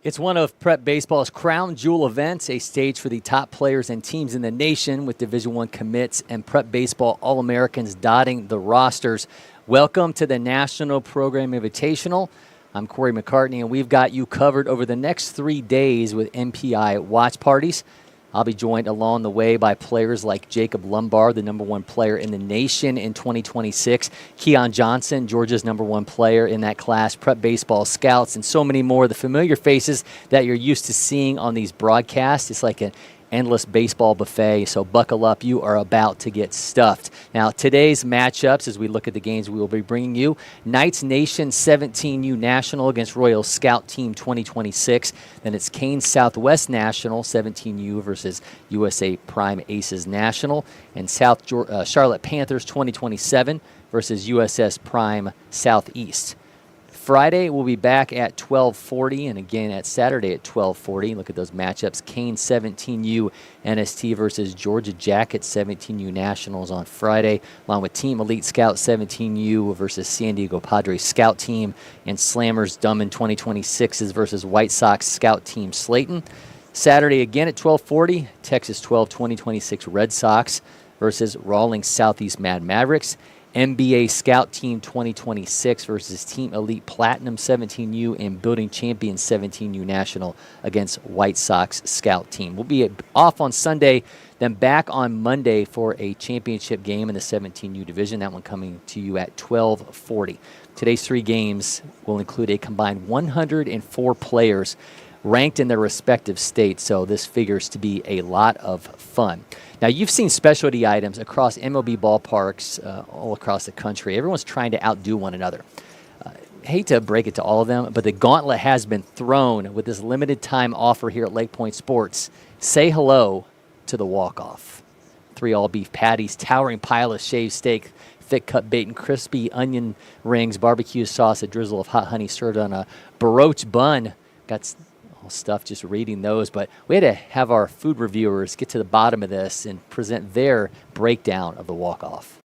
It's one of Prep Baseball's crown jewel events, a stage for the top players and teams in the nation with Division I commits and Prep Baseball All-Americans dotting the rosters. Welcome to the National Program Invitational. I'm Cory McCartney, and we've got you covered over the next 3 days with MPI watch parties. I'll be joined along the way by players like Jacob Lombard, the #1 player in the nation in 2026, Keon Johnson, Georgia's #1 player in that class, Prep Baseball scouts, and so many more. The familiar faces that you're used to seeing on these broadcasts. It's like an endless baseball buffet, so buckle up. You are about to get stuffed. Now, today's matchups, as we look at the games we will be bringing you, Knights Nation 17U National against Royal Scout Team 2026. Then it's Canes Southwest National 17U versus USA Prime Aces National. And Charlotte Panthers 2027 versus USS Prime Southeast. Friday, we'll be back at 12:40, and again at Saturday at 12:40. Look at those matchups. Canes 17U NST versus Georgia Jackets 17U Nationals on Friday, along with Team Elite Scout 17U versus San Diego Padres Scout Team, and Slammers Dummin 2026s versus White Sox Scout Team Slayton. Saturday again at 12:40, Texas 12 2026 Red Sox versus Rawlings Southeast Mad Mavericks. NBA Scout Team 2026 versus Team Elite Platinum 17U and Building Champions 17U National against White Sox Scout Team. We'll be off on Sunday, then back on Monday for a championship game in the 17U division. That one coming to you at 12:40. Today's 3 games will include a combined 104 players ranked in their respective states, so this figures to be a lot of fun. Now, you've seen specialty items across MLB ballparks all across the country. Everyone's trying to outdo one another. Hate to break it to all of them, but the gauntlet has been thrown with this limited time offer here at LakePoint Sports. Say hello to the walk-off. 3 all-beef patties, towering pile of shaved steak, thick cut bacon, crispy onion rings, barbecue sauce, a drizzle of hot honey served on a brooch bun. Got stuff just reading those, but we had to have our food reviewers get to the bottom of this and present their breakdown of the walk-off.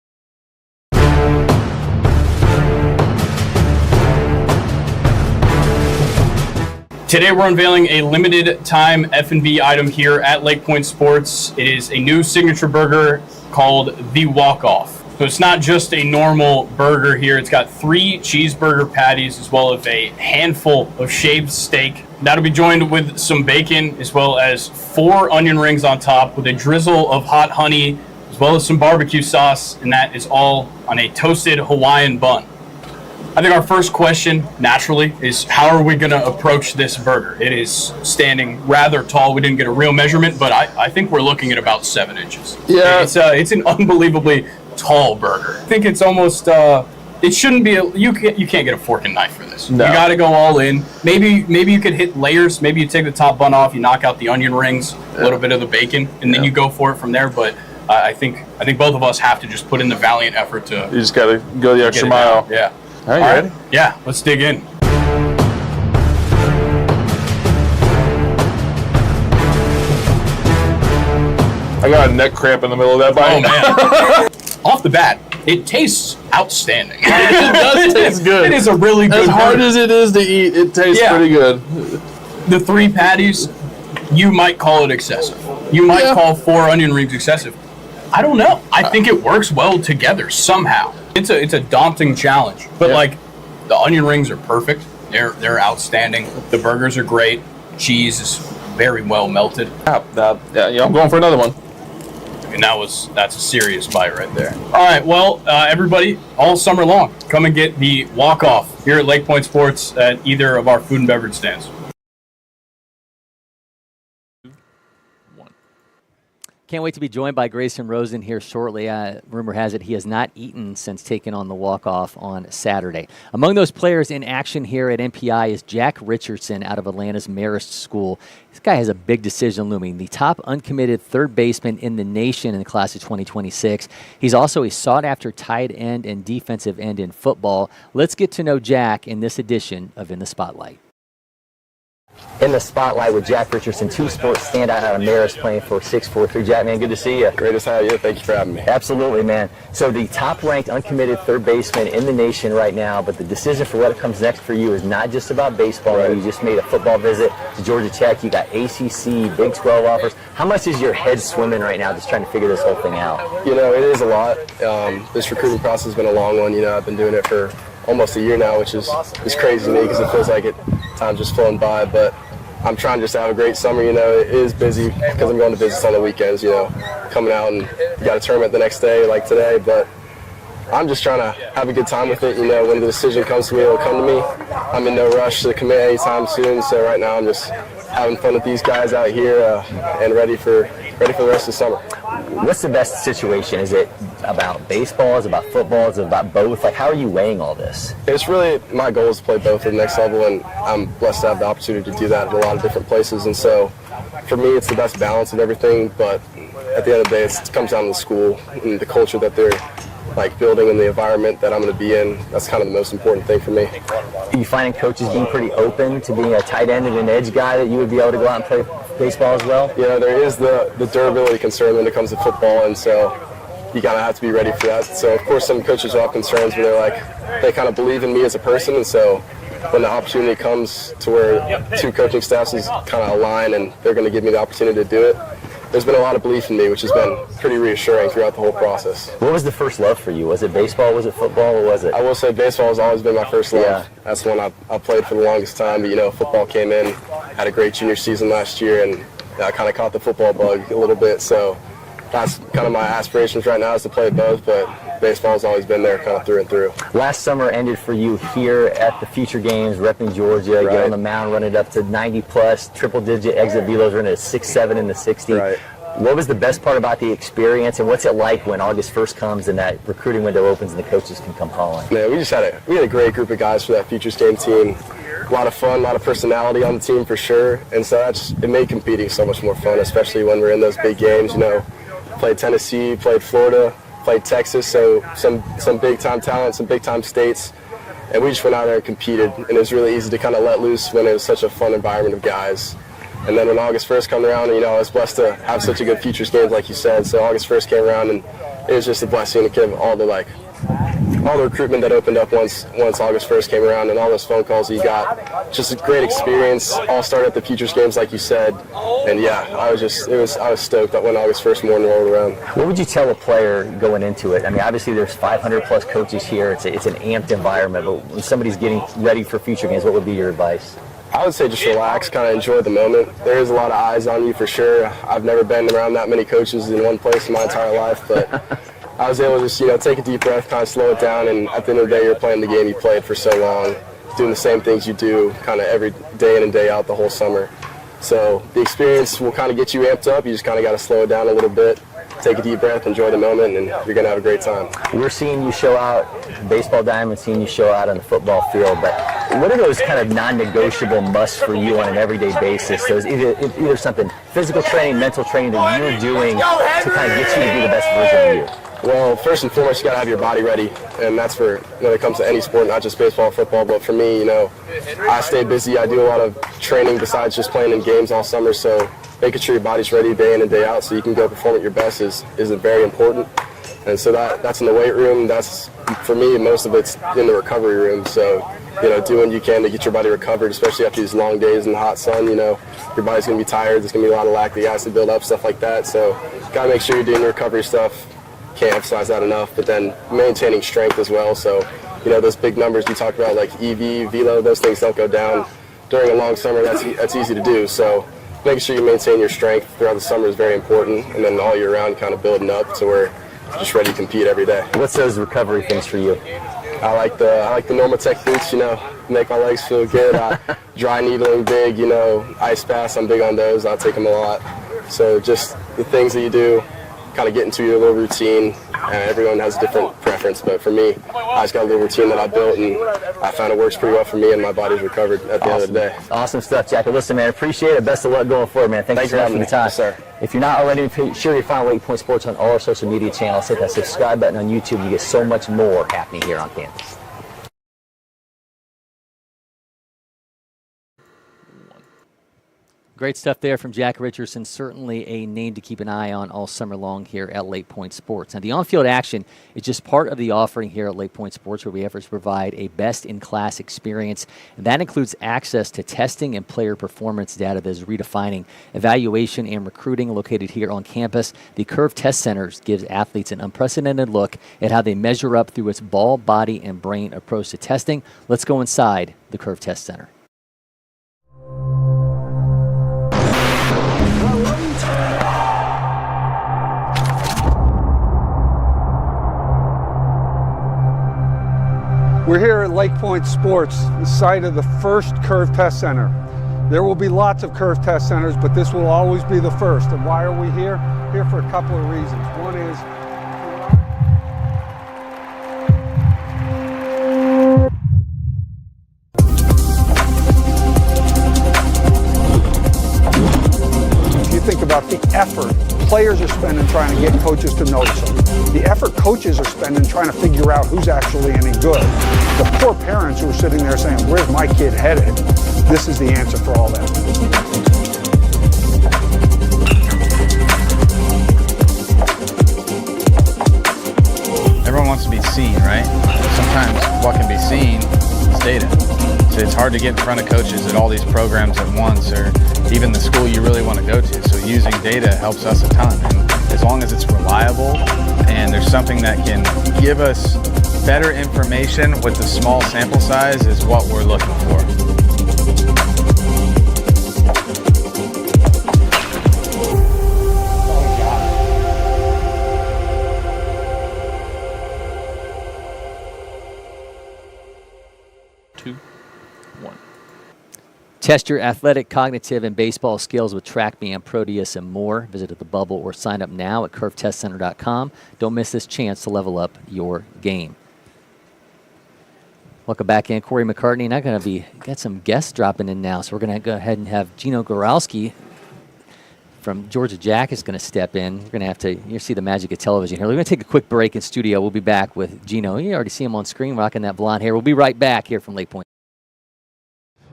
Today we're unveiling a limited time F&B item here at LakePoint Sports. It is a new signature burger called the Walk-Off. So it's not just a normal burger here. It's got 3 cheeseburger patties as well as a handful of shaved steak. That'll be joined with some bacon as well as 4 onion rings on top with a drizzle of hot honey as well as some barbecue sauce, and that is all on a toasted Hawaiian bun. I think our first question, naturally, is how are we going to approach this burger? It is standing rather tall. We didn't get a real measurement, but I think we're looking at about 7 inches. Yeah. It's an unbelievably tall burger. I think it's almost it shouldn't be you can't get a fork and knife for this. No. You got to go all in. Maybe you could hit layers. Maybe you take the top bun off, you knock out the onion rings, a little bit of the bacon, and then you go for it from there. But I think both of us have to just put in the valiant effort to. You just got to go the extra mile. Yeah. All right, ready? Yeah, let's dig in. I got a neck cramp in the middle of that bite. Oh man! Off the bat, it tastes outstanding. It does taste good. It is a really good As hard burger. as it is to eat, it tastes pretty good. The 3 patties, you might call it excessive. You might call 4 onion rings excessive. I don't know. I think it works well together somehow. It's a daunting challenge, but like the onion rings are perfect. They're outstanding. The burgers are great. Cheese is very well melted. Yeah, I'm going for another one. And that's a serious bite right there. All right, well, everybody, all summer long, come and get the walk-off here at LakePoint Sports at either of our food and beverage stands. Can't wait to be joined by Grayson Rosen here shortly. Rumor has it he has not eaten since taking on the walk-off on Saturday. Among those players in action here at MPI is Jack Richardson out of Atlanta's Marist School. This guy has a big decision looming. The top uncommitted third baseman in the nation in the class of 2026. He's also a sought-after tight end and defensive end in football. Let's get to know Jack in this edition of In the Spotlight. In the spotlight with Jack Richardson, two sports standout out of Marist playing for 643. Jack, man, good to see you. Great to have you. Thank you for having me. Absolutely, man. So the top-ranked uncommitted third baseman in the nation right now, but the decision for what comes next for you is not just about baseball. Right. You just made a football visit to Georgia Tech. You got ACC, Big 12 offers. How much is your head swimming right now just trying to figure this whole thing out? You know, it is a lot. This recruiting process has been a long one. You know, I've been doing it for almost a year now, which is crazy to me because it feels like time's just flown by, but I'm trying just to have a great summer. You know, it is busy because I'm going to visits on the weekends, you know, coming out and got a tournament the next day like today, but I'm just trying to have a good time with it. You know, when the decision comes to me, it'll come to me. I'm in no rush to commit anytime soon, so right now I'm just having fun with these guys out here and ready for the rest of the summer. What's the best situation? Is it about baseball? Is it about football? Is it about both? Like, how are you weighing all this? It's really, my goal is to play both at the next level, and I'm blessed to have the opportunity to do that in a lot of different places. And so, for me, it's the best balance of everything. But at the end of the day, it comes down to the school and the culture that they're building and the environment that I'm going to be in. That's kind of the most important thing for me. Are you finding coaches being pretty open to being a tight end and an edge guy that you would be able to go out and play baseball as well? Yeah, there is the durability concern when it comes to football, and so you kind of have to be ready for that. So, of course, some coaches will have concerns where they kind of believe in me as a person, and so when the opportunity comes to where two coaching staffs is kind of aligned and they're going to give me the opportunity to do it, there's been a lot of belief in me, which has been pretty reassuring throughout the whole process. What was the first love for you? Was it baseball? Was it football? Or was it? I will say baseball has always been my first love. Yeah. That's the one I played for the longest time. But, you know, football came in, had a great junior season last year, and I kind of caught the football bug a little bit. So that's kind of my aspirations right now, is to play both, but baseball has always been there kind of through and through. Last summer ended for you here at the Future Games, repping Georgia, Right. get on the mound, run it up to 90-plus, triple-digit exit velos, running at 6.7 in the 60. Right. What was the best part about the experience, and what's it like when August 1st comes and that recruiting window opens and the coaches can come calling? Man, we had a great group of guys for that Futures Game team. A lot of fun, a lot of personality on the team for sure, and so it made competing so much more fun, especially when we're in those big games. You know, played Tennessee, played Florida, played Texas, so some big time talent, some big time states, and we just went out there and competed, and it was really easy to kind of let loose when it was such a fun environment of guys. And then when August 1st came around, you know, I was blessed to have such a good Futures Games, like you said. So August 1st came around, and it was just a blessing to give all the recruitment that opened up once August 1st came around, and all those phone calls you got. Just a great experience. All started at the Futures Games, like you said. And yeah, I was stoked when August 1st morning rolled around. What would you tell a player going into it? I mean, obviously there's 500-plus coaches here. It's an amped environment, but when somebody's getting ready for Future Games, what would be your advice? I would say just relax, kind of enjoy the moment. There is a lot of eyes on you for sure. I've never been around that many coaches in one place in my entire life, but I was able to just, you know, take a deep breath, kind of slow it down, and at the end of the day, you're playing the game you played for so long, doing the same things you do kind of every day in and day out the whole summer. So the experience will kind of get you amped up. You just kind of got to slow it down a little bit, take a deep breath, enjoy the moment, and you're going to have a great time. We're seeing you show out baseball diamond, seeing you show out on the football field, but what are those kind of non-negotiable musts for you on an everyday basis? Those either something physical training, mental training that you're doing to kind of get you to be the best version of you. Well, first and foremost, you got to have your body ready, and that's for when it comes to any sport, not just baseball or football. But for me, you know, I stay busy. I do a lot of training besides just playing in games all summer. So making sure your body's ready day in and day out so you can go perform at your best is very important. And so that's in the weight room. That's, for me, most of it's in the recovery room. So, you know, do what you can to get your body recovered, especially after these long days in the hot sun. You know, your body's going to be tired. There's going to be a lot of lactic acid build up, stuff like that. So got to make sure you're doing the recovery stuff. Can't emphasize that enough, but then maintaining strength as well. So, you know, those big numbers you talked about, like EV, velo, those things don't go down during a long summer. That's easy to do. So making sure you maintain your strength throughout the summer is very important, and then all year round kind of building up to where you're just ready to compete every day. What's those recovery things for you? I like the normal tech boots, you know, make my legs feel good. Dry needling big, you know, ice baths, I'm big on those. I take them a lot. So just the things that you do, kind of get into your little routine. Everyone has a different preference, but for me, I just got a little routine that I built, and I found it works pretty well for me, and my body's recovered at the end of the day. Awesome stuff, Jack. Listen, man, appreciate it. Best of luck going forward, man. Thanks for having the time. Yes, sir. If you're not already, be sure you find LakePoint Sports on all our social media channels. Hit that subscribe button on YouTube. You get so much more happening here on campus. Great stuff there from Jack Richardson. Certainly a name to keep an eye on all summer long here at LakePoint Sports. Now, the on-field action is just part of the offering here at LakePoint Sports, where we efforts to provide a best-in-class experience, and that includes access to testing and player performance data that is redefining evaluation and recruiting. Located here on campus, the Curve Test Centers gives athletes an unprecedented look at how they measure up through its ball, body, and brain approach to testing. Let's go inside the Curve Test Center. We're here at LakePoint Sports, the site of the first Curve Test Center. There will be lots of Curve Test Centers, but this will always be the first. And why are we here? Here for a couple of reasons. One is if you think about the effort players are spending trying to get coaches to notice them, the effort coaches are spending trying to figure out who's actually any good, the poor parents who are sitting there saying, where's my kid headed? This is the answer for all that. Everyone wants to be seen, right? Sometimes what can be seen is data. So it's hard to get in front of coaches at all these programs at once, or even the school you really want to go to. So using data helps us a ton. And as long as it's reliable and there's something that can give us better information with the small sample size is what we're looking for. Test your athletic, cognitive, and baseball skills with TrackMe and Proteus and more. Visit the Bubble or sign up now at curvetestcenter.com. Don't miss this chance to level up your game. Welcome back in, Cory McCartney. Now got some guests dropping in now, so we're going to go ahead and have Gino Gowski from Georgia Jack is going to step in. We're going to have to you see the magic of television here. We're going to take a quick break in studio. We'll be back with Gino. You already see him on screen rocking that blonde hair. We'll be right back here from LakePoint.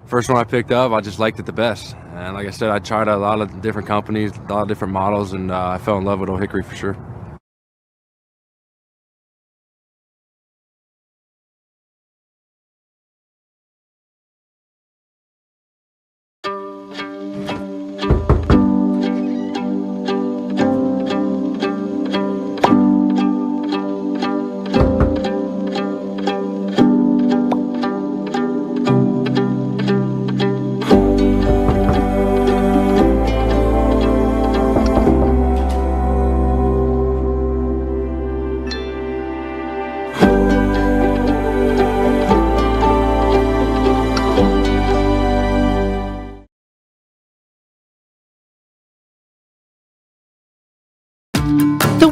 First one I picked up, I just liked it the best. And like I said, I tried a lot of different companies, a lot of different models, and I fell in love with Old Hickory for sure.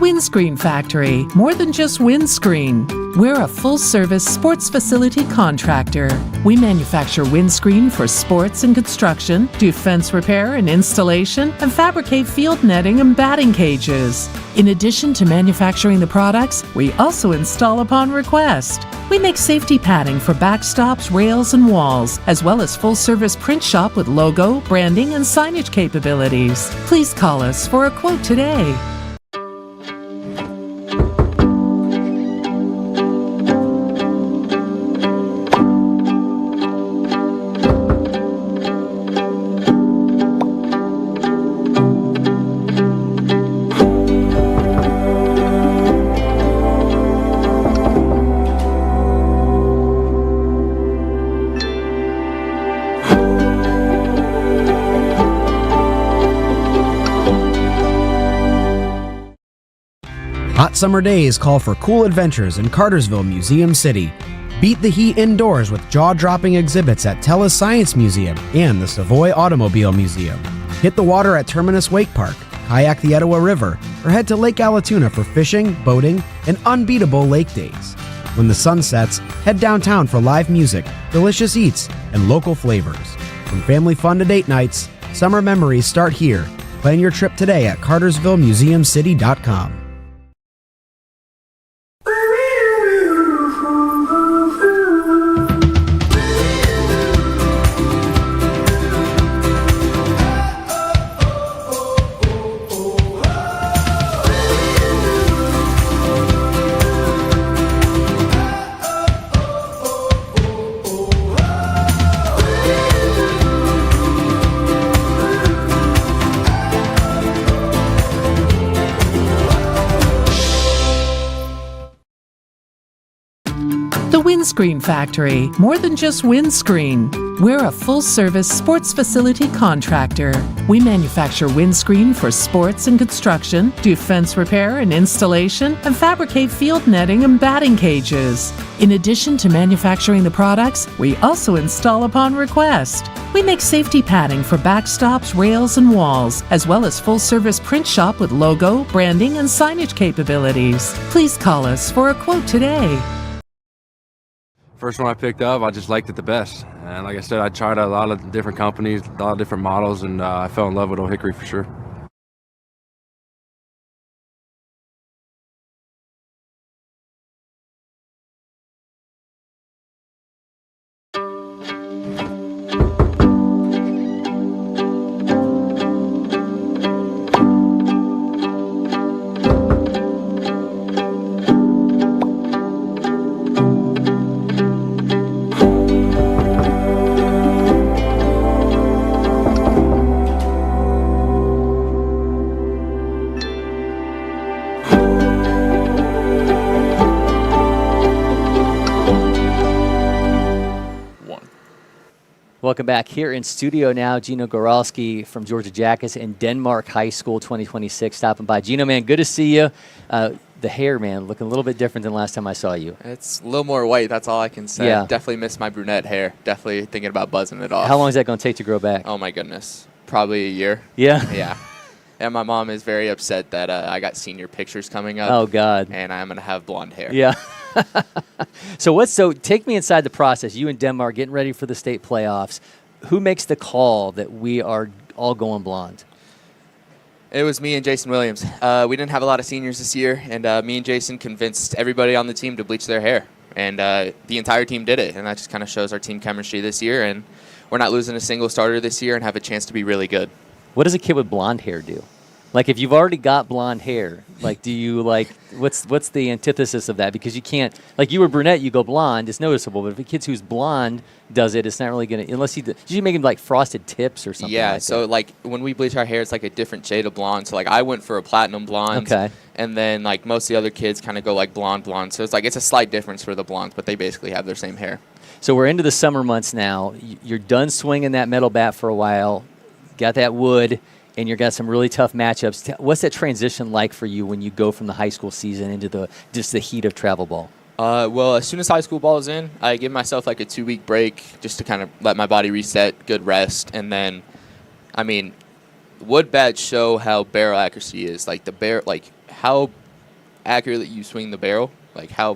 Windscreen Factory, more than just windscreen. We're a full-service sports facility contractor. We manufacture windscreen for sports and construction, do fence repair and installation, and fabricate field netting and batting cages. In addition to manufacturing the products, we also install upon request. We make safety padding for backstops, rails, and walls, as well as full-service print shop with logo, branding, and signage capabilities. Please call us for a quote today. Hot summer days call for cool adventures in Cartersville Museum City. Beat the heat indoors with jaw-dropping exhibits at Tella's Science Museum and the Savoy Automobile Museum. Hit the water at Terminus Wake Park, kayak the Etowah River, or head to Lake Allatoona for fishing, boating, and unbeatable lake days. When the sun sets, head downtown for live music, delicious eats, and local flavors. From family fun to date nights, summer memories start here. Plan your trip today at CartersvilleMuseumCity.com. The Windscreen Factory, more than just windscreen. We're a full-service sports facility contractor. We manufacture windscreen for sports and construction, do fence repair and installation, and fabricate field netting and batting cages. In addition to manufacturing the products, we also install upon request. We make safety padding for backstops, rails, and walls, as well as full-service print shop with logo, branding, and signage capabilities. Please call us for a quote today. First one I picked up, I just liked it the best. And like I said, I tried a lot of different companies, a lot of different models, and I fell in love with Old Hickory for sure. Welcome back here in studio now. Gino Goralski from Georgia Jackets and Denmark High School 2026 stopping by. Gino, man, good to see you. The hair, man, looking a little bit different than last time I saw you. It's a little more white, that's all I can say. Yeah. Definitely miss my brunette hair. Definitely thinking about buzzing it off. How long is that going to take to grow back? Oh, my goodness. Probably a year. Yeah? Yeah. And my mom is very upset that I got senior pictures coming up. Oh, God. And I'm going to have blonde hair. Yeah. So take me inside the process. You and Denmark getting ready for the state playoffs. Who makes the call that we are all going blonde? It was me and Jason Williams. We didn't have a lot of seniors this year, and me and Jason convinced everybody on the team to bleach their hair. And the entire team did it, and that just kind of shows our team chemistry this year. And we're not losing a single starter this year and have a chance to be really good. What does a kid with blonde hair do? Like, if you've already got blonde hair, like, do you, like, what's the antithesis of that? Because you can't, like, you were brunette, you go blonde, it's noticeable. But if a kid who's blonde does it, it's not really going to, unless you make him, like, frosted tips or something Yeah, like so, that. like, when we bleach our hair, it's, like, a different shade of blonde. So, like, I went for a platinum blonde. Okay. And then, like, most of the other kids kind of go, like, blonde. So, it's, like, it's a slight difference for the blondes, but they basically have their same hair. So we're into the summer months now. You're done swinging that metal bat for a while, got that wood, and you've got some really tough matchups. What's that transition like for you when you go from the high school season into just the heat of travel ball? Well, as soon as high school ball is in, I give myself like a 2-week break just to kind of let my body reset, good rest. And then, I mean, wood bats show how barrel accuracy is. Like how accurately you swing the barrel. Like I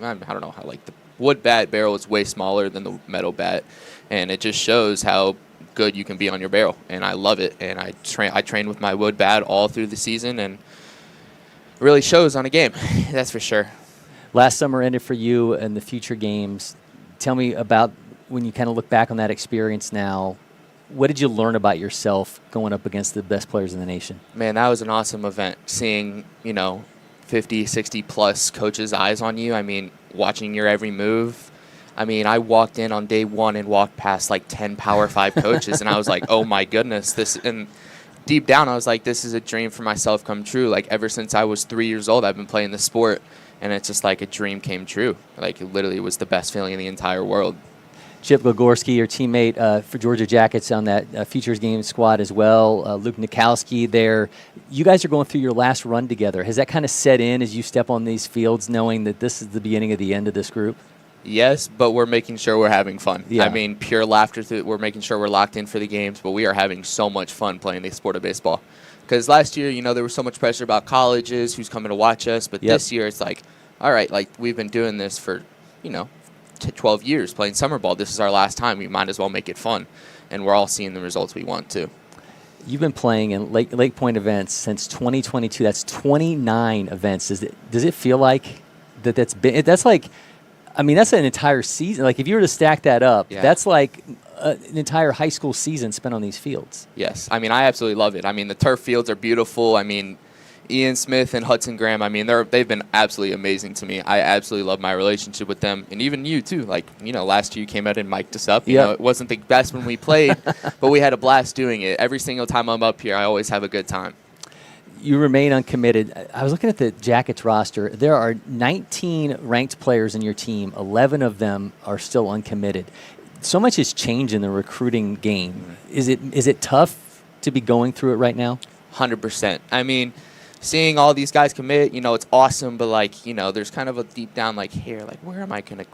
don't know how, like the wood bat barrel is way smaller than the metal bat. And it just shows how good you can be on your barrel, and I love it. And I train with my wood bat all through the season, and it really shows on a game. That's for sure. Last summer ended for you and the future games. Tell me about when you kind of look back on that experience now. What did you learn about yourself going up against the best players in the nation? Man, that was an awesome event. Seeing 50, 60 plus coaches' eyes on you. I mean, watching your every move. I mean, I walked in on day one and walked past like 10 Power 5 coaches, and I was like, oh, my goodness. And deep down, I was like, this is a dream for myself come true. Like, ever since I was 3 years old, I've been playing this sport, and it's just like a dream came true. Like, it literally was the best feeling in the entire world. Chip Goralski, your teammate for Georgia Jackets on that Futures Game squad as well. Luke Nikowski there. You guys are going through your last run together. Has that kind of set in as you step on these fields, knowing that this is the beginning of the end of this group? Yes, but we're making sure we're having fun. Yeah. I mean, pure laughter. We're making sure we're locked in for the games, but we are having so much fun playing the sport of baseball. Because last year, there was so much pressure about colleges, who's coming to watch us. But this year, it's like, all right, like we've been doing this for, 12 years playing summer ball. This is our last time. We might as well make it fun. And we're all seeing the results we want to. You've been playing in LakePoint events since 2022. That's 29 events. Does it feel like that's like, I mean, that's an entire season. Like, if you were to stack that up, that's like an entire high school season spent on these fields. Yes. I mean, I absolutely love it. I mean, the turf fields are beautiful. I mean, Ian Smith and Hudson Graham, I mean, they've been absolutely amazing to me. I absolutely love my relationship with them. And even you, too. Like, last year you came out and mic'd us up. It wasn't the best when we played, but we had a blast doing it. Every single time I'm up here, I always have a good time. you remain uncommitted. I was looking at the Jackets roster. There are 19 ranked players in your team. 11 of them are still uncommitted. So much has changed in the recruiting game. Is it tough to be going through it right now? 100%. I mean, seeing all these guys commit, it's awesome, but there's kind of a deep down here, where am I gonna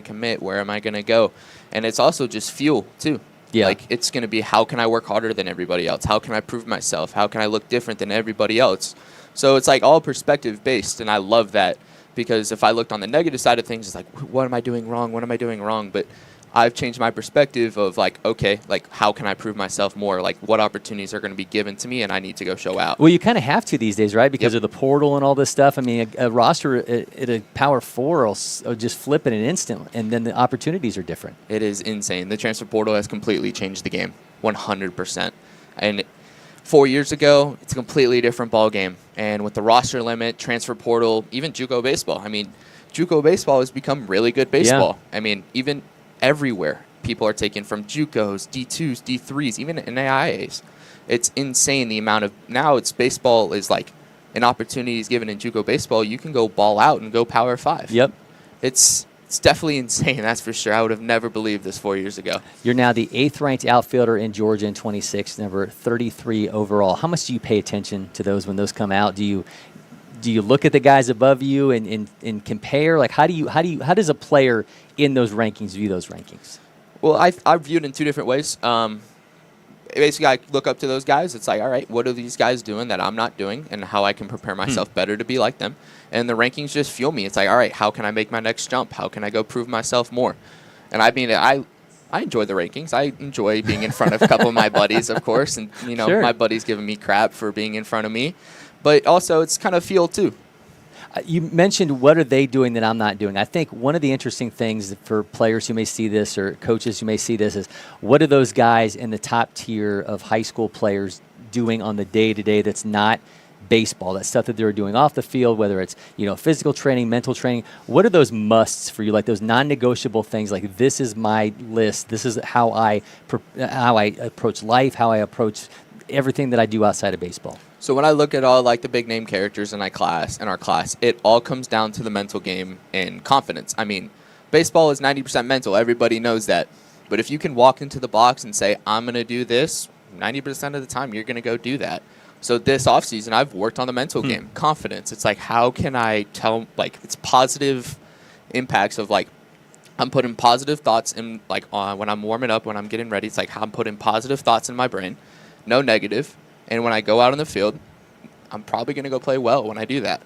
commit? Where am I gonna go? And it's also just fuel too. Yeah. It's gonna be, how can I work harder than everybody else? How can I prove myself? How can I look different than everybody else? So it's all perspective based, and I love that, because if I looked on the negative side of things, it's what am I doing wrong? What am I doing wrong? But I've changed my perspective of how can I prove myself more? What opportunities are going to be given to me, and I need to go show out. Well, you kind of have to these days, right? Because of the portal and all this stuff. I mean, a roster at a Power 4 will just flip in an instant, and then the opportunities are different. It is insane. The transfer portal has completely changed the game, 100%. And 4 years ago, it's a completely different ball game. And with the roster limit, transfer portal, even JUCO baseball. I mean, JUCO baseball has become really good baseball. Yeah. I mean, even everywhere people are taken from JUCOs, D2s, D3s, even NAIAs. It's insane the amount of, now it's baseball is an opportunity is given in JUCO baseball. You can go ball out and go Power 5. Yep. It's definitely insane, that's for sure. I would have never believed this 4 years ago. You're now the 8th ranked outfielder in Georgia in 26, number 33 overall. How much do you pay attention to those when those come out? Do you look at the guys above you and compare? How does a player in those rankings view those rankings? Well, I view it in two different ways. Basically, I look up to those guys. It's all right, what are these guys doing that I'm not doing, and how I can prepare myself better to be like them. And the rankings just fuel me. It's all right, how can I make my next jump? How can I go prove myself more? And I mean, I enjoy the rankings. I enjoy being in front of a couple of my buddies, of course, and Sure. My buddies giving me crap for being in front of me. But also, it's kind of fuel too. You mentioned, what are they doing that I'm not doing? I think one of the interesting things for players who may see this, or coaches who may see this, is what are those guys in the top tier of high school players doing on the day-to-day that's not baseball, that stuff that they're doing off the field, whether it's physical training, mental training. What are those musts for you, those non-negotiable things? This is my list. This is how I approach life, how I approach everything that I do outside of baseball. So when I look at all the big name characters in our class, it all comes down to the mental game and confidence. I mean, baseball is 90% mental. Everybody knows that. But if you can walk into the box and say, I'm going to do this, 90% of the time you're going to go do that. So this offseason, I've worked on the mental game, confidence. It's how can I tell, it's positive impacts of I'm putting positive thoughts in, when I'm warming up, when I'm getting ready. It's I'm putting positive thoughts in my brain, no negative. And when I go out on the field, I'm probably going to go play well when I do that.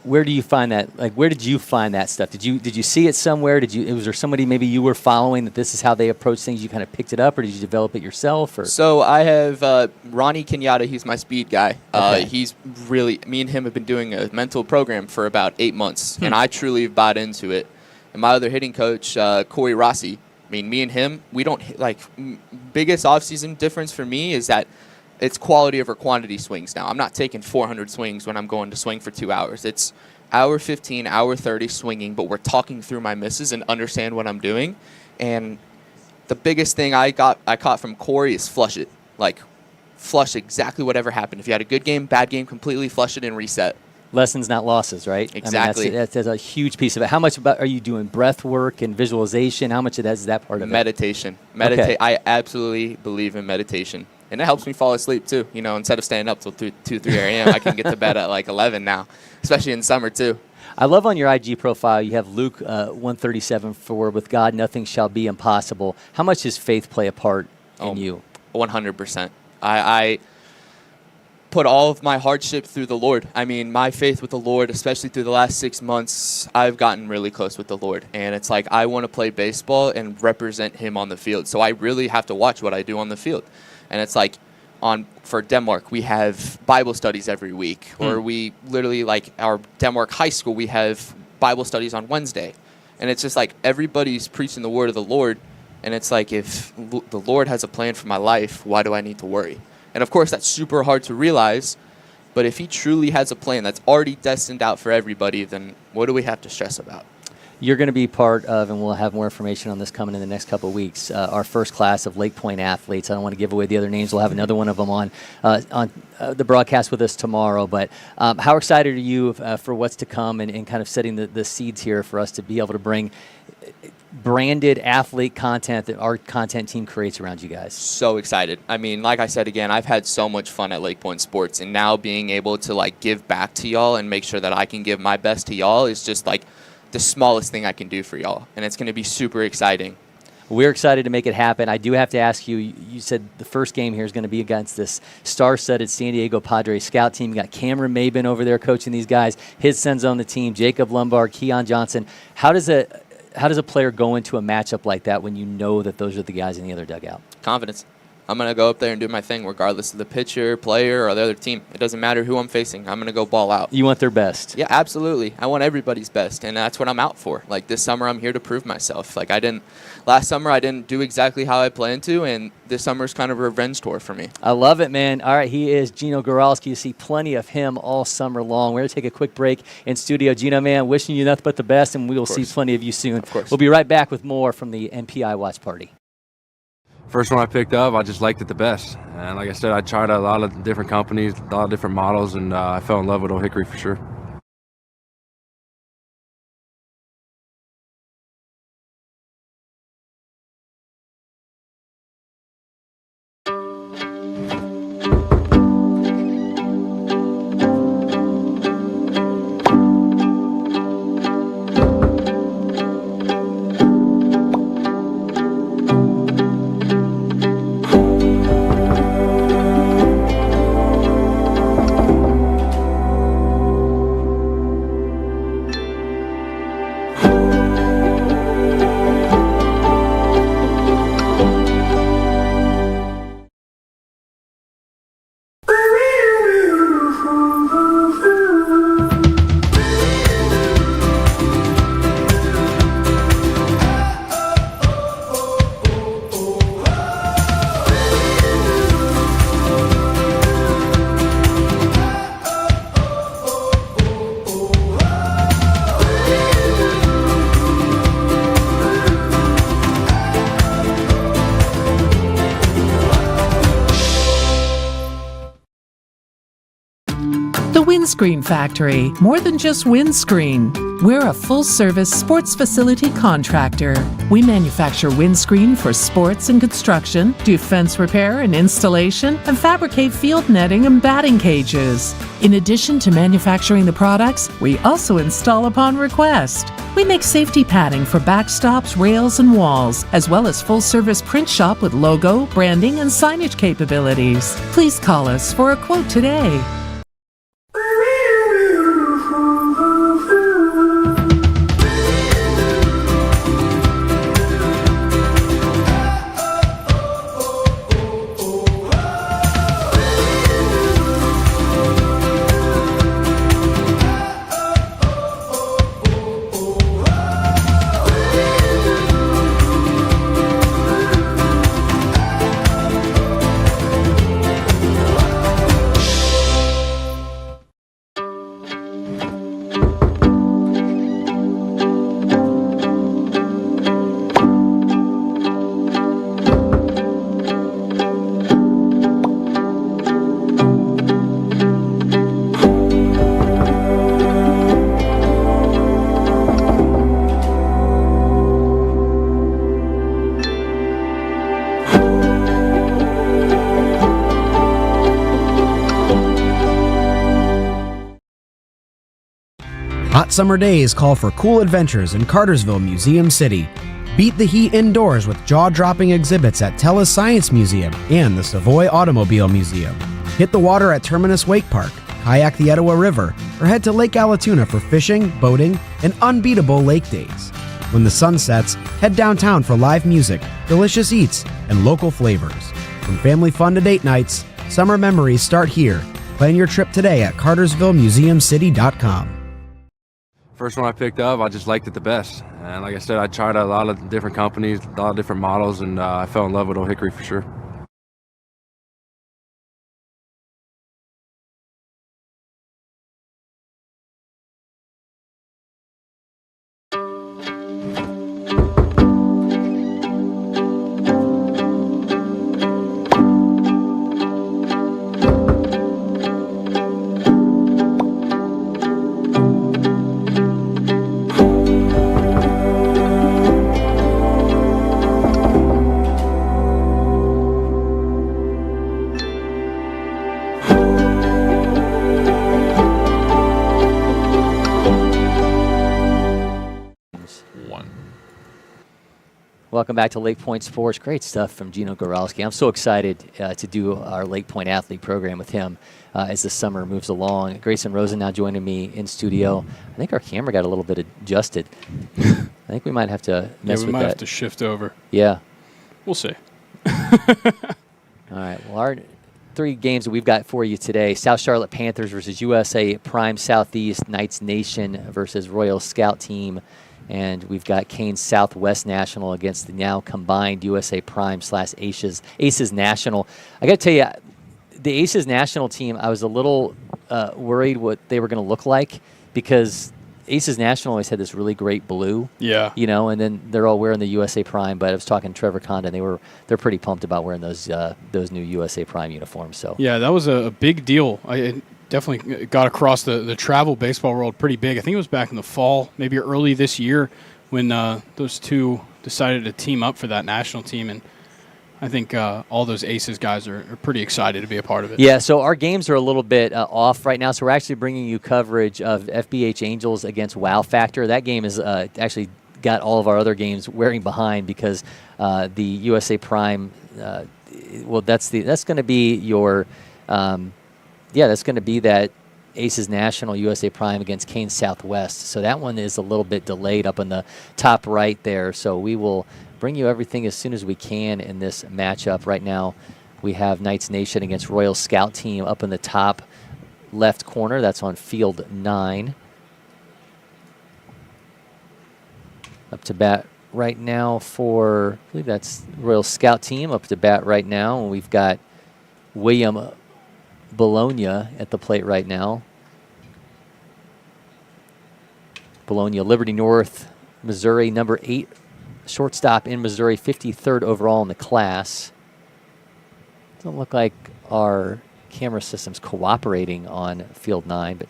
Where do you find that? Where did you find that stuff? Did you see it somewhere? Was there somebody maybe you were following that this is how they approach things? You kind of picked it up, or did you develop it yourself? Or? So I have Ronnie Kenyatta. He's my speed guy. Okay. He's really, me and him have been doing a mental program for about 8 months, and I truly bought into it. And my other hitting coach, Cory Rossi. I mean, me and him, we don't biggest offseason difference for me is that it's quality over quantity swings now. I'm not taking 400 swings when I'm going to swing for 2 hours. It's hour 15, hour 30 swinging, but we're talking through my misses and understand what I'm doing. And the biggest thing I caught from Cory is flush it. Flush exactly whatever happened. If you had a good game, bad game, completely flush it and reset. Lessons, not losses, right? Exactly. I mean, that's a huge piece of it. How much are you doing breath work and visualization? How much of that is that part of it? Meditation. Okay. I absolutely believe in meditation. And it helps me fall asleep, too. Instead of staying up till 2, 3 a.m., I can get to bed at 11 now, especially in summer, too. I love on your IG profile, you have Luke 137:4, with God, nothing shall be impossible. How much does faith play a part in you? 100%. I put all of my hardship through the Lord. I mean, my faith with the Lord, especially through the last 6 months, I've gotten really close with the Lord. And it's I want to play baseball and represent him on the field. So I really have to watch what I do on the field. And it's for Denmark, we have Bible studies every week. Or we literally, our Denmark high school, we have Bible studies on Wednesday. And it's just everybody's preaching the word of the Lord. And it's if the Lord has a plan for my life, why do I need to worry? And of course, that's super hard to realize. But if he truly has a plan that's already destined out for everybody, then what do we have to stress about? You're going to be part of, and we'll have more information on this coming in the next couple of weeks, our first class of LakePoint athletes. I don't want to give away the other names. We'll have another one of them on the broadcast with us tomorrow. But how excited are you for what's to come and kind of setting the seeds here for us to be able to bring branded athlete content that our content team creates around you guys? So excited. I mean, like I said again, I've had so much fun at LakePoint Sports, and now being able to like give back to y'all and make sure that I can give my best to y'all is just like the smallest thing I can do for y'all, and it's going to be super exciting. We're excited to make it happen. I do have to ask you, you said the first game here is going to be against this star-studded San Diego Padres scout team. You got Cameron Mabin over there coaching these guys. His son's on the team, Jacob Lombard, Keon Johnson. How does a player go into a matchup like that when you know that those are the guys in the other dugout? Confidence. I'm going to go up there and do my thing regardless of the pitcher, player, or the other team. It doesn't matter who I'm facing. I'm going to go ball out. You want their best? Yeah, absolutely. I want everybody's best, and that's what I'm out for. Like, this summer, I'm here to prove myself. Like, last summer, I didn't do exactly how I planned to, and this summer's kind of a revenge tour for me. I love it, man. All right, he is Gino Gowski. You see plenty of him all summer long. We're going to take a quick break in studio. Gino, man, wishing you nothing but the best, and we will see plenty of you soon. Of course. We'll be right back with more from the NPI Watch Party. First one I picked up, I just liked it the best. And like I said, I tried a lot of different companies, a lot of different models, and I fell in love with Old Hickory for sure. The Windscreen Factory, more than just windscreen. We're a full-service sports facility contractor. We manufacture windscreen for sports and construction, do fence repair and installation, and fabricate field netting and batting cages. In addition to manufacturing the products, we also install upon request. We make safety padding for backstops, rails, and walls, as well as full-service print shop with logo, branding, and signage capabilities. Please call us for a quote today. Hot summer days call for cool adventures in Cartersville, Museum City. Beat the heat indoors with jaw-dropping exhibits at TELUS Science Museum and the Savoy Automobile Museum. Hit the water at Terminus Wake Park, kayak the Etowah River, or head to Lake Allatoona for fishing, boating, and unbeatable lake days. When the sun sets, head downtown for live music, delicious eats, and local flavors. From family fun to date nights, summer memories start here. Plan your trip today at cartersvillemuseumcity.com. First one I picked up, I just liked it the best. And like I said, I tried a lot of different companies, a lot of different models, and I fell in love with Old Hickory for sure. Welcome back to LakePoint Sports. Great stuff from Gino Goralski. I'm so excited to do our LakePoint athlete program with him as the summer moves along. Grayson Rosen now joining me in studio. I think our camera got a little bit adjusted. I think we might have to mess with that. We might have to shift over. Yeah. We'll see. All right. Well, our 3 games that we've got for you today: South Charlotte Panthers versus USA Prime Southeast, Knights Nation versus Royal Scout Team, and we've got Canes Southwest National against the now combined USA Prime / Aces National. I got to tell you, the Aces National team, I was a little worried what they were going to look like, because Aces National always had this really great blue. Yeah. You know, and then they're all wearing the USA Prime. But I was talking to Trevor Condon, they're pretty pumped about wearing those new USA Prime uniforms. So yeah, that was a big deal. It definitely got across the travel baseball world pretty big. I think it was back in the fall, maybe early this year, when those two decided to team up for that national team. And I think all those Aces guys are pretty excited to be a part of it. Yeah, so our games are a little bit off right now. So we're actually bringing you coverage of FBH Angels against Wow Factor. That game is actually got all of our other games wearing behind, because the USA Prime, that's going to be your, that's going to be that Aces National USA Prime against Canes Southwest. So that one is a little bit delayed up in the top right there. So we will bring you everything as soon as we can in this matchup. Right now, we have Knights Nation against Royal Scout Team up in the top left corner. That's on field 9. Up to bat right now for, I believe that's Royal Scout Team up to bat right now. And we've got William Bologna at the plate right now. Bologna, Liberty North, Missouri, number 8 shortstop in Missouri, 53rd overall in the class. Doesn't look like our camera system's cooperating on field 9, but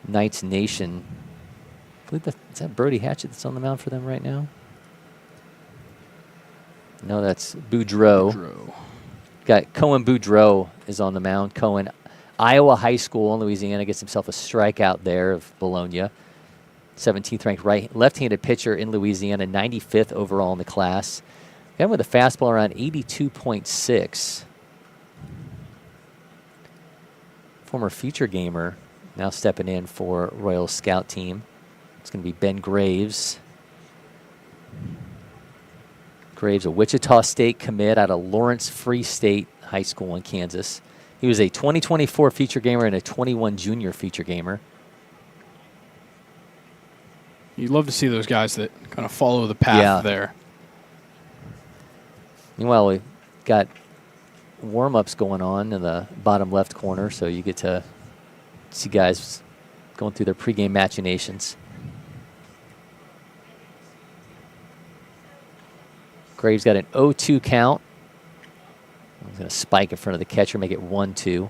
Knights Nation. I believe is that Brody Hatchett that's on the mound for them right now? No, that's Boudreaux. Got Cohen Boudreaux is on the mound. Cohen, Iowa High School in Louisiana, gets himself a strikeout there of Bologna. 17th ranked left-handed pitcher in Louisiana, 95th overall in the class. Got him with a fastball around 82.6. Former future gamer now stepping in for Royal Scout Team. It's going to be Ben Graves. Graves, a Wichita State commit out of Lawrence Free State High School in Kansas. He was a 2024 feature gamer and a 21 junior feature gamer. You love to see those guys that kind of follow the path there. Meanwhile, we've got warm-ups going on in the bottom left corner, so you get to see guys going through their pregame machinations. Graves got an 0-2 count. He's going to spike in front of the catcher, make it 1-2.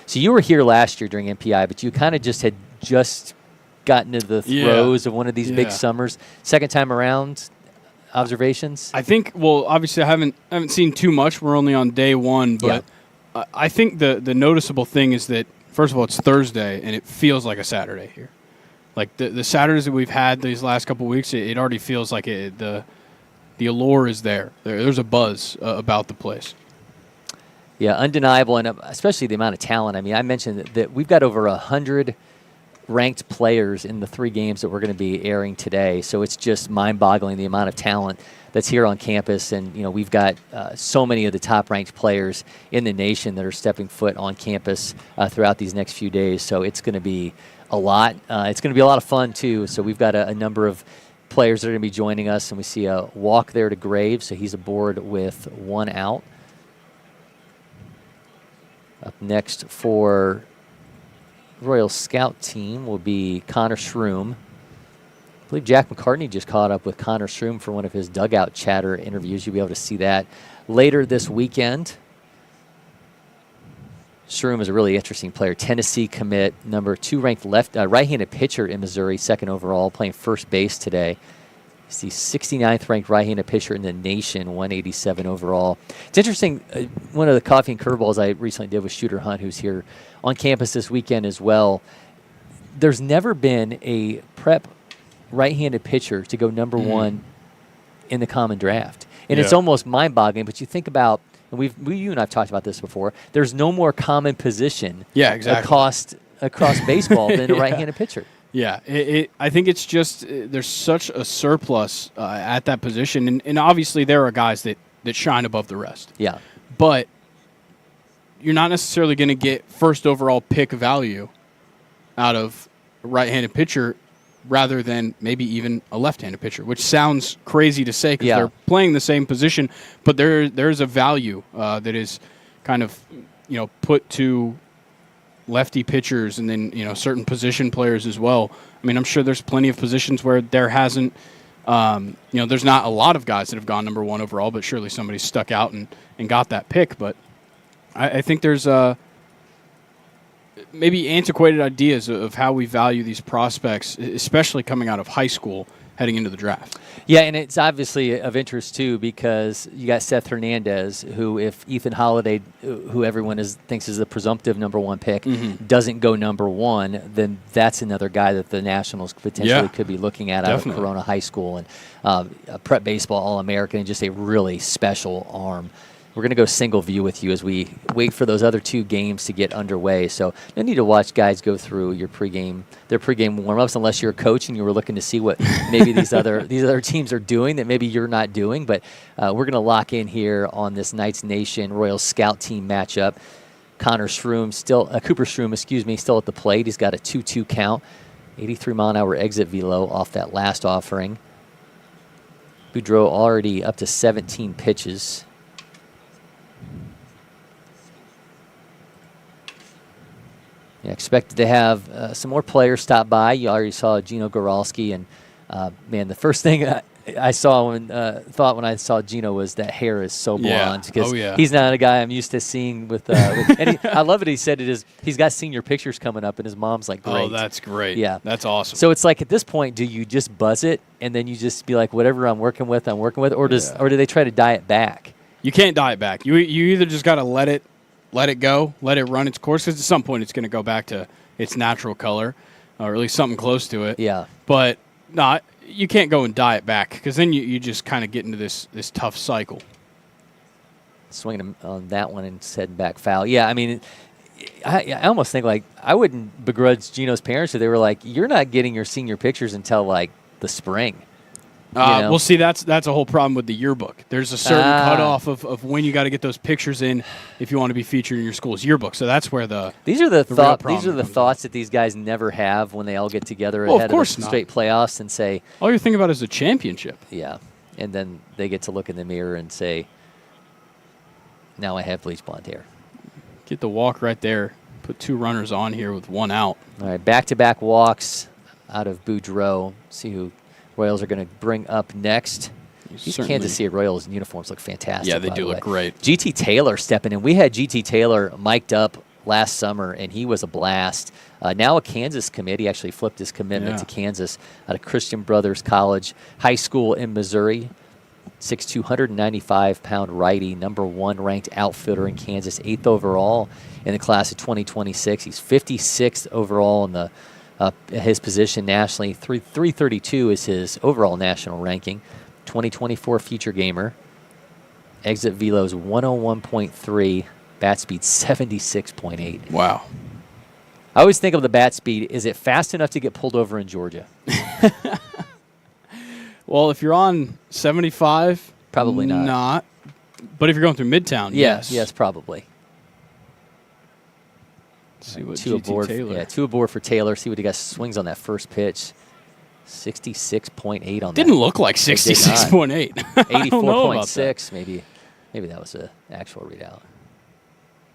So you were here last year during MPI, but you kind of had gotten into the throes of one of these big summers. Second time around, observations? I think, well, obviously I haven't seen too much. We're only on day 1, but I think the noticeable thing is that, first of all, it's Thursday, and it feels like a Saturday here. Like the Saturdays that we've had these last couple of weeks, it already feels like the allure is there. There's a buzz about the place. Yeah, undeniable, and especially the amount of talent. I mean, I mentioned that we've got over 100 ranked players in the 3 games that we're going to be airing today. So it's just mind-boggling the amount of talent that's here on campus. And, we've got so many of the top-ranked players in the nation that are stepping foot on campus throughout these next few days. So it's going to be a lot. It's going to be a lot of fun, too. So we've got a number of players that are going to be joining us. And we see a walk there to Graves, so he's aboard with 1 out. Up next for Royal Scout Team will be Connor Shroom. I believe Jack McCartney just caught up with Connor Shroom for one of his dugout chatter interviews. You'll be able to see that later this weekend. Shroom is a really interesting player. Tennessee commit, number 2 ranked right-handed pitcher in Missouri, 2nd overall, playing first base today. He's the 69th ranked right-handed pitcher in the nation, 187 overall. It's interesting, one of the coffee and curveballs I recently did with Shooter Hunt, who's here on campus this weekend as well. There's never been a prep right-handed pitcher to go number one in the common draft. And it's almost mind-boggling, but you think about, and you and I have talked about this before, there's no more common position across baseball than a right-handed pitcher. Yeah, I think it's just there's such a surplus at that position, and obviously there are guys that shine above the rest. Yeah. But you're not necessarily going to get first overall pick value out of a right-handed pitcher rather than maybe even a left-handed pitcher, which sounds crazy to say because they're playing the same position, but there's a value that is kind of put to lefty pitchers and then certain position players as well. I mean, I'm sure there's plenty of positions where there hasn't there's not a lot of guys that have gone number one overall, but surely somebody stuck out and got that pick. But I think there's maybe antiquated ideas of how we value these prospects, especially coming out of high school, heading into the draft. Yeah, and it's obviously of interest, too, because you got Seth Hernandez, who if Ethan Holiday, who everyone thinks is the presumptive number one pick, doesn't go number one, then that's another guy that the Nationals potentially could be looking at out of Corona High School. And a prep baseball All-American and just a really special arm. We're going to go single view with you as we wait for those other two games to get underway. So you need to watch guys go through their pregame warm-ups unless you're a coach and you were looking to see what maybe these other teams are doing that maybe you're not doing. But we're going to lock in here on this Knights Nation Royals Scout team matchup. Cooper Shroom, still at the plate. He's got a 2-2 count, 83-mile-an-hour exit velo off that last offering. Boudreau already up to 17 pitches. Yeah, expected to have some more players stop by. You already saw Gino Goralski, and man, the first thing I saw when I saw Gino was that hair is so blonde because he's not a guy I'm used to seeing with. And I love it. He said he's got senior pictures coming up, and his mom's like, great. Oh, that's great. Yeah, that's awesome. So it's like at this point, do you just buzz it and then you just be like, whatever I'm working with, or do they try to dye it back? You can't dye it back. You either just got to let it go, let it run its course, because at some point it's going to go back to its natural color, or at least something close to it. Yeah. But no, you can't go and dye it back, because then you just kind of get into this tough cycle. Swinging on that one and heading back foul. Yeah, I mean, I almost think like I wouldn't begrudge Gino's parents if they were like, you're not getting your senior pictures until like the spring. Well, see, that's a whole problem with the yearbook. There's a certain cutoff of when you got to get those pictures in if you want to be featured in your school's yearbook. So that's where these are the thoughts that these guys never have when they all get together ahead of the straight playoffs and say, all you're thinking about is a championship. Yeah, and then they get to look in the mirror and say, now I have bleach blonde hair. Get the walk right there. Put two runners on here with one out. All right, back-to-back walks out of Boudreau. See who Royals are going to bring up next. These Kansas City Royals uniforms look fantastic. Yeah, they do look great. GT Taylor stepping in. We had GT Taylor mic'd up last summer, and he was a blast. Now a Kansas commit. He actually flipped his commitment to Kansas out of Christian Brothers College High School in Missouri. 6'2", 195-pound righty, number one ranked outfielder in Kansas, 8th overall in the class of 2026. He's 56th overall in the his position nationally. 332 is his overall national ranking. 2024 feature gamer. Exit velo's 101.3. Bat speed 76.8. Wow. I always think of the bat speed. Is it fast enough to get pulled over in Georgia? Well, if you're on 75, probably not. But if you're going through Midtown, yes. Yes, probably. See what two aboard. Taylor. Yeah, two aboard for Taylor. See what he got. Swings on that first pitch. 66.8 on that. Didn't look like 66.8. 84.6 maybe. Maybe that was an actual readout.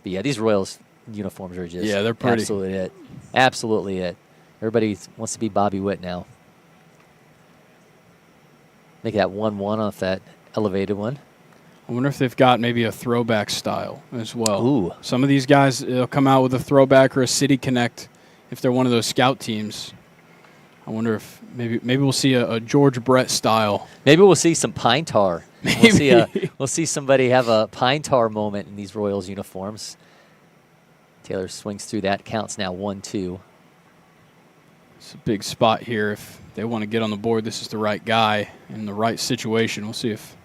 But yeah, these Royals uniforms are just they're pretty. Absolutely it. Absolutely it. Everybody wants to be Bobby Witt now. Make that 1-1 off that elevated one. I wonder if they've got maybe a throwback style as well. Ooh. Some of these guys will come out with a throwback or a City Connect if they're one of those scout teams. I wonder if maybe we'll see a George Brett style. Maybe we'll see some pine tar. Maybe. We'll see somebody have a pine tar moment in these Royals uniforms. Taylor swings through that. Counts now 1-2. It's a big spot here. If they want to get on the board, this is the right guy in the right situation. We'll see if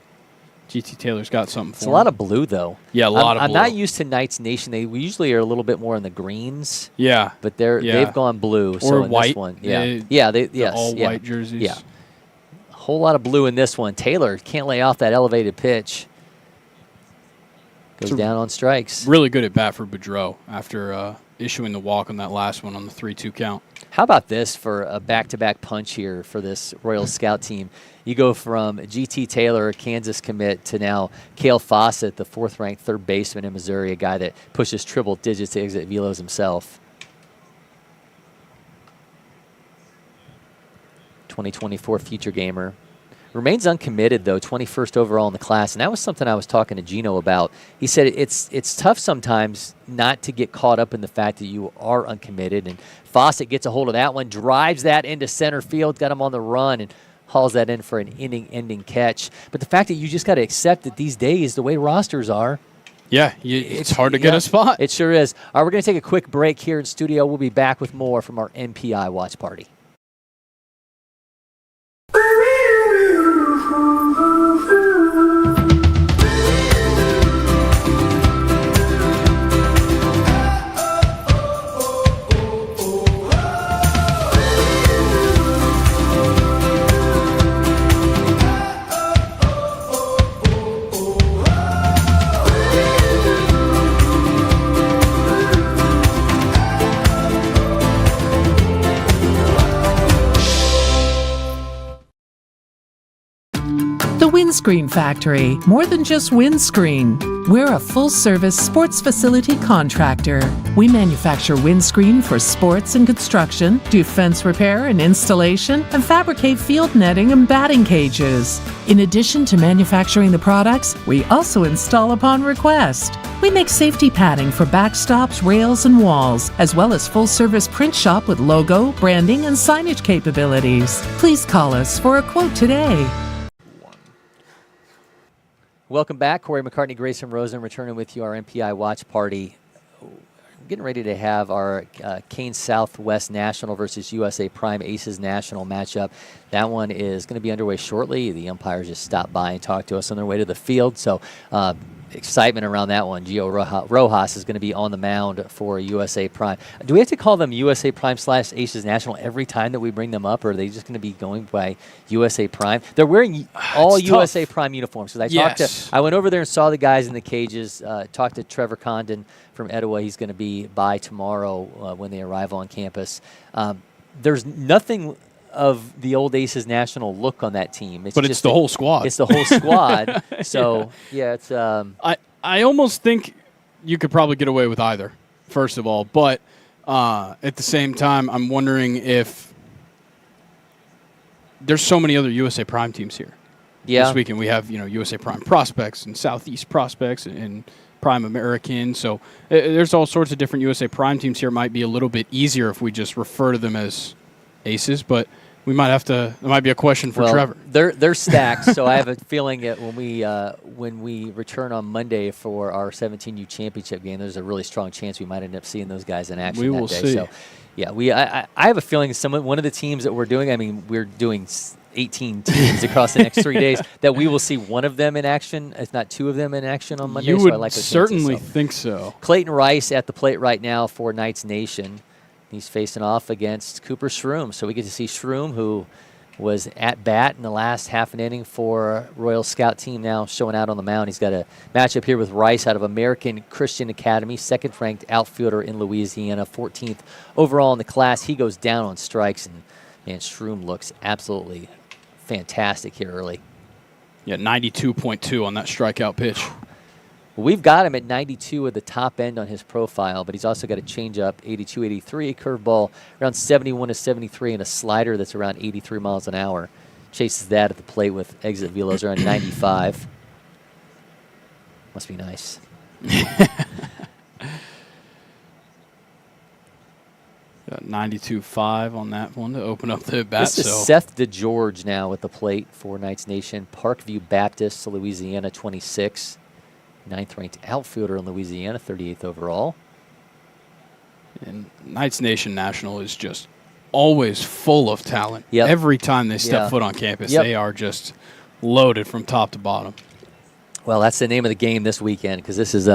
GT Taylor's got something for him. It's a lot of blue, though. Yeah, a lot of blue. I'm not used to Knights Nation. We usually are a little bit more in the greens. Yeah. But they've gone blue. Or so in white. This one, yes. All white jerseys. Yeah. A whole lot of blue in this one. Taylor can't lay off that elevated pitch. Goes down on strikes. Really good at bat for Boudreau after issuing the walk on that last one on the 3-2 count. How about this for a back-to-back punch here for this Royal Scout team? You go from GT Taylor, a Kansas commit, to now Cale Fawcett, the 4th-ranked third baseman in Missouri, a guy that pushes triple digits to exit velos himself. 2024 future gamer. Remains uncommitted, though, 21st overall in the class. And that was something I was talking to Gino about. He said it's tough sometimes not to get caught up in the fact that you are uncommitted. And Fawcett gets a hold of that one, drives that into center field, got him on the run, and hauls that in for an inning-ending catch. But the fact that you just got to accept that these days, the way rosters are, it's hard to get a spot. It sure is. All right, we're going to take a quick break here in studio. We'll be back with more from our MPI watch party. The Windscreen Factory, more than just windscreen. We're a full-service sports facility contractor. We manufacture windscreen for sports and construction, do fence repair and installation, and fabricate field netting and batting cages. In addition to manufacturing the products, we also install upon request. We make safety padding for backstops, rails, and walls, as well as full-service print shop with logo, branding, and signage capabilities. Please call us for a quote today. Welcome back. Cory, McCartney, Grayson, Rosen returning with you, our MPI watch party. Getting ready to have our Kane Southwest National versus USA Prime Aces National matchup. That one is going to be underway shortly. The umpires just stopped by and talked to us on their way to the field. So excitement around that one. Gio Rojas is going to be on the mound for USA Prime. Do we have to call them USA Prime / Aces National every time that we bring them up, or are they just going to be going by USA Prime? They're wearing all USA Prime uniforms. Because I went over there and saw the guys in the cages, talked to Trevor Condon from Etowah. He's going to be by tomorrow when they arrive on campus. There's nothing of the old Aces National look on that team. It's the whole squad. It's the whole squad. So, it's... I almost think you could probably get away with either, first of all. But at the same time, I'm wondering if there's so many other USA Prime teams here. Yeah. This weekend we have, USA Prime Prospects and Southeast Prospects and Prime American. So there's all sorts of different USA Prime teams here. It might be a little bit easier if we just refer to them as Aces, but we might have to. There might be a question for Trevor. They're stacked, so I have a feeling that when we return on Monday for our 17U championship game, there's a really strong chance we might end up seeing those guys in action. We will that day. see. So, yeah, I have a feeling one of the teams that we're doing. I mean, we're doing 18 teams across the next 3 days. That we will see one of them in action, if not two of them in action on Monday. You so would I like certainly think so. Clayton Rice at the plate right now for Knights Nation. He's facing off against Cooper Shroom. So we get to see Shroom, who was at bat in the last half an inning for Royal Scout team, now showing out on the mound. He's got a matchup here with Rice out of American Christian Academy, 2nd-ranked outfielder in Louisiana, 14th overall in the class. He goes down on strikes, and man, Shroom looks absolutely fantastic here early. Yeah, 92.2 on that strikeout pitch. We've got him at 92 at the top end on his profile, but he's also got a changeup, 82, 83, curveball around 71 to 73, and a slider that's around 83 miles an hour. Chases that at the plate with exit velos around 95. Must be nice. 92.5 on that one to open up the bat. This is Seth DeGeorge now at the plate for Knights Nation. Parkview Baptist, Louisiana, 26. 9th-ranked outfielder in Louisiana, 38th overall. And Knights Nation National is just always full of talent. Yep. Every time they step foot on campus, they are just loaded from top to bottom. Well, that's the name of the game this weekend, because this is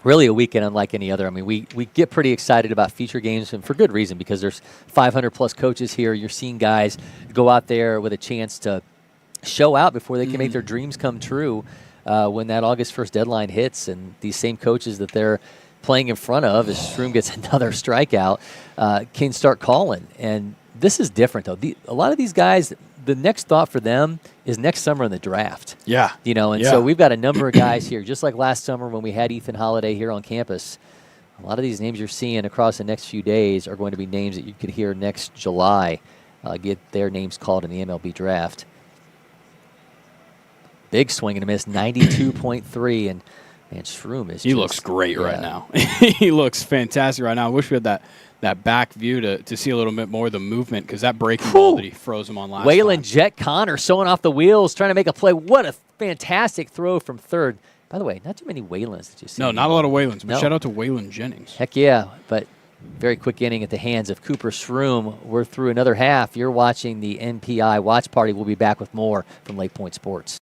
really a weekend unlike any other. I mean, we get pretty excited about future games, and for good reason, because there's 500-plus coaches here. You're seeing guys go out there with a chance to show out before they can make their dreams come true when that August 1st deadline hits, and these same coaches that they're playing in front of, as Shroom gets another strikeout, can start calling. And this is different, though. A lot of these guys, the next thought for them is next summer in the draft. Yeah. You know, and so we've got a number of guys here, just like last summer when we had Ethan Holiday here on campus. A lot of these names you're seeing across the next few days are going to be names that you could hear next July get their names called in the MLB draft. Big swing and a miss, 92.3, and man, Shroom is. He looks great right now. He looks fantastic right now. I wish we had that back view to see a little bit more of the movement, because that breaking ball that he froze him on last Waylon time. Jet Connor sewing off the wheels, trying to make a play. What a fantastic throw from third. By the way, not too many Waylons that you see. No, not a lot of Waylons, but shout out to Waylon Jennings. Heck yeah, but very quick inning at the hands of Cooper Shroom. We're through another half. You're watching the NPI Watch Party. We'll be back with more from LakePoint Sports.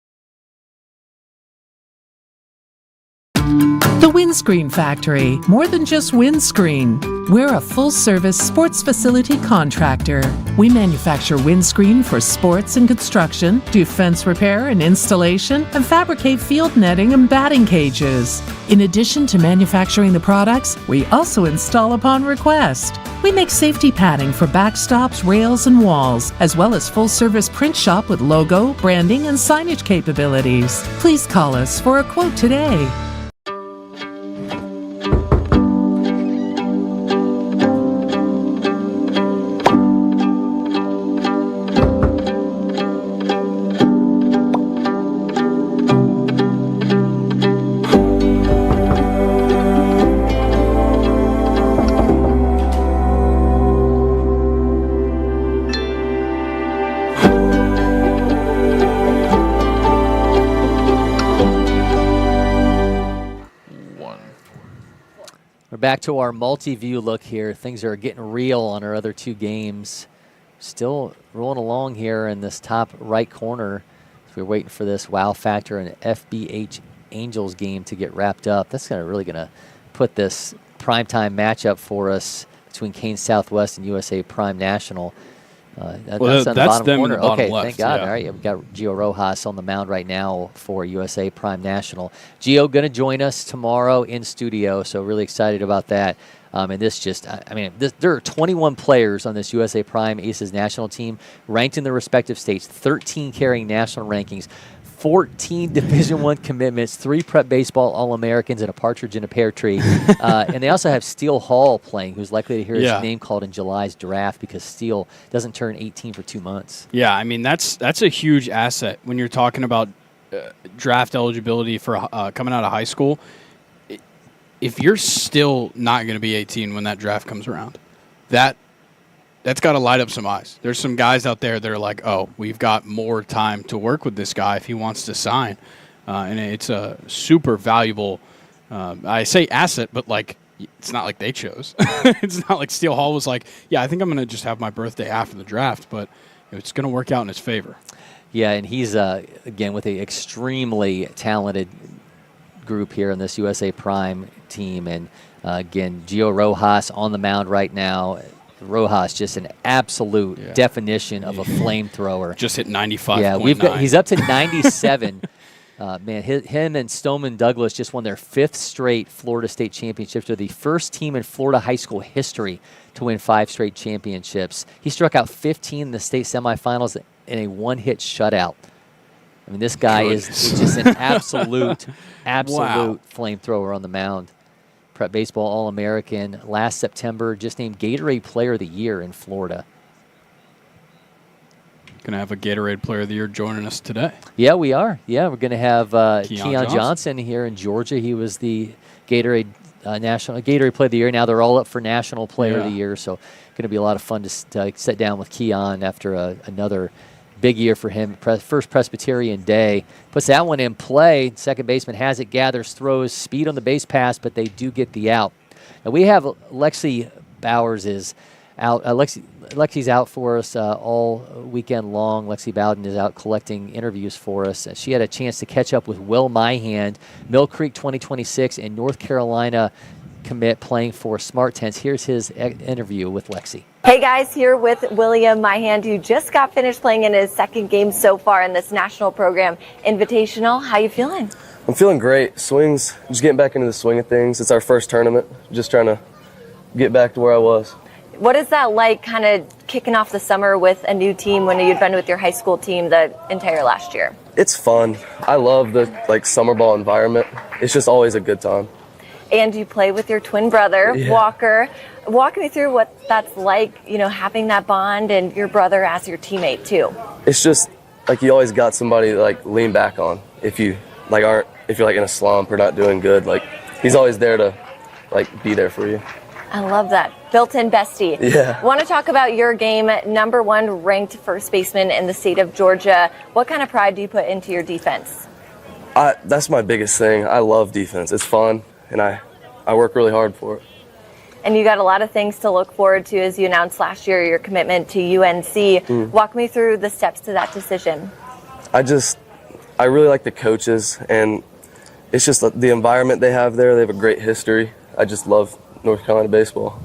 The Windscreen Factory, more than just windscreen. We're a full-service sports facility contractor. We manufacture windscreen for sports and construction, do fence repair and installation, and fabricate field netting and batting cages. In addition to manufacturing the products, we also install upon request. We make safety padding for backstops, rails, and walls, as well as full-service print shop with logo, branding, and signage capabilities. Please call us for a quote today. Back to our multi-view look here. Things are getting real on our other two games. Still rolling along here in this top right corner. We're waiting for this wow factor and FBH Angels game to get wrapped up. That's really going to put this primetime matchup for us between Kane Southwest and USA Prime National. That's on the bottom them corner. in the bottom okay, left, thank God. yeah. All right, we've got Gio Rojas on the mound right now for USA Prime National. Gio going to join us tomorrow in studio, so really excited about that. And this just, there are 21 players on this USA Prime Aces national team ranked in their respective states, 13 carrying national rankings, 14 Division I commitments, 3 prep baseball All-Americans, and a partridge in a pear tree. And they also have Steele Hall playing, who's likely to hear his name called in July's draft because Steele doesn't turn 18 for 2 months. Yeah, I mean, that's a huge asset when you're talking about draft eligibility for coming out of high school. If you're still not going to be 18 when that draft comes around, that's got to light up some eyes. There's some guys out there that are like, oh, we've got more time to work with this guy if he wants to sign. And it's a super valuable, I say asset, but like it's not like they chose. It's not like Steele Hall was like, yeah, I think I'm going to just have my birthday after the draft, but it's going to work out in his favor. Yeah, and he's, again, with an extremely talented group here in this USA Prime team. And, again, Gio Rojas on the mound right now. Rojas, just an absolute definition of a flamethrower. Just hit 95.9. Yeah, he's up to 97. Man, him and Stoneman Douglas just won their 5th straight Florida State championship. They're the first team in Florida high school history to win 5 straight championships. He struck out 15 in the state semifinals in a 1-hit shutout. I mean, this guy is just an absolute flamethrower on the mound. Prep Baseball All-American last September, just named Gatorade Player of the Year in Florida. Going to have a Gatorade Player of the Year joining us today. Yeah, we are. Yeah, we're going to have Keon Johnson here in Georgia. He was the Gatorade Player of the Year. Now they're all up for National Player of the Year, so going to be a lot of fun to sit down with Keon after another big year for him. First Presbyterian Day. Puts that one in play. Second baseman has it, gathers, throws, speed on the base pass, but they do get the out. Now we have Lexi Bowers is out. Lexi's out for us all weekend long. Lexi Bowden is out collecting interviews for us. She had a chance to catch up with Will Myhand, Mill Creek 2026, and North Carolina commit playing for Smart Tents. Here's his interview with Lexi. Hey guys, here with William Myhand, who just got finished playing in his second game so far in this national program Invitational. How you feeling? I'm feeling great. Swings, just getting back into the swing of things. It's our first tournament. Just trying to get back to where I was. What is that like, kind of kicking off the summer with a new team when you'd been with your high school team the entire last year? It's fun. I love the summer ball environment. It's just always a good time. And you play with your twin brother, Yeah. Walker. Walk me through what that's like, having that bond and your brother as your teammate too. It's just you always got somebody to lean back on if you if you're in a slump or not doing good. He's always there to be there for you. I love that. Built-in bestie. Yeah. Want to talk about your game, number 1 ranked first baseman in the state of Georgia. What kind of pride do you put into your defense? That's my biggest thing. I love defense. It's fun, and I work really hard for it. And you got a lot of things to look forward to as you announced last year your commitment to UNC. Walk me through the steps to that decision. I really like the coaches, and it's just the environment they have there. They have a great history. I just love North Carolina baseball.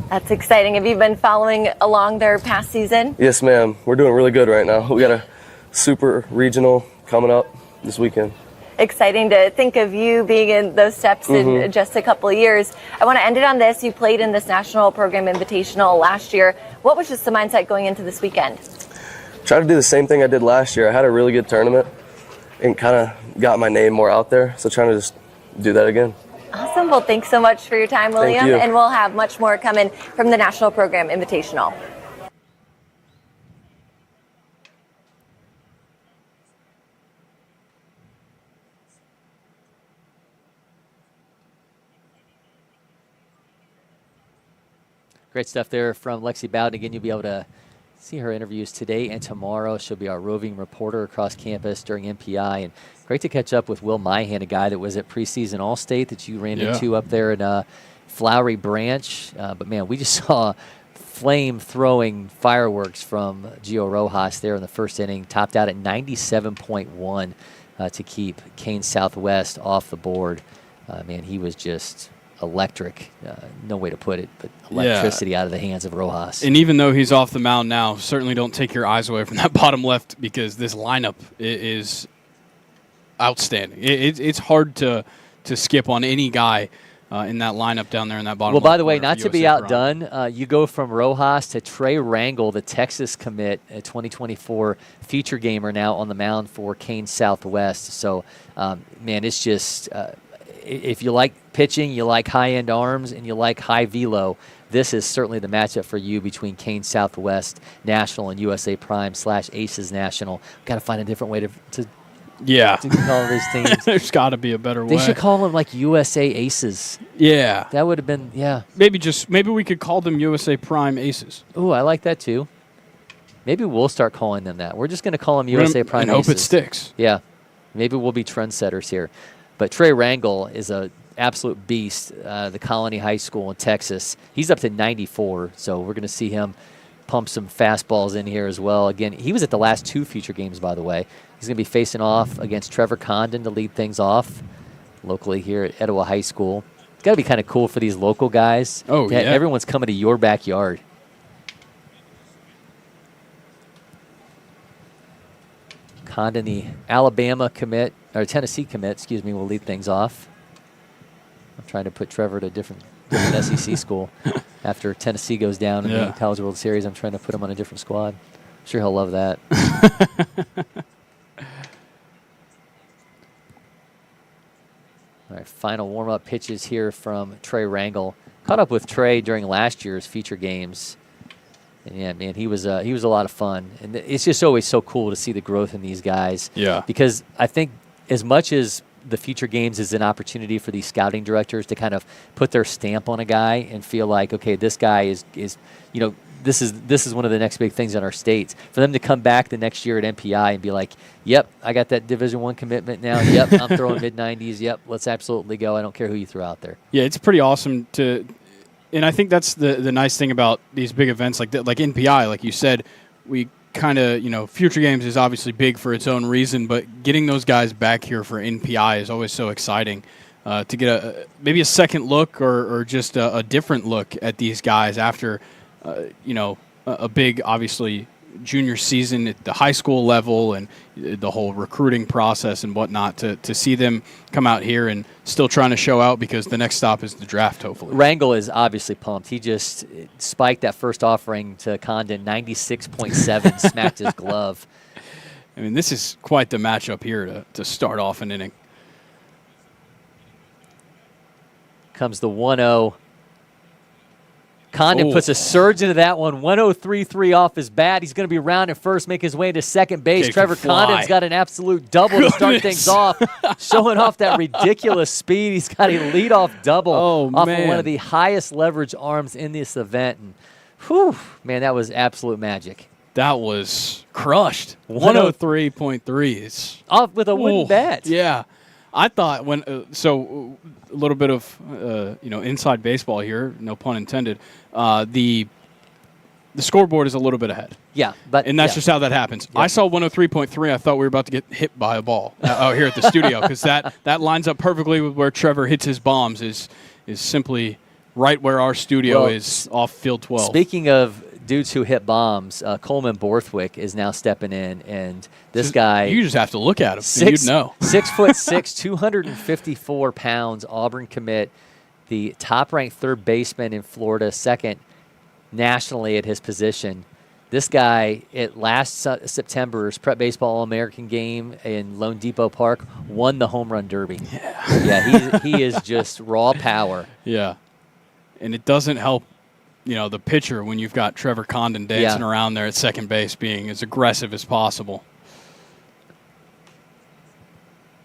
That's exciting. Have you been following along their past season? Yes, ma'am. We're doing really good right now. We got a super regional coming up this weekend. Exciting to think of you being in those steps in just a couple of years. I want to end it on this. You played in this national program Invitational last year. What was just the mindset going into this weekend? Try to do the same thing I did last year. I had a really good tournament and kind of got my name more out there. So trying to just do that again. Awesome. Well, thanks so much for your time, William. Thank you. And we'll have much more coming from the national program Invitational. Great stuff there from Lexi Bowden. Again, you'll be able to see her interviews today and tomorrow. She'll be our roving reporter across campus during MPI. And great to catch up with Will Myhand, a guy that was at preseason All-State that you ran into up there in Flowery Branch. But, man, we just saw flame-throwing fireworks from Gio Rojas there in the first inning, topped out at 97.1 to keep Kane Southwest off the board. Man, he was just electric, no way to put it, but electricity out of the hands of Rojas. And even though he's off the mound now, certainly don't take your eyes away from that bottom left, because this lineup is outstanding. It's hard to skip on any guy in that lineup down there in that bottom left. Well, by the way, not to be outdone, you go from Rojas to Trey Rangel, the Texas commit, a 2024 feature gamer now on the mound for Kane Southwest. So, man, it's just if you like pitching, you like high-end arms, and you like high velo, this is certainly the matchup for you between Kane Southwest National and USA Prime / Aces National. Got to find a different way to call these teams. There's got to be a better way. They should call them USA Aces. Yeah. That would have been, Maybe we could call them USA Prime Aces. Ooh, I like that too. Maybe we'll start calling them that. We're just going to call them USA Prime and Aces. hope it sticks. Yeah. Maybe we'll be trendsetters here. But Trey Rangel is an absolute beast, the Colony High School in Texas. He's up to 94, so we're going to see him pump some fastballs in here as well. Again, he was at the last 2 feature games, by the way. He's going to be facing off against Trevor Condon to lead things off locally here at Etowah High School. It's got to be kind of cool for these local guys. Oh, yeah. Everyone's coming to your backyard. Condon, the Alabama commit, or Tennessee commit, will lead things off. I'm trying to put Trevor at a different SEC school. After Tennessee goes down in the College World Series, I'm trying to put him on a different squad. I'm sure he'll love that. All right, final warm-up pitches here from Trey Rangel. Caught up with Trey during last year's feature games. And yeah, man, he was a lot of fun. And it's just always so cool to see the growth in these guys. Yeah. Because I think as much as the feature games is an opportunity for these scouting directors to kind of put their stamp on a guy and feel like, okay, this guy is this is one of the next big things in our states. For them to come back the next year at MPI and be like, yep, I got that Division I commitment now. Yep, I'm throwing mid-90s. Yep, let's absolutely go. I don't care who you throw out there. Yeah, it's pretty awesome to And I think that's the nice thing about these big events like NPI, like you said, we kind of, Future Games is obviously big for its own reason, but getting those guys back here for NPI is always so exciting to get maybe a second look or just a different look at these guys after, a big, obviously, junior season at the high school level and the whole recruiting process and whatnot to see them come out here and still trying to show out because the next stop is the draft, hopefully. Rangel is obviously pumped. He just spiked that first offering to Condon, 96.7, smacked his glove. I mean, this is quite the matchup here to start off an inning. Comes the 1-0. Condon puts a surge into that one. 1-0-3-3 off his bat. He's going to be round at first, make his way to second base. Trevor Condon's got an absolute double to start things off, showing off that ridiculous speed. He's got a leadoff double off of one of the highest leverage arms in this event. And whew, man, that was absolute magic. That was crushed. 103.3 is off with a wooden bat. Yeah. I thought a little bit of inside baseball here, no pun intended. The scoreboard is a little bit ahead. Yeah, and that's just how that happens. Yeah. I saw 103.3. I thought we were about to get hit by a ball out here at the studio because that lines up perfectly with where Trevor hits his bombs. Is simply right where our studio is off field 12. Speaking of dudes who hit bombs, Coleman Borthwick is now stepping in, and this guy. You just have to look at him, you'd know. 6'6", 254 pounds, Auburn commit, the top-ranked third baseman in Florida, second nationally at his position. This guy, at last September's Prep Baseball All-American game in Lone Depot Park, won the home run derby. Yeah, he is just raw power. Yeah, and it doesn't help. The pitcher when you've got Trevor Condon dancing around there at second base being as aggressive as possible.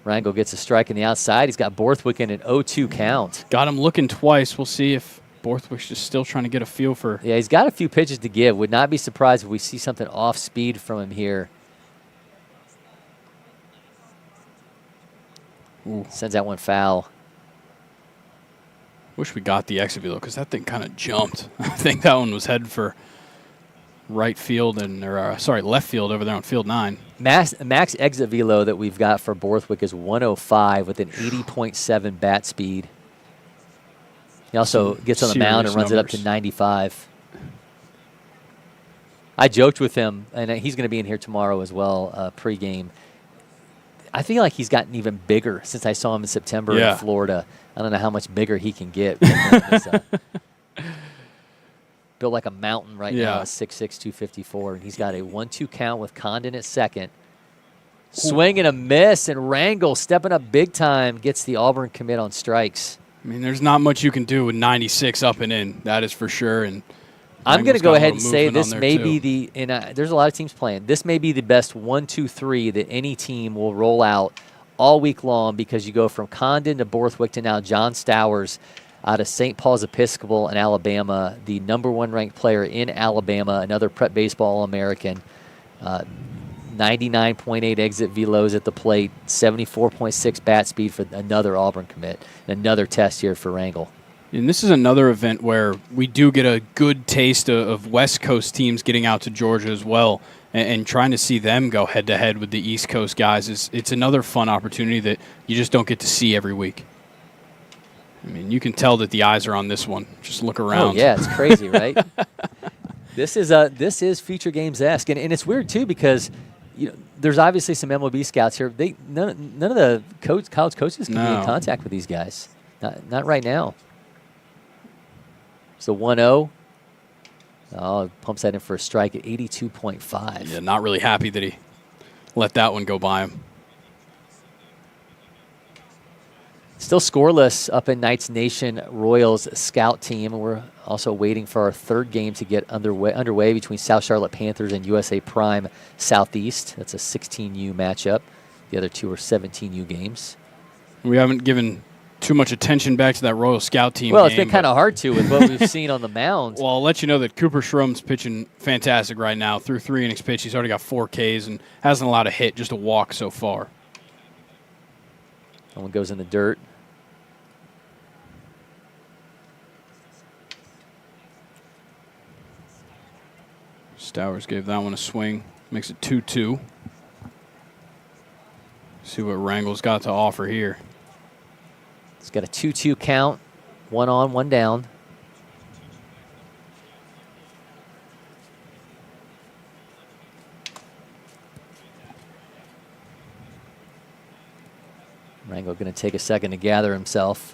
Rangel gets a strike in the outside. He's got Borthwick in an 0-2 count. Got him looking twice. We'll see if Borthwick's just still trying to get a feel for. Yeah, he's got a few pitches to give. Would not be surprised if we see something off speed from him here. Ooh. Sends that one foul. Wish we got the exit velo because that thing kind of jumped. I think that one was headed for right field left field over there on field 9. Max exit velo that we've got for Borthwick is 105 with an 80.7 bat speed. He also gets on the mound and runs it up to 95. I joked with him, and he's going to be in here tomorrow as well, pregame. I feel like he's gotten even bigger since I saw him in September in Florida. I don't know how much bigger he can get. Built like a mountain right now, 6'6", 254. And he's got a 1-2 count with Condon at second. Swing and a miss, and Rangel stepping up big time gets the Auburn commit on strikes. I mean, there's not much you can do with 96 up and in. That is for sure. And I'm going to go ahead and say this may be there's a lot of teams playing. This may be the best 1-2-3 that any team will roll out all week long because you go from Condon to Borthwick to now John Stowers out of St. Paul's Episcopal in Alabama, the #1 ranked player in Alabama, another Prep Baseball All-American. 99.8 exit velos at the plate, 74.6 bat speed for another Auburn commit, another test here for Rangel. And this is another event where we do get a good taste of West Coast teams getting out to Georgia as well and trying to see them go head-to-head with the East Coast guys. It's another fun opportunity that you just don't get to see every week. I mean, you can tell that the eyes are on this one. Just look around. Oh, yeah, it's crazy, right? This is Future Games-esque. And it's weird, too, because there's obviously some MLB scouts here. None of the college coaches can be in contact with these guys. Not right now. So 1-0. Oh, pumps that in for a strike at 82.5. Yeah, not really happy that he let that one go by him. Still scoreless up in Knation Royals scout team. We're also waiting for our third game to get underway between South Charlotte Panthers and USA Prime Southeast. That's a 16U matchup. The other two are 17U games. We haven't given too much attention back to that Royal Scout team. Well, it's been kind of hard to with what we've seen on the mound. Well, I'll let you know that Cooper Schrumm's pitching fantastic right now. Through 3 innings pitched, he's already got 4 Ks and hasn't allowed a hit, just a walk so far. That one goes in the dirt. Stowers gave that one a swing. Makes it 2-2. See what Wrangle's got to offer here. It's got a 2-2 count. 1 on, 1 down. Wrangle going to take a second to gather himself.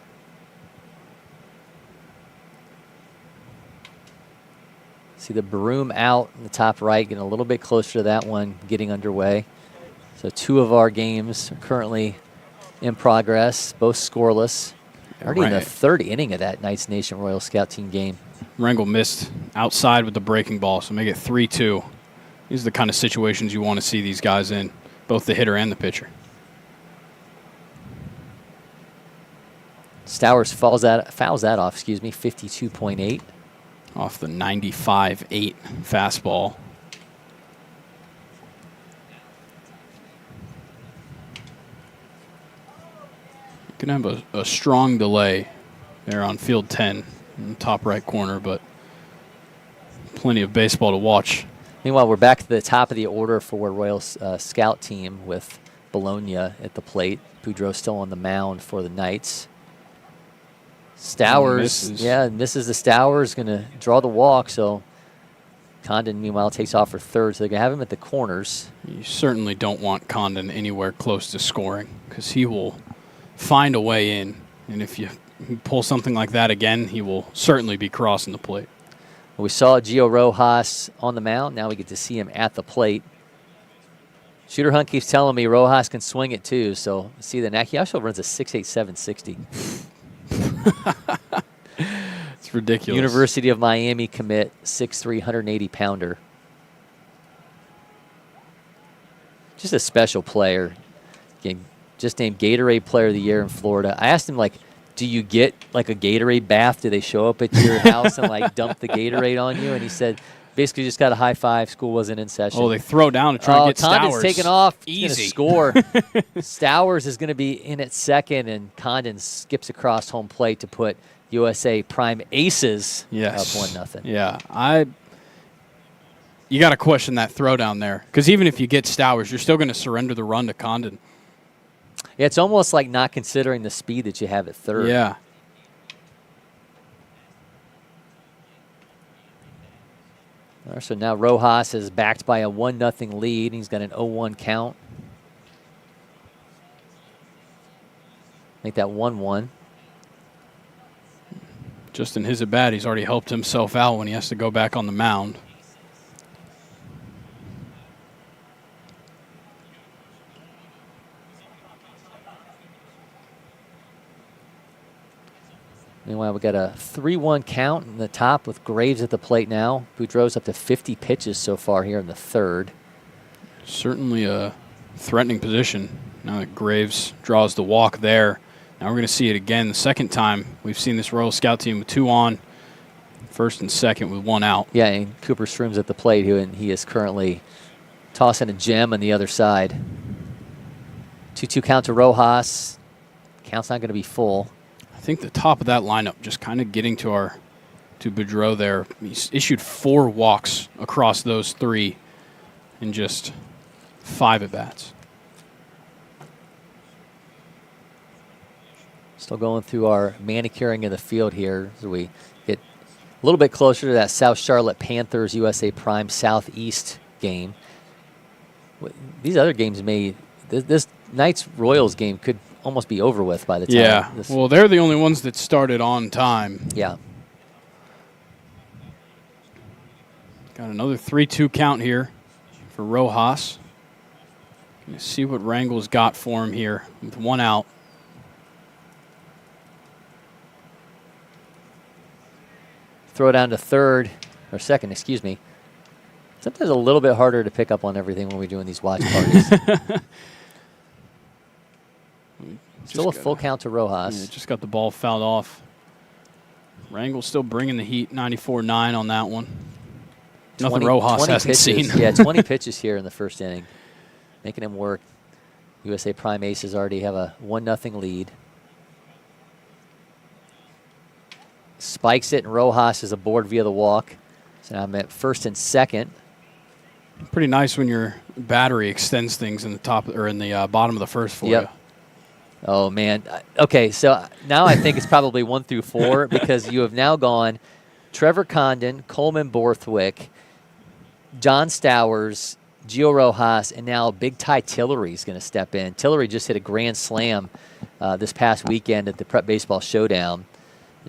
See the broom out in the top right, getting a little bit closer to that one, getting underway. So 2 of our games are currently in progress, both scoreless. Already in the 3rd inning of that Knights Nation Royal Scout Team game. Wrangle missed outside with the breaking ball, so make it 3-2. These are the kind of situations you want to see these guys in, both the hitter and the pitcher. Stowers fouls that off, 52.8. Off the 95-8 fastball. You can have a strong delay there on field 10 in the top right corner, but plenty of baseball to watch. Meanwhile, we're back to the top of the order for Royal Scout Team with Bologna at the plate. Boudreau still on the mound for the Knights. Stowers, misses the Stowers, going to draw the walk, so Condon, meanwhile, takes off for third, so they're going to have him at the corners. You certainly don't want Condon anywhere close to scoring because he will find a way in, and if you pull something like that again, he will certainly be crossing the plate. We saw Gio Rojas on the mound. Now we get to see him at the plate. Shooter Hunt keeps telling me Rojas can swing it too, so see the neck. He also runs a 6.8 760. It's ridiculous. University of Miami commit, 6'3", 180-pounder. Just a special player. Just named Gatorade Player of the Year in Florida. I asked him, like, do you get, like, a Gatorade bath? Do they show up at your house and, like, dump the Gatorade on you? And he said, basically just got a high five. School wasn't in session. Oh, they throw down to try to get Condon's Stowers. Taking off. Easy. Score. Stowers is going to be in at second, and Condon skips across home plate to put USA Prime Aces up 1-0. Yeah, you got to question that throw down there because even if you get Stowers, you're still going to surrender the run to Condon. Yeah, it's almost like not considering the speed that you have at third. Yeah. All right, so now Rojas is backed by a 1-0 lead. He's got an 0-1 count. Make that 1-1. Just in his at-bat, he's already helped himself out when he has to go back on the mound. Meanwhile, we got a 3-1 count in the top with Graves at the plate now. Boudreau's up to 50 pitches so far here in the third. Certainly a threatening position now that Graves draws the walk there. Now we're going to see it again the second time. We've seen this Royal Scout team with 2 on, first and second with 1 out. Yeah, and Cooper Stroom's at the plate, and he is currently tossing a gem on the other side. 2-2 count to Rojas. Count's not going to be full. I think the top of that lineup just kind of getting to Boudreau there. He's issued 4 walks across those 3 in just 5 at-bats. Still going through our manicuring of the field here as we get a little bit closer to that South Charlotte Panthers USA Prime Southeast game. These other games this Knights Royals game could almost be over with by the time. Yeah, well, they're the only ones that started on time. Yeah. Got another 3-2 count here for Rojas. Gonna see what Wrangle's got for him here with 1 out. Throw down to second, excuse me. Sometimes a little bit harder to pick up on everything when we're doing these watch parties. Still a full count to Rojas. Yeah, just got the ball fouled off. Wrangle still bringing the heat, 94-9 on that one. Nothing Rojas hasn't seen. Yeah, 20 pitches here in the first inning, making him work. USA Prime Aces already have a 1-0 lead. Spikes it, and Rojas is aboard via the walk. So now I'm at first and second. Pretty nice when your battery extends things in the top or in the bottom of the first for Yep. you. Oh, man. Okay, so now I think it's probably 1 through 4 because you have now gone Trevor Condon, Coleman Borthwick, John Stowers, Gio Rojas, and now Big Ty Tillery is going to step in. Tillery just hit a grand slam this past weekend at the Prep Baseball Showdown.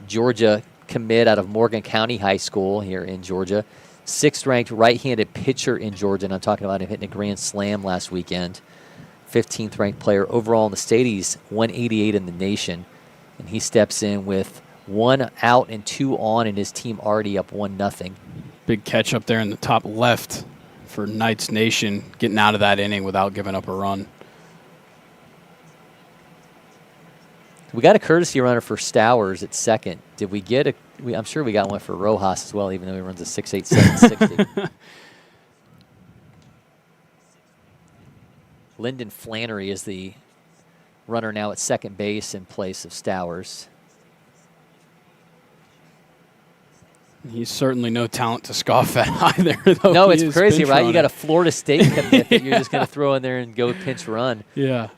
Georgia commit out of Morgan County High School here in Georgia. 6th-ranked right-handed pitcher in Georgia, and I'm talking about him hitting a grand slam last weekend. 15th-ranked player overall in the state. He's 188 in the nation, and he steps in with 1 out and 2 on, and his team already up 1-0. Big catch up there in the top left for Knights Nation, getting out of that inning without giving up a run. We got a courtesy runner for Stowers at second. Did we get a? I'm sure we got one for Rojas as well, even though he runs a 6.87 60. Lyndon Flannery is the runner now at second base in place of Stowers. He's certainly no talent to scoff at either, though. No, He it's is crazy, pinch right? running. You got a Florida State commit that you're just going to throw in there and go pinch run. Yeah.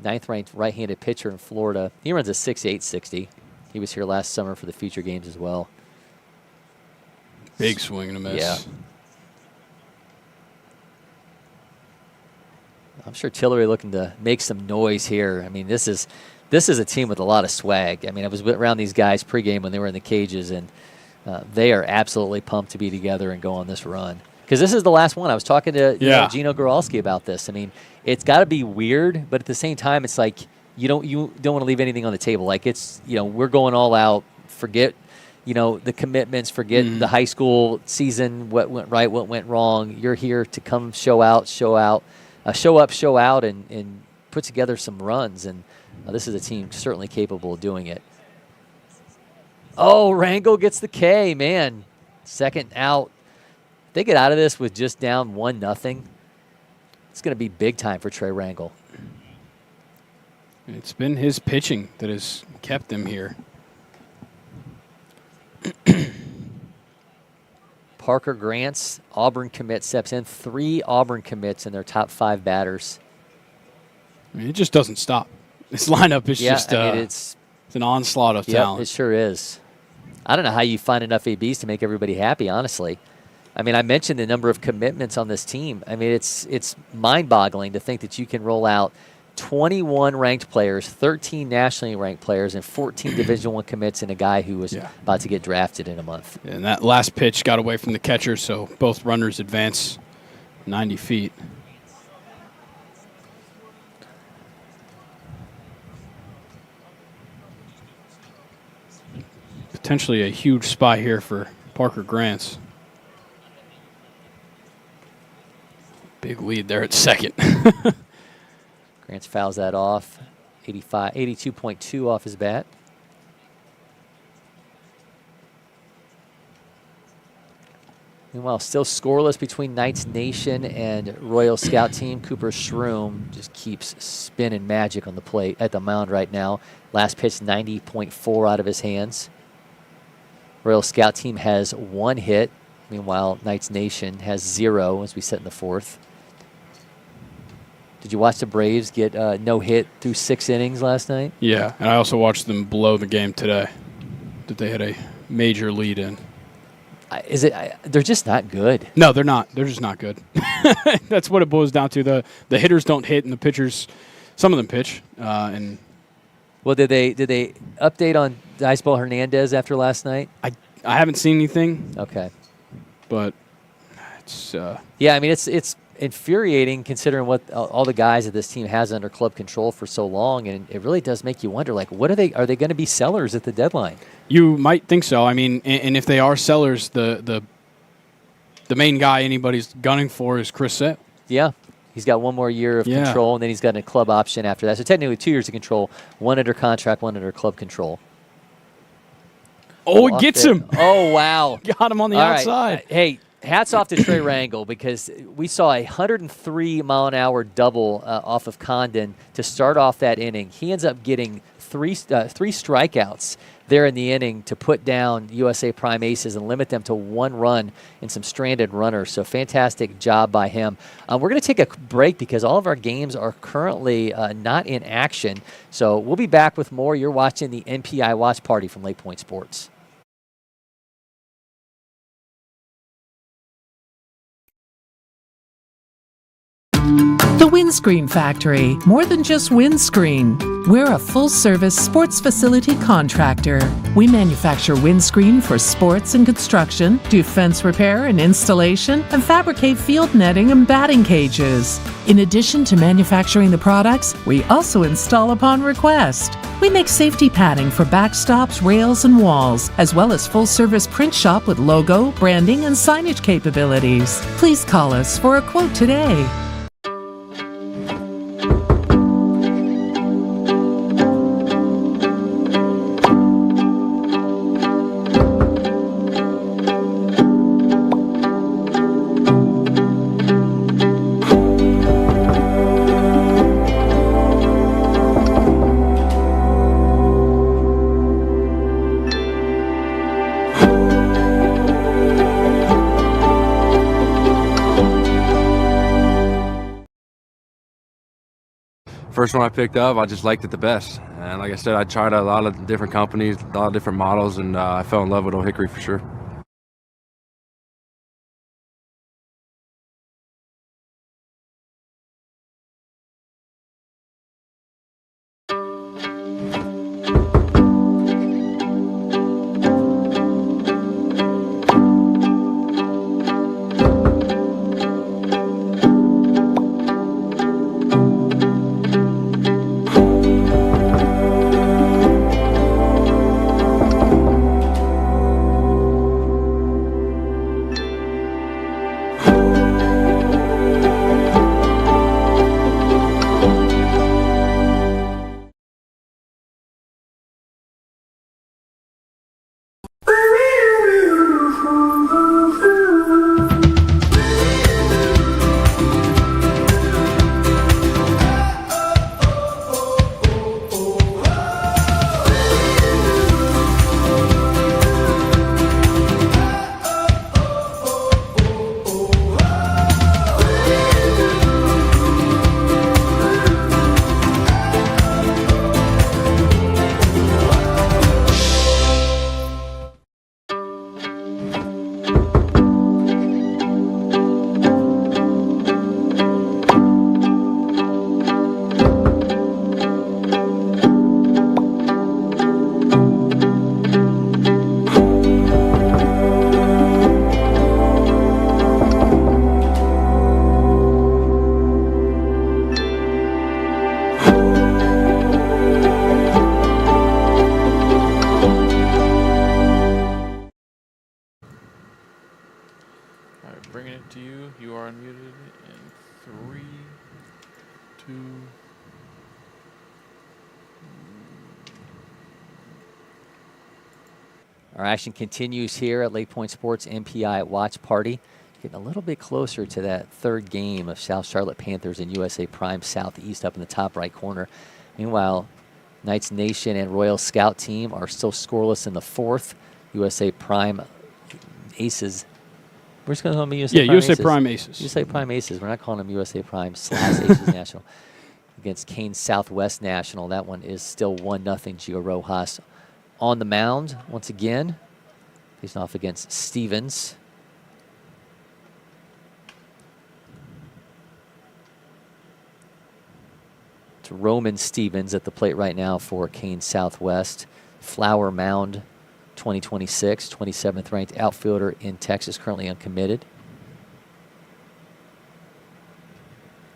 9th-ranked right-handed pitcher in Florida. He runs a 6.8 60. He was here last summer for the future games as well. Big swing and a miss. Yeah. I'm sure Tillery looking to make some noise here. I mean, this is a team with a lot of swag. I mean, I was around these guys pregame when they were in the cages, and they are absolutely pumped to be together and go on this run. Because this is the last one. I was talking to Gino Goralski about this. I mean, it's got to be weird, but at the same time, it's like you don't want to leave anything on the table. Like it's we're going all out. Forget the commitments. Forget the high school season. What went right, what went wrong. You're here to come show up, show out, and put together some runs. And this is a team certainly capable of doing it. Oh, Rangel gets the K, man. Second out. They get out of this with just down 1-0. It's going to be big time for Trey Rangel. It's been his pitching that has kept them here. Parker Grants, Auburn commit, steps in. 3 Auburn commits in their top 5 batters. I mean, it just doesn't stop. This lineup is it's an onslaught of talent. It sure is. I don't know how you find enough ABs to make everybody happy, honestly. I mean, I mentioned the number of commitments on this team. I mean, it's mind-boggling to think that you can roll out 21 ranked players, 13 nationally ranked players, and 14 Division I commits in a guy who was about to get drafted in a month. Yeah, and that last pitch got away from the catcher, so both runners advance 90 feet. Potentially a huge spot here for Parker Grants. Big lead there at second. Grants fouls that off. 82.2 off his bat. Meanwhile, still scoreless between Knights Nation and Royal Scout Team. Cooper Shroom just keeps spinning magic on the plate at the mound right now. Last pitch, 90.4 out of his hands. Royal Scout Team has 1 hit. Meanwhile, Knights Nation has 0 as we sit in the 4th. Did you watch the Braves get no hit through 6 innings last night? Yeah, and I also watched them blow the game today that they had a major lead in. They're just not good. No, they're not. They're just not good. That's what it boils down to. The hitters don't hit, and the pitchers, some of them pitch. And well, did they update on Iceball Hernandez after last night? I haven't seen anything. Okay, but it's yeah. I mean, it's infuriating considering what all the guys that this team has under club control for so long, and it really does make you wonder, like, what are they going to be sellers at the deadline? You might think so. I mean, and if they are sellers, the main guy anybody's gunning for is Chris Sett. Yeah, he's got 1 more year of control, and then he's got a club option after that. So technically 2 years of control, 1 under contract, 1 under club control. Oh, it gets him. Oh, wow. Got him on the outside. Right. Hey, hats off to Trey Rangel, because we saw a 103-mile-an-hour double off of Condon to start off that inning. He ends up getting three strikeouts there in the inning to put down USA Prime Aces and limit them to 1 run and some stranded runners. So fantastic job by him. We're going to take a break because all of our games are currently not in action. So we'll be back with more. You're watching the NPI Watch Party from LakePoint Sports. The Windscreen Factory, more than just windscreen. We're a full-service sports facility contractor. We manufacture windscreen for sports and construction, do fence repair and installation, and fabricate field netting and batting cages. In addition to manufacturing the products, we also install upon request. We make safety padding for backstops, rails, and walls, as well as full-service print shop with logo, branding, and signage capabilities. Please call us for a quote today. First one I picked up, I just liked it the best. And like I said, I tried a lot of different companies, a lot of different models, and I fell in love with Old Hickory for sure. Our action continues here at LakePoint Sports MPI Watch Party. Getting a little bit closer to that third game of South Charlotte Panthers and USA Prime Southeast up in the top right corner. Meanwhile, Knights Nation and Royal Scout team are still scoreless in the fourth. USA Prime Aces. We're just going to call them USA Prime USA Aces. Prime Aces. USA Prime Aces. We're not calling them USA Prime / Aces National. Against Kane Southwest National. That one is still 1-0. Gio Rojas on the mound once again. Facing off against Stevens. It's Roman Stevens at the plate right now for Kane Southwest. Flower Mound 2026, 27th ranked outfielder in Texas, currently uncommitted.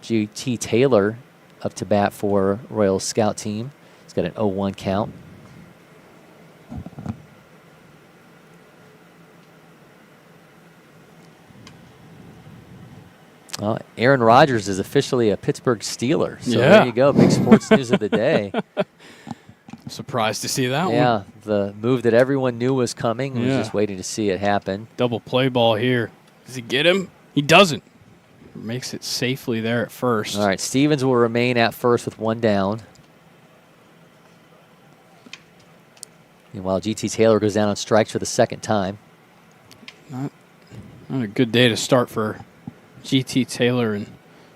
G.T. Taylor up to bat for Royal Scout team. He's got an 0-1 count. Aaron Rodgers is officially a Pittsburgh Steeler. So there you go. Big sports news of the day. Surprised to see that one. Yeah, the move that everyone knew was coming. We was just waiting to see it happen. Double play ball here. Does he get him? He doesn't. Makes it safely there at first. All right, Stevens will remain at first with one down. Meanwhile, GT Taylor goes down on strikes for the second time. Not a good day to start for GT Taylor and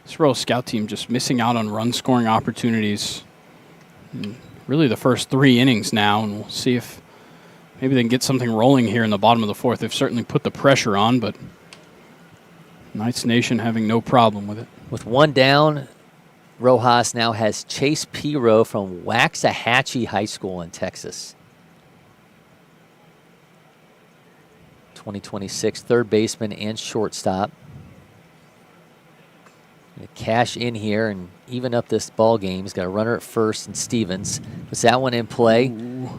this Royal Scout team, just missing out on run scoring opportunities. And really the first 3 innings now, and we'll see if maybe they can get something rolling here in the bottom of the 4th. They've certainly put the pressure on, but Knights Nation having no problem with it. With 1 down, Rojas now has Chase Piro from Waxahachie High School in Texas. 2026 third baseman and shortstop. Cash in here and even up this ball game. He's got a runner at first and Stevens. Puts that one in play. Ooh.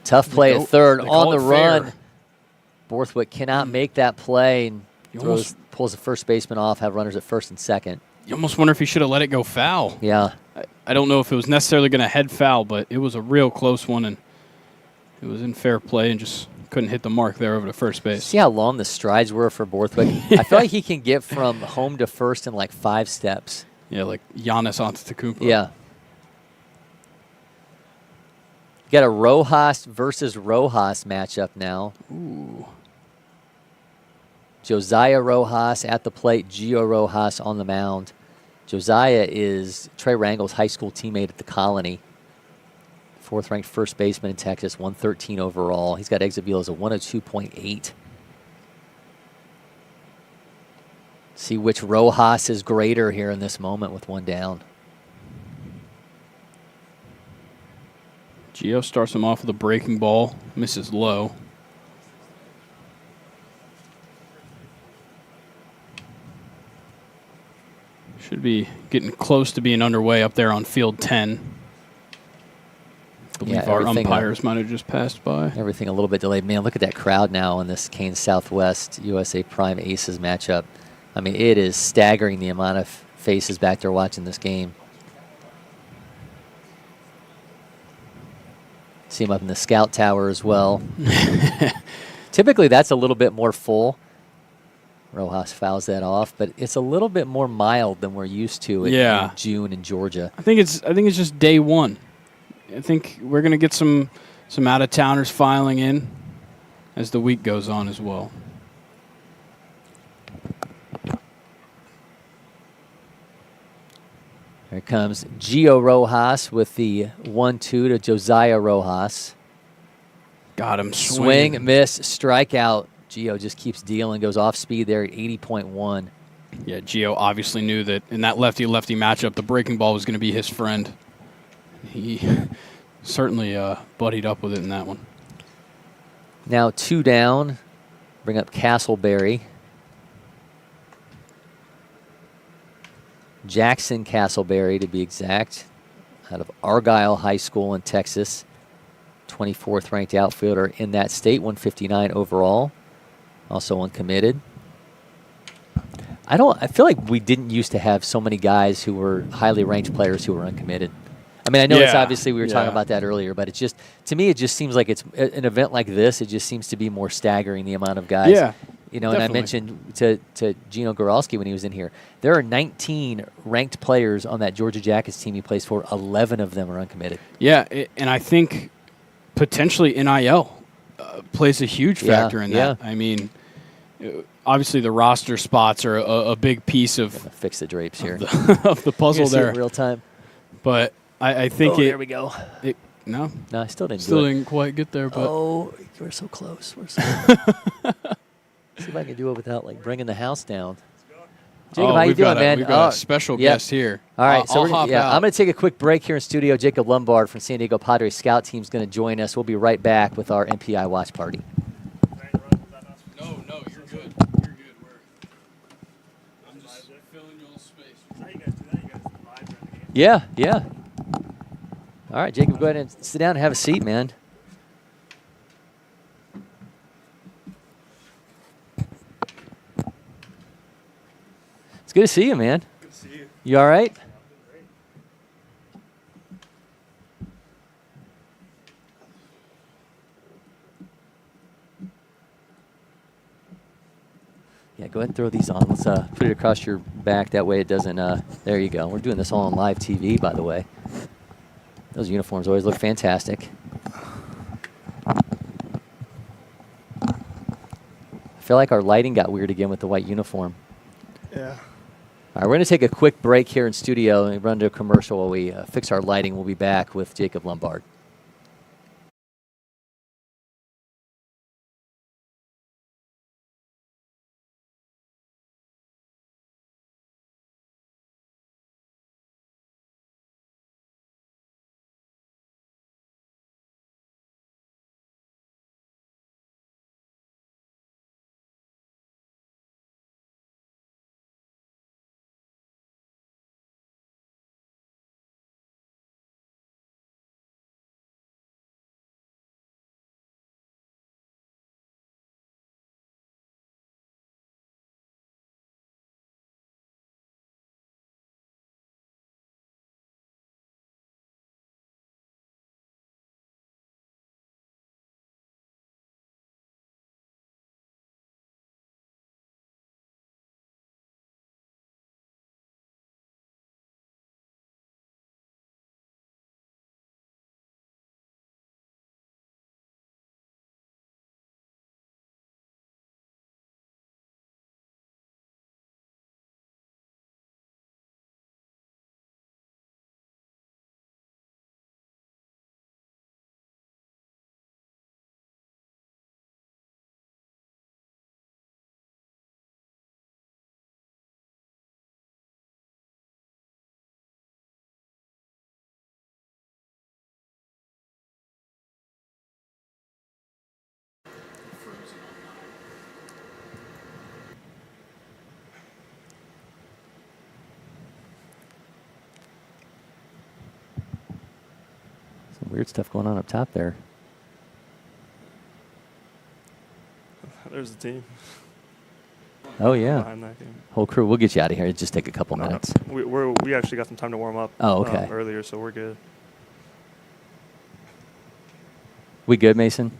Tough play at third on the run. Fair. Borthwick cannot make that play and pulls the first baseman off, have runners at first and second. You almost wonder if he should have let it go foul. Yeah. I don't know if it was necessarily going to head foul, but it was a real close one, and it was in fair play and just couldn't hit the mark there over to first base. See how long the strides were for Borthwick? Yeah. I feel like he can get from home to first in like 5 steps. Yeah, like Giannis Antetokounmpo. Yeah. You got a Rojas versus Rojas matchup now. Ooh. Josiah Rojas at the plate, Gio Rojas on the mound. Josiah is Trey Rangel's high school teammate at the Colony. 4th-ranked first baseman in Texas, 113 overall. He's got exit velos of 102.8. See which Rojas is greater here in this moment with 1 down. Gio starts him off with a breaking ball, misses low. Should be getting close to being underway up there on field 10. I believe our umpires might have just passed by. Everything a little bit delayed. Man, look at that crowd now in this Canes Southwest USA Prime Aces matchup. I mean, it is staggering the amount of faces back there watching this game. See him up in the Scout Tower as well. Typically, that's a little bit more full. Rojas fouls that off, but it's a little bit more mild than we're used to in June in Georgia. I think it's just day 1. I think we're going to get some out-of-towners filing in as the week goes on as well. Here comes Gio Rojas with the 1-2 to Josiah Rojas. Got him. Swing, miss, strikeout. Gio just keeps dealing, goes off speed there at 80.1. Yeah, Gio obviously knew that in that lefty-lefty matchup, the breaking ball was going to be his friend. He certainly buddied up with it in that one. Now 2 down. Bring up Castleberry. Jackson Castleberry, to be exact, out of Argyle High School in Texas. 24th ranked outfielder in that state, 159 overall. Also uncommitted. I feel like we didn't used to have so many guys who were highly ranked players who were uncommitted. I mean, I know it's obviously we were talking about that earlier, but it's just, to me, it just seems like it's an event like this. It just seems to be more staggering, the amount of guys. Yeah, you know, definitely. And I mentioned to Gino Goralski when he was in here, there are 19 ranked players on that Georgia Jackets team he plays for. 11 of them are uncommitted. Yeah, and I think potentially NIL plays a huge factor in that. I mean, obviously the roster spots are a big piece of fix the drapes here of the puzzle there in real time. But I think there we go. No, I still didn't. Didn't quite get there. But we're so close. We're so. See if I can do it without like bringing the house down. Jacob, how you doing, man? We've got a special guest here. All right, so I'm going to take a quick break here in studio. Jacob Lumbard from San Diego Padres Scout Team is going to join us. We'll be right back with our MPI watch party. No, you're good. I'm just filling you a little space. Yeah. All right, Jacob, go ahead and sit down and have a seat, man. It's good to see you, man. Good to see you. You all right? Yeah, go ahead and throw these on. Let's put it across your back. That way it doesn't, there you go. We're doing this all on live TV, by the way. Those uniforms always look fantastic. feel like our lighting got weird again with the white uniform. Yeah. All right, we're going to take a quick break here in studio and run to a commercial while we fix our lighting. We'll be back with Jacob Lombard. Some weird stuff going on up top there. There's the team. Oh, yeah. Behind that game. Whole crew. We'll get you out of here. It'll just take a couple minutes. We actually got some time to warm up earlier, so we're good. We good, Mason?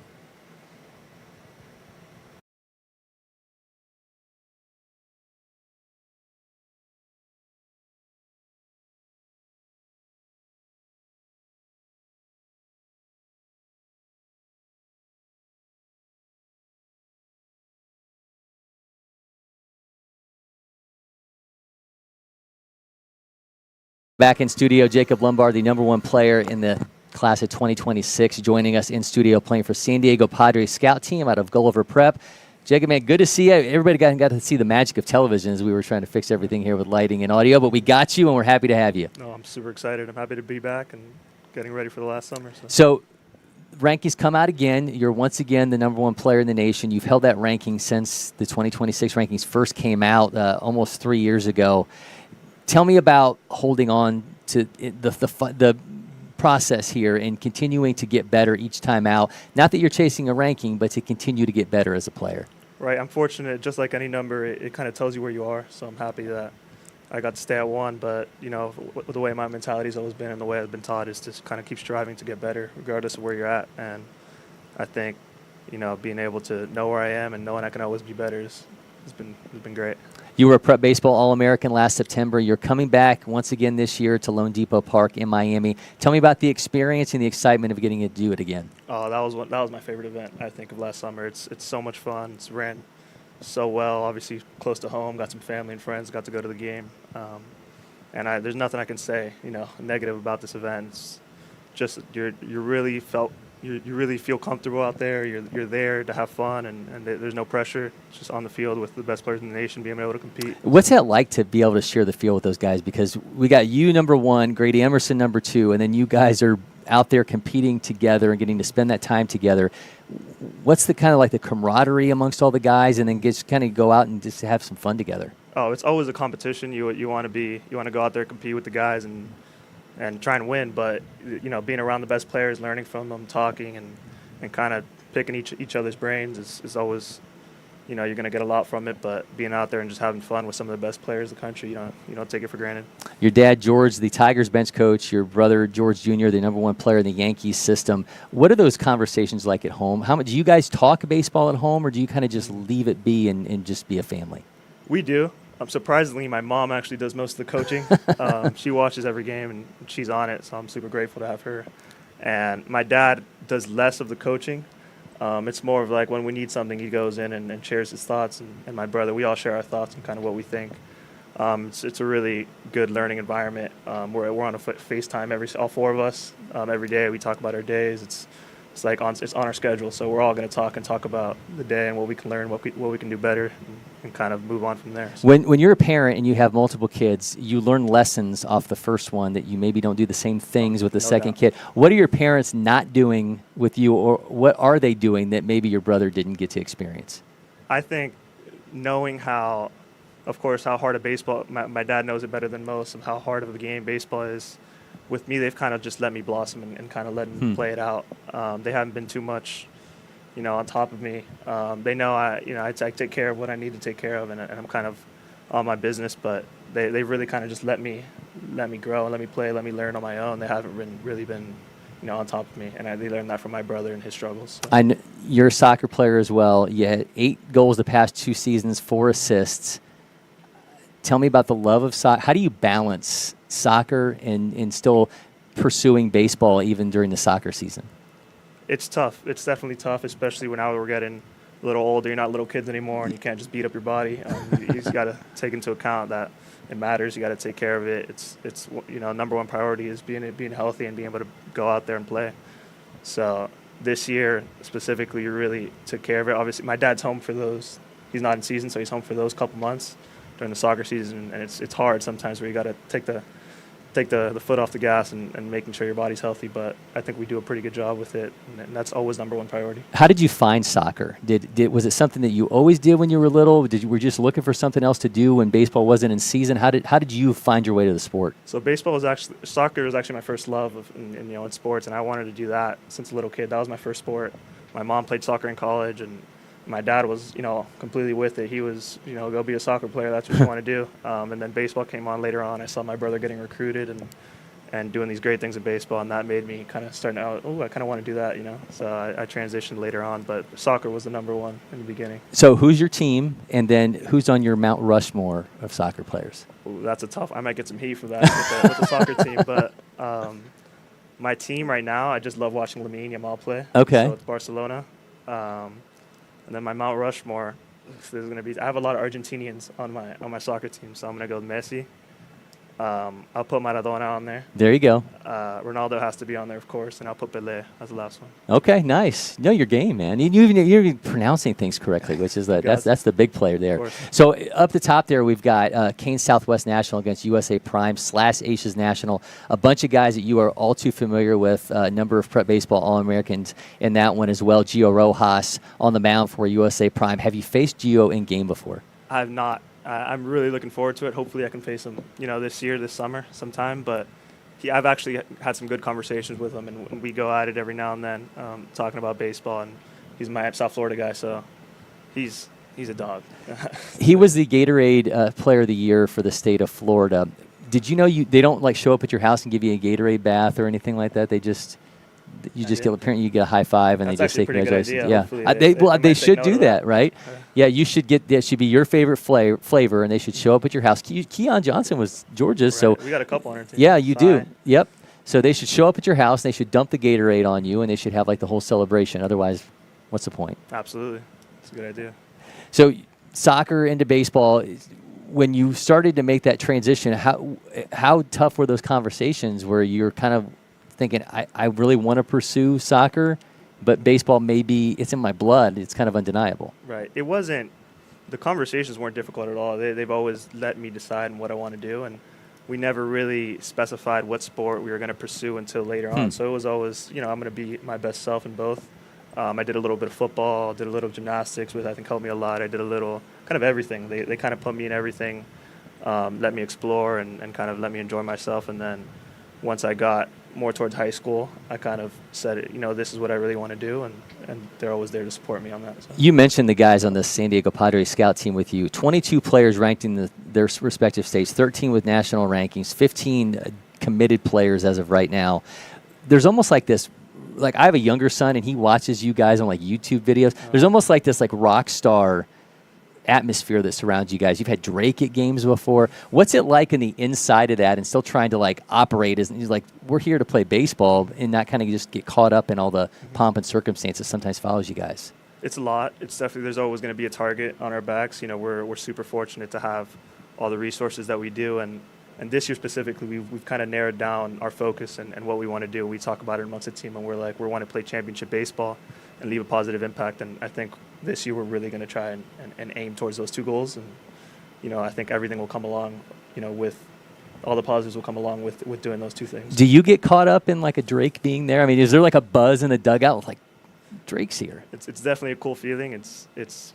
Back in studio, Jacob Lombard, the #1 player in the class of 2026, joining us in studio playing for San Diego Padres scout team out of Gulliver Prep. Jacob, man, good to see you. Everybody got to see the magic of television as we were trying to fix everything here with lighting and audio, but we got you, and we're happy to have you. No, I'm super excited. I'm happy to be back and getting ready for the last summer. So rankings come out again. You're once again the #1 player in the nation. You've held that ranking since the 2026 rankings first came out almost 3 years ago. Tell me about holding on to the process here and continuing to get better each time out. Not that you're chasing a ranking, but to continue to get better as a player. Right. I'm fortunate. Just like any number, it kind of tells you where you are. So I'm happy that I got to stay at 1. But, you know, the way my mentality has always been and the way I've been taught is to kind of keep striving to get better regardless of where you're at. And I think, you know, being able to know where I am and knowing I can always be better has been great. You were a Prep Baseball All-American last September. You're coming back once again this year to Lone Depot Park in Miami. Tell me about the experience and the excitement of getting to do it again. Oh, that was my favorite event, I think, of last summer. It's so much fun. It's ran so well. Obviously, close to home. Got some family and friends. Got to go to the game. And there's nothing I can say, you know, negative about this event. It's just you really feel comfortable out there. You're there to have fun, and there's no pressure. It's just on the field with the best players in the nation being able to compete. What's that like to be able to share the field with those guys? Because we got you #1, Grady Emerson #2, and then you guys are out there competing together and getting to spend that time together. What's the kind of like the camaraderie amongst all the guys, and then just kind of go out and just have some fun together? Oh, it's always a competition. You want to go out there, compete with the guys, and try and win. But, you know, being around the best players, learning from them, talking, and kind of picking each other's brains is always, you know, you're going to get a lot from it. But being out there and just having fun with some of the best players in the country, you don't take it for granted. Your dad, George, the Tigers bench coach, your brother, George Jr., the #1 player in the Yankees system. What are those conversations like at home? How much do you guys talk baseball at home, or do you kind of just leave it be and just be a family? We do. Surprisingly, my mom actually does most of the coaching. She watches every game, and she's on it, so I'm super grateful to have her. And my dad does less of the coaching, It's more of like when we need something, he goes in and shares his thoughts, and my brother, we all share our thoughts and kind of what we think. It's a really good learning environment. We're on a FaceTime all four of us every day. We talk about our days. It's on our schedule, so we're all going to talk about the day and what we can learn, what we can do better, and kind of move on from there. So. When you're a parent and you have multiple kids, you learn lessons off the first one that you maybe don't do the same things with the second kid. What are your parents not doing with you, or what are they doing that maybe your brother didn't get to experience? I think knowing how hard a baseball, my dad knows it better than most, of how hard of a game baseball is. With me, they've kind of just let me blossom and kind of let me play it out. They haven't been too much, on top of me. They know I take care of what I need to take care of, and I'm kind of on my business. But they really kind of just let me grow and let me play, let me learn on my own. They haven't really been, on top of me, and they learned that from my brother and his struggles. So. You're a soccer player as well. You had 8 goals the past 2 seasons, 4 assists. Tell me about the love of soccer. How do you balance soccer and still pursuing baseball even during the soccer season? It's tough. It's definitely tough, especially when now we're getting a little older. You're not little kids anymore, and you can't just beat up your body. You just got to take into account that it matters. You got to take care of it. It's number one priority is being healthy and being able to go out there and play. So this year specifically, you really took care of it. Obviously, my dad's home for those. He's not in season, so he's home for those couple months during the soccer season, and it's hard sometimes where you got to take the foot off the gas and making sure your body's healthy. But I think we do a pretty good job with it, and that's always number one priority. How did you find soccer? Was it something that you always did when you were little? Were you just looking for something else to do when baseball wasn't in season? How did you find your way to the sport? So soccer was actually my first love in sports, and I wanted to do that since a little kid. That was my first sport. My mom played soccer in college, and my dad was, completely with it. He was, go be a soccer player. That's what you want to do. And then baseball came on later on. I saw my brother getting recruited and doing these great things in baseball, and that made me kind of starting out, I kind of want to do that, So I transitioned later on, but soccer was the number one in the beginning. So who's your team, and then who's on your Mount Rushmore of soccer players? Ooh, that's a tough. I might get some heat for that with the soccer team, but my team right now, I just love watching Lamine Yamal play. Okay. So it's Barcelona. And then my Mount Rushmore, there's going to be. I have a lot of Argentinians on my soccer team, so I'm going to go with Messi. I'll put Maradona on there. There you go. Ronaldo has to be on there, of course, and I'll put Pelé as the last one. Okay, nice. Know your game, man. You're pronouncing things correctly, which is that's the big player there. So up the top there, we've got Kane Southwest National against USA Prime / Aces National. A bunch of guys that you are all too familiar with. A number of prep baseball All-Americans in that one as well. Gio Rojas on the mound for USA Prime. Have you faced Gio in game before? I have not. I'm really looking forward to it. Hopefully I can face him, this summer sometime. But I've actually had some good conversations with him, and we go at it every now and then, talking about baseball. And he's my South Florida guy, so he's a dog. He was the Gatorade Player of the Year for the state of Florida. Did you know they don't show up at your house and give you a Gatorade bath or anything like that? They just you get a high five and That's they just say congratulations. Yeah, they should do that, right? Yeah, you should that should be your favorite flavor, and they should show up at your house. Keon Johnson was Georgia's, so we got a couple on our team. Yeah, you do. Yep. So they should show up at your house. They should dump the Gatorade on you, and they should have the whole celebration. Otherwise, what's the point? Absolutely, it's a good idea. So soccer into baseball. When you started to make that transition, how tough were those conversations where you're kind of thinking, I really want to pursue soccer, but baseball it's in my blood. It's kind of undeniable. Right. It wasn't, the conversations weren't difficult at all. They've always let me decide on what I want to do, and we never really specified what sport we were going to pursue until later on. So it was always, I'm going to be my best self in both. I did a little bit of football, did a little gymnastics, which I think helped me a lot. I did a little, kind of everything. They kind of put me in everything, let me explore and kind of let me enjoy myself. And then once I got more towards high school, I kind of said, this is what I really want to do, and they're always there to support me on that. So. You mentioned the guys on the San Diego Padres scout team with you. 22 players ranked in their respective states, 13 with national rankings, 15 committed players as of right now. There's almost like this, I have a younger son, and he watches you guys on YouTube videos. There's almost like this rock star atmosphere that surrounds you guys. You've had Drake at games before. What's it like in the inside of that and still trying to like operate as he's like, we're here to play baseball and not kind of just get caught up in all the pomp and circumstances sometimes follows you guys? It's a lot. It's definitely, there's always going to be a target on our backs. You know, we're super fortunate to have all the resources that we do. And this year specifically, we've kind of narrowed down our focus and what we want to do. We talk about it amongst the team, and we're like, we want to play championship baseball and leave a positive impact. And I think this year we're really going to try and aim towards those two goals. And, you know, I think everything will come along, you know, with all the positives will come along with doing those two things. Do you get caught up in like a Drake being there? I mean, is there like a buzz in the dugout with like Drake's here? It's definitely a cool feeling. It's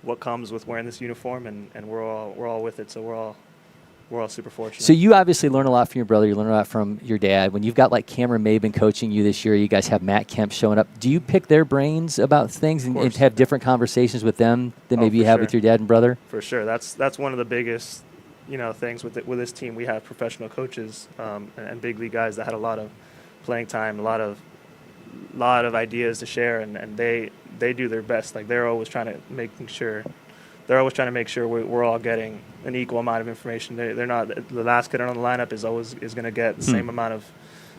what comes with wearing this uniform, and we're all with it. So we're all super fortunate. So you obviously learn a lot from your brother. You learn a lot from your dad. When you've got like Cameron Mabin coaching you this year, you guys have Matt Kemp showing up. Do you pick their brains about things and have different conversations with them than maybe you have with your dad and brother? For sure. That's one of the biggest, you know, things with this team. We have professional coaches and big league guys that had a lot of playing time, a lot of ideas to share, and they do their best. Like they're always trying to make sure we're all getting an equal amount of information. They're not the last kid on the lineup is going to get the same amount of,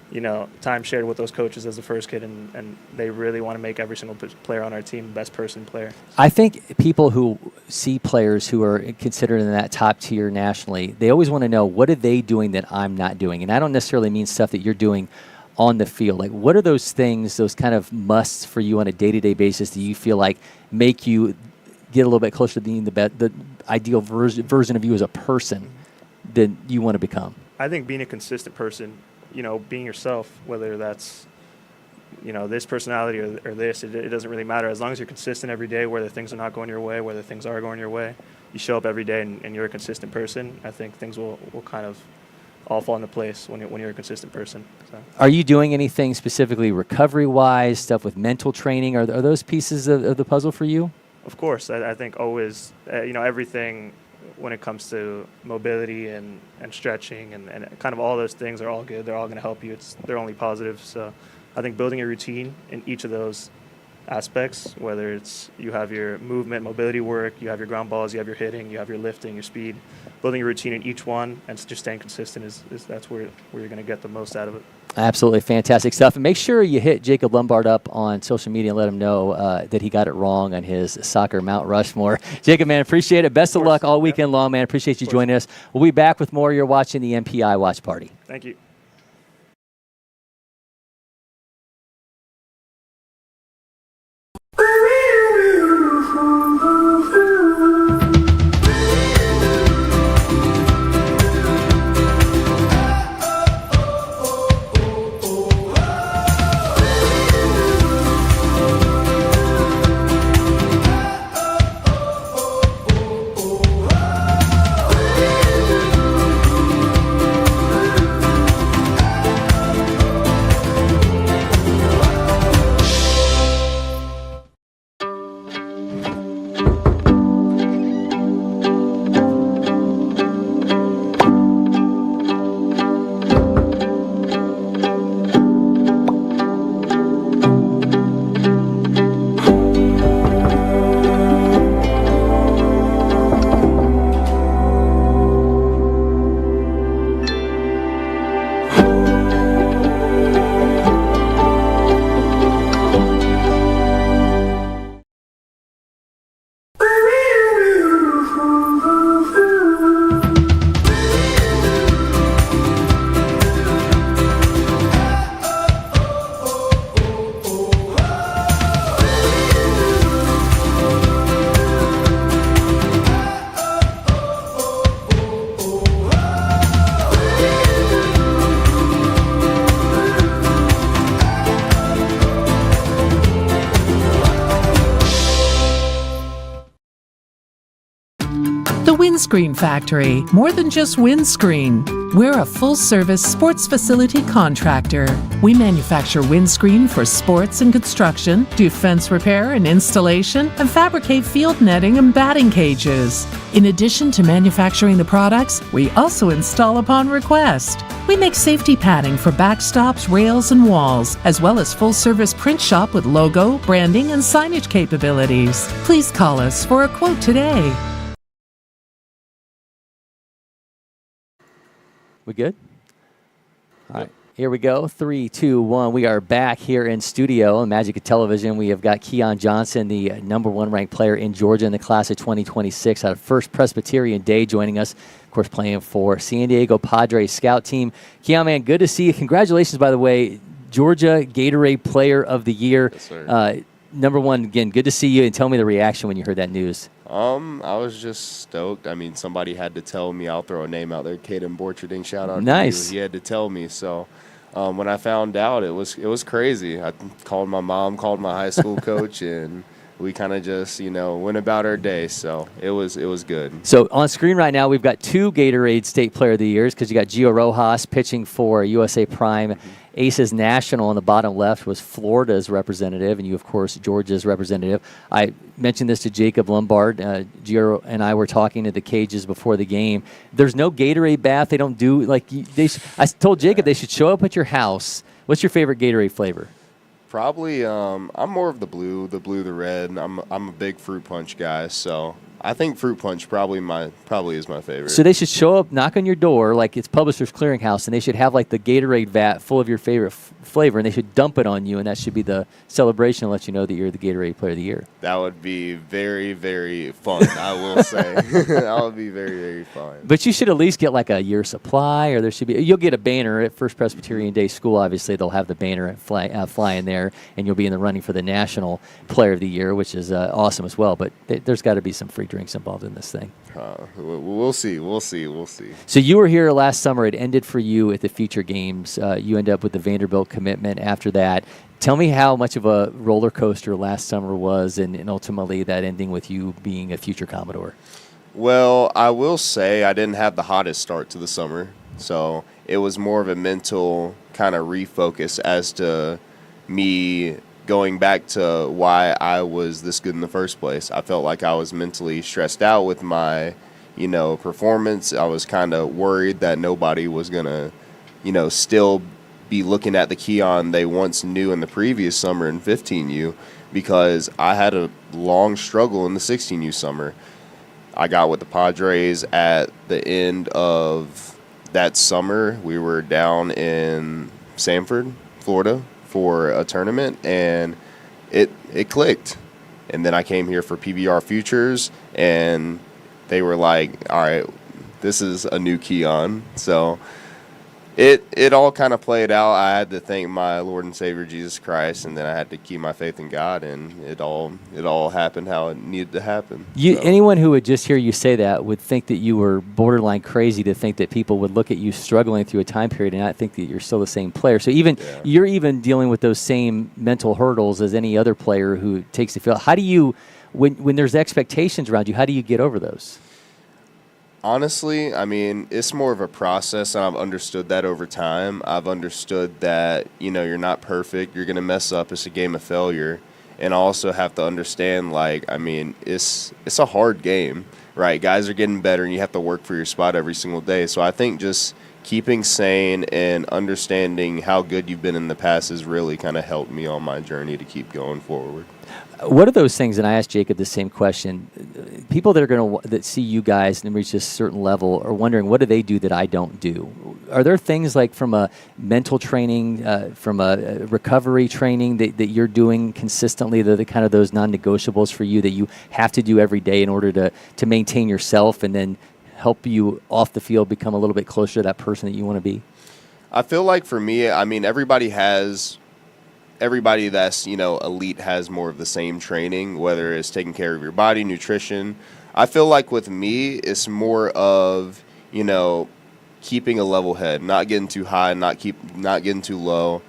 you know, time shared with those coaches as the first kid, and they really want to make every single player on our team the best person player. I think people who see players who are considered in that top tier nationally, they always want to know, what are they doing that I'm not doing? And I don't necessarily mean stuff that you're doing on the field. Like, what are those things, those kind of musts for you on a day-to-day basis that you feel like make you get a little bit closer to being the ideal version of you as a person that you want to become? I think being a consistent person, you know, being yourself, whether that's, you know, this personality or this, it doesn't really matter. As long as you're consistent every day, whether things are not going your way, whether things are going your way, you show up every day and you're a consistent person, I think things will kind of all fall into place when you're a consistent person. So. Are you doing anything specifically recovery-wise, stuff with mental training? Are those pieces of the puzzle for you? Of course. I think always, you know, everything when it comes to mobility and stretching and kind of all those things are all good. They're all going to help you. They're only positive. So I think building a routine in each of those aspects, whether it's you have your movement, mobility work, you have your ground balls, you have your hitting, you have your lifting, your speed, building a routine in each one and just staying consistent is that's where you're going to get the most out of it. Absolutely fantastic stuff. And make sure you hit Jacob Lombard up on social media and let him know that he got it wrong on his soccer Mount Rushmore. Jacob, man, appreciate it. Best of luck all weekend long, man. Appreciate you joining us. We'll be back with more. You're watching the MPI Watch Party. Thank you. Windscreen Factory, more than just windscreen. We're a full-service sports facility contractor. We manufacture windscreen for sports and construction, do fence repair and installation, and fabricate field netting and batting cages. In addition to manufacturing the products, we also install upon request. We make safety padding for backstops, rails, and walls, as well as full-service print shop with logo, branding, and signage capabilities. Please call us for a quote today. We good? All right. Here we go. 3, 2, 1. We are back here in studio on Magic of Television. We have got Keon Johnson, the #1 ranked player in Georgia in the class of 2026 out of First Presbyterian Day, joining us, of course, playing for San Diego Padres scout team. Keon, man, good to see you. Congratulations, by the way, Georgia Gatorade Player of the Year. Yes, sir. #1, again, good to see you, and tell me the reaction when you heard that news. I was just stoked. I mean, somebody had to tell me. I'll throw a name out there. Caden Borcherding, shout out Nice. to you. He had to tell me. So when I found out, it was crazy. I called my mom, called my high school coach, and we kind of just, went about our day. So it was good. So on screen right now, we've got 2 Gatorade State Player of the Years because you got Gio Rojas pitching for USA Prime. Aces National on the bottom left was Florida's representative, and you, of course, Georgia's representative. I mentioned this to Jacob Lombard. Gio and I were talking at the cages before the game. There's no Gatorade bath. They don't do, I told Jacob they should show up at your house. What's your favorite Gatorade flavor? Probably, I'm more of the blue, the red. I'm a big fruit punch guy, so I think fruit punch probably is my favorite. So they should show up, knock on your door like it's Publishers Clearinghouse, and they should have the Gatorade vat full of your favorite flavor, and they should dump it on you, and that should be the celebration to let you know that you're the Gatorade Player of the Year. That would be very, very fun, I will say. That would be very, very fun. But you should at least get a year supply, or there should be. You'll get a banner at First Presbyterian Day School. Obviously, they'll have the banner flying there, and you'll be in the running for the National Player of the Year, which is awesome as well. But there's got to be some free drinks involved in this thing. We'll see. So you were here last summer. It ended for you at the Future Games. You end up with the Vanderbilt commitment after that. Tell me how much of a roller coaster last summer was, and ultimately that ending with you being a future Commodore. Well, I will say I didn't have the hottest start to the summer, so it was more of a mental kind of refocus as to me going back to why I was this good in the first place. I felt like I was mentally stressed out with my, performance. I was kind of worried that nobody was going to, still be looking at the Keon they once knew in the previous summer in 15U, because I had a long struggle in the 16U summer. I got with the Padres at the end of that summer. We were down in Sanford, Florida, for a tournament, and it clicked. And then I came here for PBR Futures, and they were like, all right, this is a new Keon. So it all kind of played out. I had to thank my Lord and Savior Jesus Christ, and then I had to keep my faith in God, and it all happened how it needed to happen. Anyone who would just hear you say that would think that you were borderline crazy to think that people would look at you struggling through a time period and not think that you're still the same player. So you're even dealing with those same mental hurdles as any other player who takes the field. How do you, when there's expectations around you, how do you get over those? Honestly, I mean, it's more of a process, and I've understood that over time. I've understood that, you're not perfect. You're going to mess up. It's a game of failure. And I also have to understand, it's a hard game, right? Guys are getting better, and you have to work for your spot every single day. So I think just keeping sane and understanding how good you've been in the past has really kind of helped me on my journey to keep going forward. What are those things, and I asked Jacob the same question, people that are that see you guys and reach this certain level are wondering, what do they do that I don't do? Are there things like from a mental training, from a recovery training that you're doing consistently, the kind of those non-negotiables for you that you have to do every day in order to maintain yourself and then help you off the field become a little bit closer to that person that you want to be? I feel like for me, I mean, everybody that's, elite has more of the same training, whether it's taking care of your body, nutrition. I feel like with me, it's more of, keeping a level head, not getting too high, not getting too low.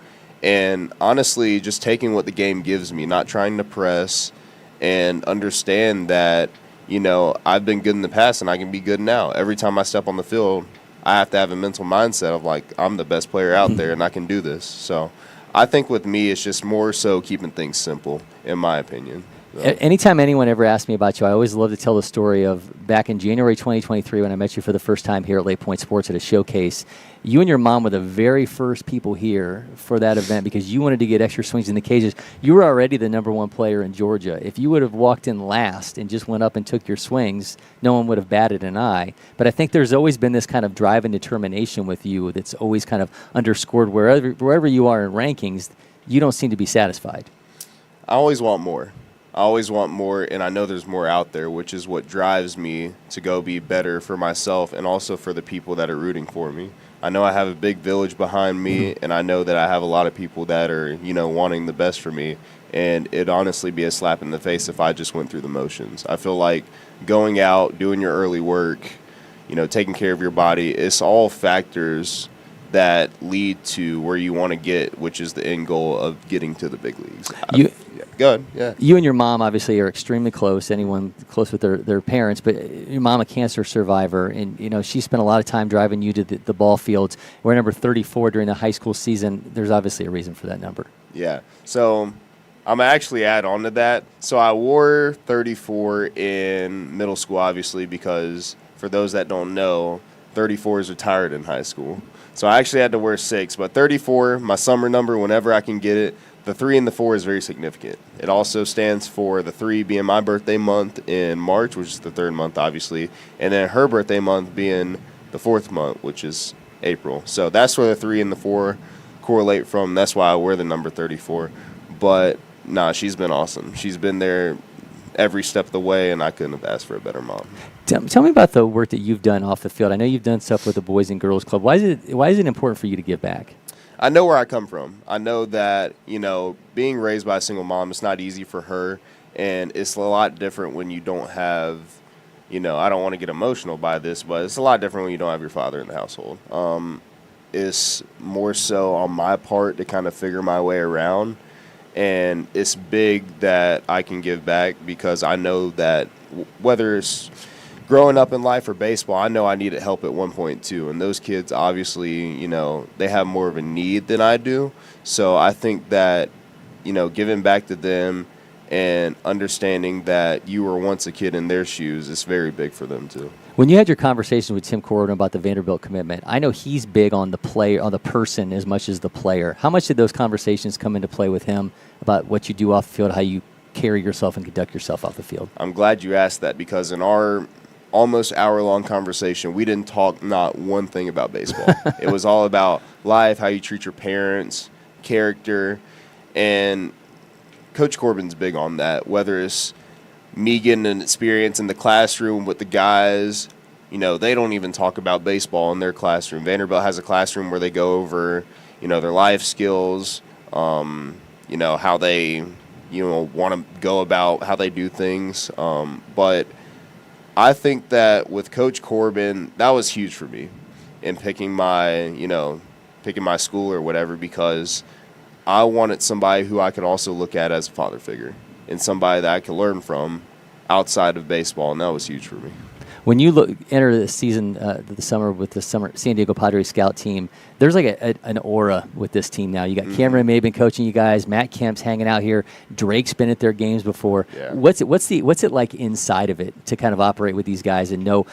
And honestly, just taking what the game gives me, not trying to press, and understand that, I've been good in the past and I can be good now. Every time I step on the field, I have to have a mental mindset of like, I'm the best player out there and I can do this. So I think with me, it's just more so keeping things simple, in my opinion. So. Anytime anyone ever asks me about you, I always love to tell the story of back in January 2023 when I met you for the first time here at LakePoint Sports at a showcase. You and your mom were the very first people here for that event because you wanted to get extra swings in the cages. You were already the #1 player in Georgia. If you would have walked in last and just went up and took your swings, no one would have batted an eye. But I think there's always been this kind of drive and determination with you that's always kind of underscored wherever you are in rankings. You don't seem to be satisfied. I always want more. And I know there's more out there, which is what drives me to go be better for myself and also for the people that are rooting for me. I know I have a big village behind me, and I know that I have a lot of people that are, wanting the best for me. And it'd honestly be a slap in the face if I just went through the motions. I feel like going out, doing your early work, taking care of your body, it's all factors that lead to where you want to get, which is the end goal of getting to the big leagues. Good, yeah. You and your mom obviously are extremely close, anyone close with their parents, but your mom a cancer survivor, and she spent a lot of time driving you to the ball fields. We're number 34 during the high school season. There's obviously a reason for that number. Yeah, so I'm actually add on to that. So I wore 34 in middle school, obviously, because for those that don't know, 34 is retired in high school. So I actually had to wear 6, but 34, my summer number, whenever I can get it. The 3 and the 4 is very significant. It also stands for the 3 being my birthday month in March, which is the 3rd month, obviously, and then her birthday month being the 4th month, which is April. So that's where the 3 and the 4 correlate from. That's why I wear the number 34. But, she's been awesome. She's been there every step of the way, and I couldn't have asked for a better mom. Tell me about the work that you've done off the field. I know you've done stuff with the Boys and Girls Club. Why is it important for you to give back? I know where I come from. I know that, being raised by a single mom, it's not easy for her, and it's a lot different when you don't have, I don't want to get emotional by this, but it's a lot different when you don't have your father in the household. It's more so on my part to kind of figure my way around, and it's big that I can give back because I know that whether it's growing up in life or baseball, I know I needed help at one point too. And those kids, obviously, they have more of a need than I do. So I think that, giving back to them and understanding that you were once a kid in their shoes is very big for them too. When you had your conversation with Tim Corridon about the Vanderbilt commitment, I know he's big on the player, on the person as much as the player. How much did those conversations come into play with him about what you do off the field, how you carry yourself and conduct yourself off the field? I'm glad you asked that because in our almost hour-long conversation, we didn't talk not one thing about baseball. It was all about life, how you treat your parents, character, and Coach Corbin's big on that, whether it's me getting an experience in the classroom with the guys. They don't even talk about baseball in their classroom. Vanderbilt has a classroom where they go over, their life skills, how they, want to go about how they do things. But I think that with Coach Corbin, that was huge for me in picking my school or whatever, because I wanted somebody who I could also look at as a father figure and somebody that I could learn from outside of baseball, and that was huge for me. When you enter the season, the summer with the San Diego Padres scout team, there's like an aura with this team now. You got Cameron Mabin coaching you guys. Matt Kemp's hanging out here. Drake's been at their games before. Yeah. What's it like inside of it to kind of operate with these guys and know,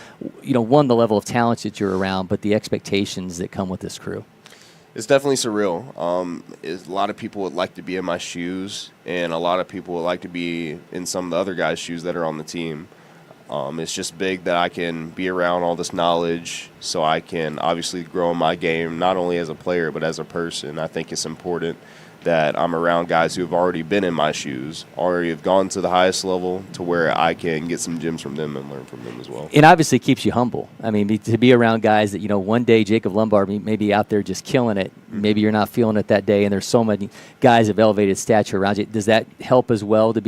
one, the level of talent that you're around, but the expectations that come with this crew? It's definitely surreal. A lot of people would like to be in my shoes, and a lot of people would like to be in some of the other guys' shoes that are on the team. It's just big that I can be around all this knowledge so I can obviously grow in my game, not only as a player but as a person. I think it's important that I'm around guys who have already been in my shoes, already have gone to the highest level to where I can get some gems from them and learn from them as well. It obviously keeps you humble. I mean, to be around guys that, one day Jacob Lombard may be out there just killing it. Maybe you're not feeling it that day, and there's so many guys of elevated stature around you. Does that help as well to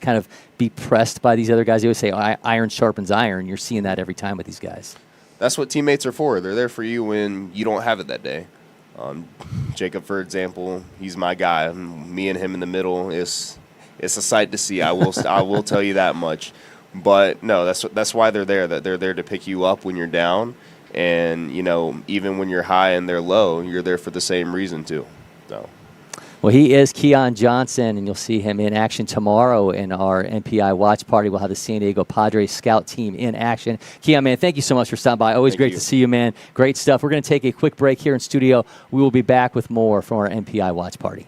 kind of be pressed by these other guys? They always say, iron sharpens iron. You're seeing that every time with these guys. That's what teammates are for. They're there for you when you don't have it that day. Jacob, for example, he's my guy. Me and him in the middle, it's a sight to see. I will tell you that much. But no, that's why they're there. That they're there to pick you up when you're down, and even when you're high and they're low, you're there for the same reason too. So. Well, he is Keon Johnson, and you'll see him in action tomorrow in our MPI watch party. We'll have the San Diego Padres scout team in action. Keon, man, thank you so much for stopping by. Always great to see you, man. Great stuff. We're going to take a quick break here in studio. We will be back with more from our MPI watch party.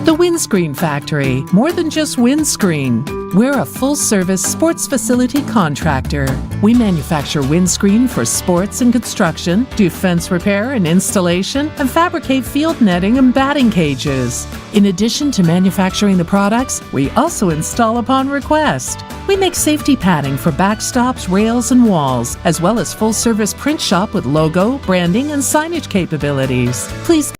The Windscreen Factory, more than just windscreen. We're a full-service sports facility contractor. We manufacture windscreen for sports and construction, do fence repair and installation, and fabricate field netting and batting cages. In addition to manufacturing the products, we also install upon request. We make safety padding for backstops, rails, and walls, as well as full-service print shop with logo, branding, and signage capabilities. Please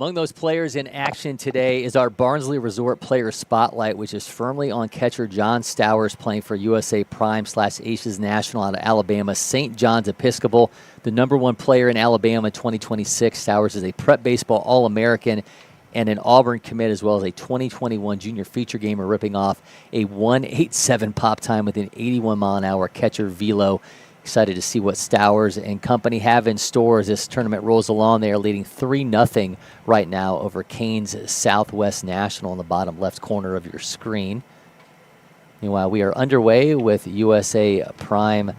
Among those players in action today is our Barnsley Resort Player Spotlight, which is firmly on catcher John Stowers, playing for USA Prime / Aces National out of Alabama St. John's Episcopal. The #1 player in Alabama 2026. Stowers is a prep baseball All-American and an Auburn commit, as well as a 2021 junior feature gamer, ripping off a 1.87 pop time with an 81-mile-an-hour catcher velo. Excited to see what Stowers and company have in store as this tournament rolls along. They are leading 3-0 right now over Canes Southwest National in the bottom left corner of your screen. Meanwhile, we are underway with USA Prime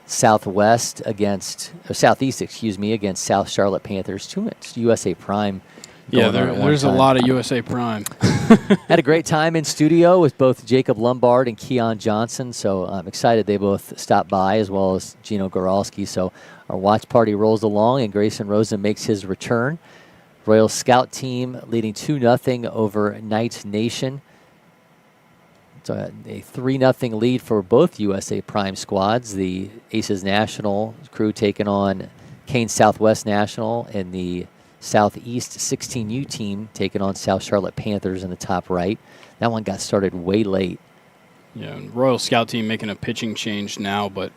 Southeast against South Charlotte Panthers. Too much USA Prime. Yeah, there's a lot of USA Prime. Had a great time in studio with both Jacob Lombard and Keon Johnson, so I'm excited they both stopped by, as well as Gino Goralski. So our watch party rolls along, and Grayson Rosen makes his return. Royal Scout team leading 2-0 over Knation. So a 3-0 lead for both USA Prime squads. The Aces National crew taking on Canes Southwest National, and the Southeast 16U team taking on South Charlotte Panthers in the top right. That one got started way late. Yeah, and Royal Scout team making a pitching change now, but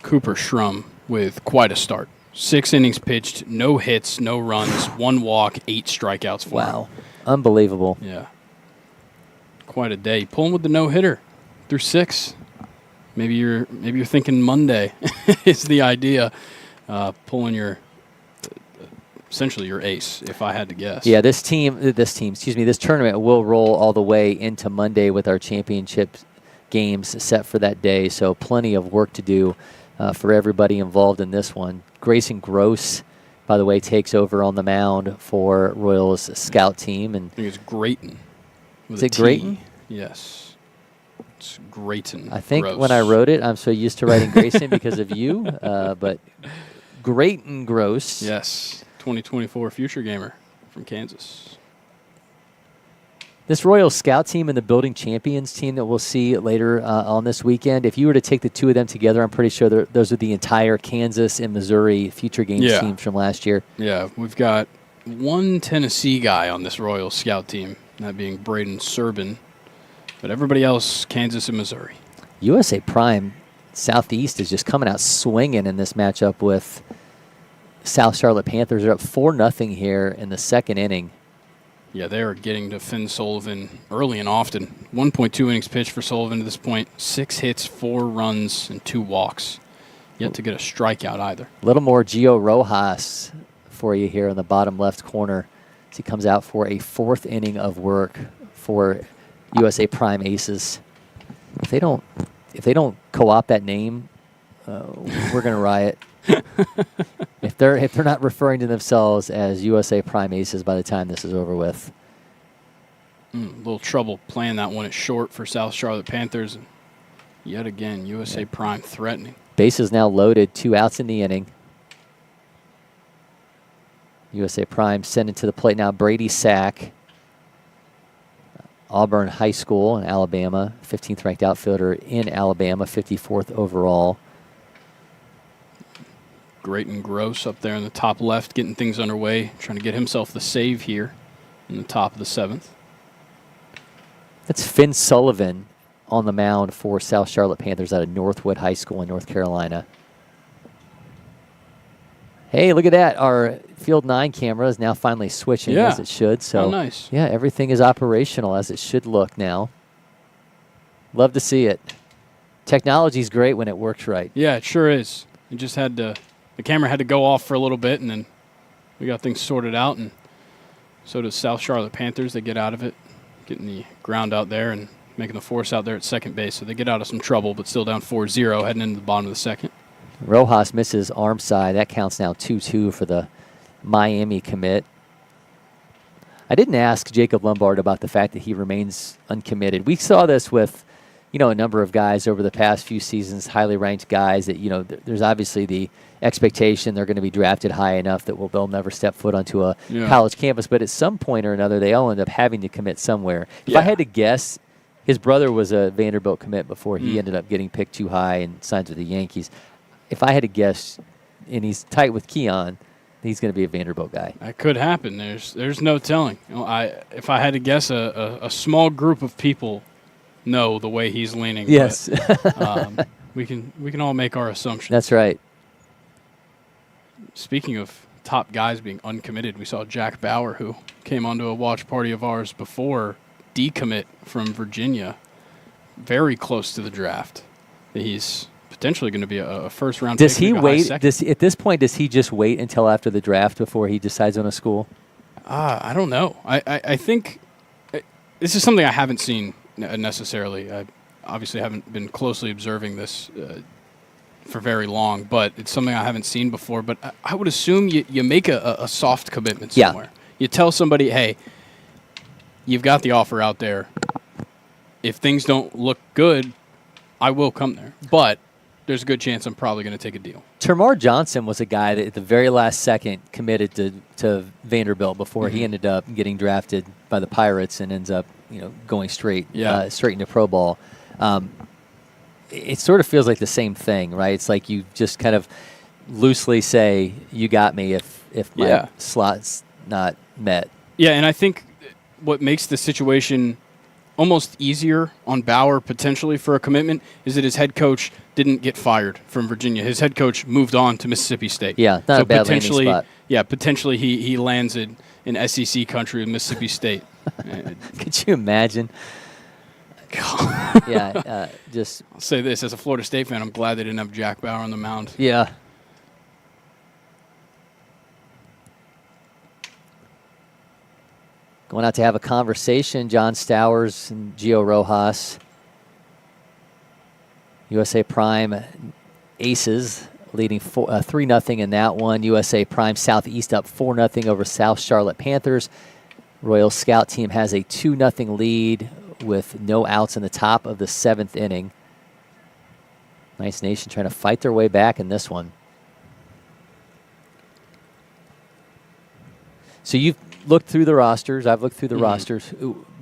Cooper Schrum with quite a start. 6 innings pitched, no hits, no runs, 1 walk, 8 strikeouts for him. Wow, unbelievable. Yeah, quite a day. Pulling with the no-hitter through 6. Maybe you're thinking Monday is the idea. Pulling essentially your ace, if I had to guess. Yeah, this tournament will roll all the way into Monday with our championship games set for that day. So plenty of work to do for everybody involved in this one. Grayson Gross, by the way, takes over on the mound for Royals Scout team. And I think it's Grayton. Is it Grayton? Yes. It's Grayton. I think Gross. when I wrote it, I'm so used to writing Grayson because of you, but Grayton Gross. Yes. 2024 future gamer from Kansas. This Royal Scout team and the Building Champions team that we'll see later on this weekend, if you were to take the two of them together, I'm pretty sure those are the entire Kansas and Missouri future games teams from last year. Yeah, we've got one Tennessee guy on this Royal Scout team, that being Braden Serbin, but everybody else, Kansas and Missouri. USA Prime Southeast is just coming out swinging in this matchup with South Charlotte Panthers. Are up 4-0 here in the second inning. Yeah, they are getting to Finn Sullivan early and often. 1.2 innings pitched for Sullivan to this point. 6 hits, 4 runs, and 2 walks. Yet to get a strikeout either. A little more Gio Rojas for you here in the bottom left corner as he comes out for a 4th inning of work for USA Prime Aces. If they don't co-opt that name, we're going to riot. If they're not referring to themselves as USA Prime Aces by the time this is over with. A little trouble playing that one at short for South Charlotte Panthers. And yet again, USA Prime threatening. Bases now loaded, 2 outs in the inning. USA Prime sending to the plate now Brady Sack. Auburn High School in Alabama, 15th ranked outfielder in Alabama, 54th overall. Grayton Gross up there in the top left, getting things underway, trying to get himself the save here in the top of the 7th. That's Finn Sullivan on the mound for South Charlotte Panthers out of Northwood High School in North Carolina. Hey, look at that. Our Field 9 camera is now finally switching as it should. So, oh, nice. Yeah, everything is operational as it should look now. Love to see it. Technology's great when it works right. Yeah, it sure is. It just had to... The camera had to go off for a little bit, and then we got things sorted out, and so does South Charlotte Panthers. They get out of it, getting the ground out there and making the force out there at second base. So they get out of some trouble, but still down 4-0 heading into the bottom of the second. Rojas misses arm side. That counts now 2-2 for the Miami commit. I didn't ask Jacob Lombard about the fact that he remains uncommitted. We saw this with, a number of guys over the past few seasons, highly ranked guys that, there's obviously the expectation they're going to be drafted high enough that they'll never step foot onto a college campus. But at some point or another, they all end up having to commit somewhere. If I had to guess, his brother was a Vanderbilt commit before he ended up getting picked too high and signed with the Yankees. If I had to guess, and he's tight with Keon, he's going to be a Vanderbilt guy. That could happen. There's no telling. If I had to guess, a small group of people know the way he's leaning. Yes. But, we can all make our assumptions. That's right. Speaking of top guys being uncommitted, we saw Jack Bauer, who came onto a watch party of ours before, decommit from Virginia, very close to the draft. He's potentially going to be a first-round pick. Does he wait? At this point, does he just wait until after the draft before he decides on a school? I don't know. I think this is something I haven't seen necessarily. I obviously haven't been closely observing this for very long, but it's something I haven't seen before. But I would assume you make a soft commitment somewhere. Yeah. You tell somebody, hey, you've got the offer out there. If things don't look good, I will come there. But there's a good chance I'm probably going to take a deal. Termarr Johnson was a guy that at the very last second committed to Vanderbilt before he ended up getting drafted by the Pirates and ends up going straight into pro ball. It sort of feels like the same thing, right? It's like you just kind of loosely say, you got me if my slot's not met. Yeah, and I think what makes the situation almost easier on Bauer potentially for a commitment is that his head coach didn't get fired from Virginia. His head coach moved on to Mississippi State. Yeah, not a bad landing spot. Yeah, potentially he lands in SEC country with Mississippi State. Could you imagine? Yeah, just I'll say this, as a Florida State fan, I'm glad they didn't have Jack Bauer on the mound. Yeah. Going out to have a conversation, John Stowers and Gio Rojas. USA Prime Aces leading 3-0 in that one. USA Prime Southeast up 4-0 over South Charlotte Panthers. Royal Scout team has a 2-0 lead with no outs in the top of the 7th inning. Nice Nation trying to fight their way back in this one. So you've looked through the rosters. I've looked through the rosters.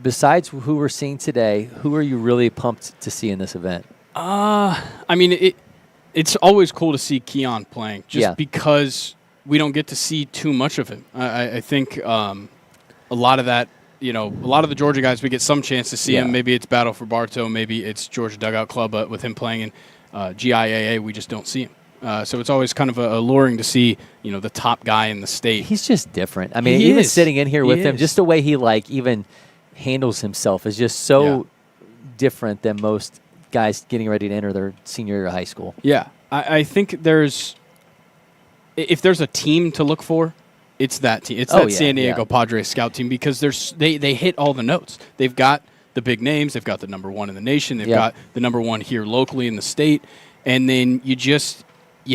Besides who we're seeing today, who are you really pumped to see in this event? I mean, it's always cool to see Keon playing just because we don't get to see too much of him. I think a lot of that, a lot of the Georgia guys, we get some chance to see him. Maybe it's Battle for Bartow. Maybe it's Georgia Dugout Club. But with him playing in GIAA, we just don't see him. So it's always kind of alluring to see, the top guy in the state. He's just different. I mean, even sitting in here with him, just the way he even handles himself is just so different than most guys getting ready to enter their senior year of high school. Yeah, I think if there's a team to look for, it's that team. It's that San Diego Padres scout team because they hit all the notes. They've got the big names. They've got the number one in the nation. They've got the number one here locally in the state. And then you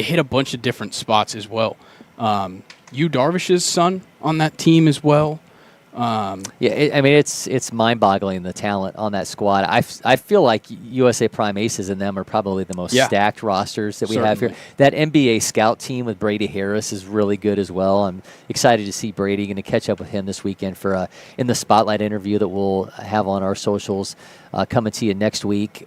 hit a bunch of different spots as well. Yu Darvish's son on that team as well. It's mind-boggling the talent on that squad. I feel like USA Prime Aces and them are probably the most stacked rosters that we have here. That NBA scout team with Brady Harris is really good as well. I'm excited to see Brady. Going to catch up with him this weekend for in the Spotlight interview that we'll have on our socials coming to you next week.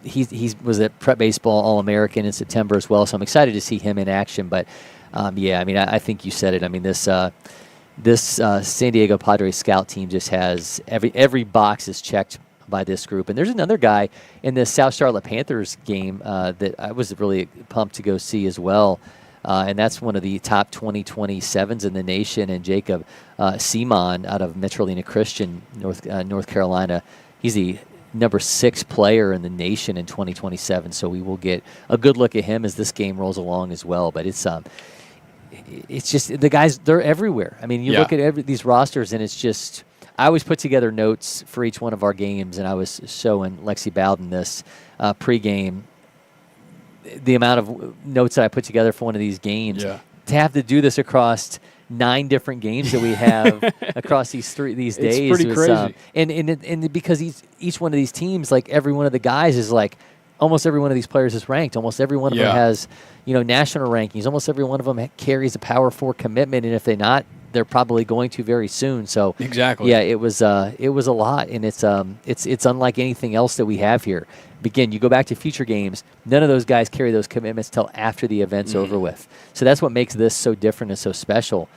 He was at Prep Baseball All-American in September as well, so I'm excited to see him in action. But I think you said it. I mean, this San Diego Padres scout team just has every box is checked by this group. And there's another guy in this South Charlotte Panthers game that I was really pumped to go see as well. And that's one of the top 2027s in the nation, and Jacob Seaman out of Metrolina Christian, North Carolina. He's the number 6 player in the nation in 2027, so we will get a good look at him as this game rolls along as well. But it's just the guys, they're everywhere. I mean, you look at these rosters, and it's just, I always put together notes for each one of our games, and I was showing Lexi Bowden this pregame, the amount of notes that I put together for one of these games. To have to do this across 9 different games that we have across these days. It's pretty crazy. And because each one of these teams, like every one of the guys is like, almost every one of these players is ranked. Almost every one of them has, national rankings. Almost every one of them carries a Power 4 commitment. And if they're not they're probably going to very soon. So exactly, yeah, it was a lot, and it's unlike anything else that we have here. Again, you go back to future games, none of those guys carry those commitments till after the event's over with. So that's what makes this so different and so special.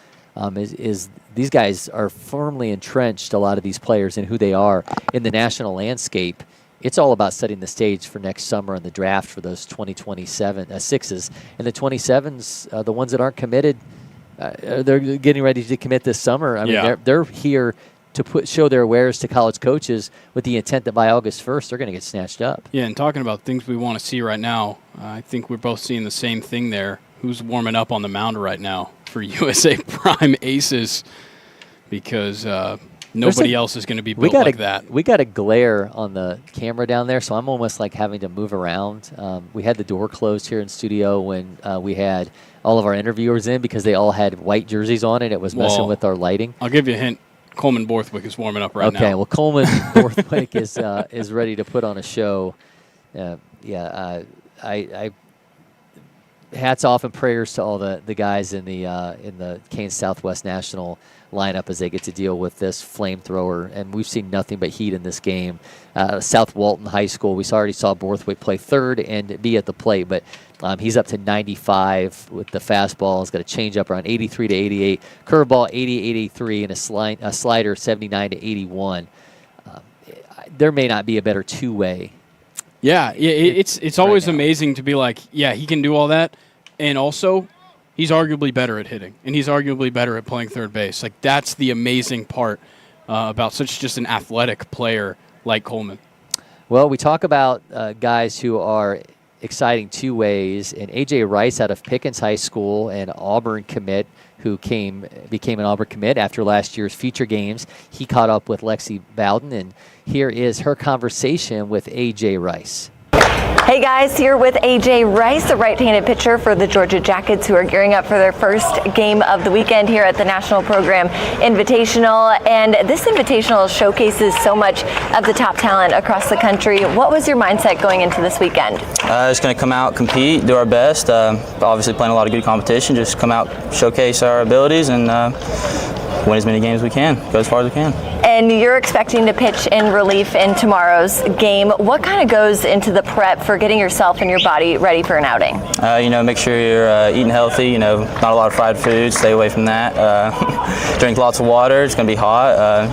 Is these guys are firmly entrenched, a lot of these players, in who they are in the national landscape. It's all about setting the stage for next summer and the draft for those 2027 sixes. And the 27s, the ones that aren't committed, they're getting ready to commit this summer. I mean, they're here to show their wares to college coaches with the intent that by August 1st, they're going to get snatched up. Yeah, and talking about things we want to see right now, I think we're both seeing the same thing there. Who's warming up on the mound right now for USA Prime Aces? Because nobody else is going to be built like that. We got a glare on the camera down there, so I'm almost like having to move around. We had the door closed here in studio when we had all of our interviewers in because they all had white jerseys on, and it was messing with our lighting. I'll give you a hint. Coleman Borthwick is warming up right now. Okay, well, Coleman Borthwick is ready to put on a show. I hats off and prayers to all the guys in the Canes Southwest National lineup as they get to deal with this flamethrower. And we've seen nothing but heat in this game. South Walton High School, we already saw Borthwick play third and be at the plate, but he's up to 95 with the fastball. He's got a changeup around 83 to 88, curveball 80, 83, and a slider 79 to 81. There may not be a better two-way. Yeah, it's always amazing to be like, yeah, he can do all that, and also he's arguably better at hitting, and he's arguably better at playing third base. Like, that's the amazing part about such just an athletic player like Coleman. Well, we talk about guys who are exciting two ways, and A.J. Rice out of Pickens High School, an Auburn commit who became an Auburn commit after last year's feature games. He caught up with Lexi Bowden, and here is her conversation with A.J. Rice. Hey guys, here with A.J. Rice, the right-handed pitcher for the Georgia Jackets, who are gearing up for their first game of the weekend here at the National Program Invitational. And this Invitational showcases so much of the top talent across the country. What was your mindset going into this weekend? Just going to come out, compete, do our best. Obviously playing a lot of good competition. Just come out, showcase our abilities, and win as many games as we can, go as far as we can. And you're expecting to pitch in relief in tomorrow's game. What kind of goes into the prep for getting yourself and your body ready for an outing? Make sure you're eating healthy, not a lot of fried food, stay away from that. Drink lots of water, it's going to be hot,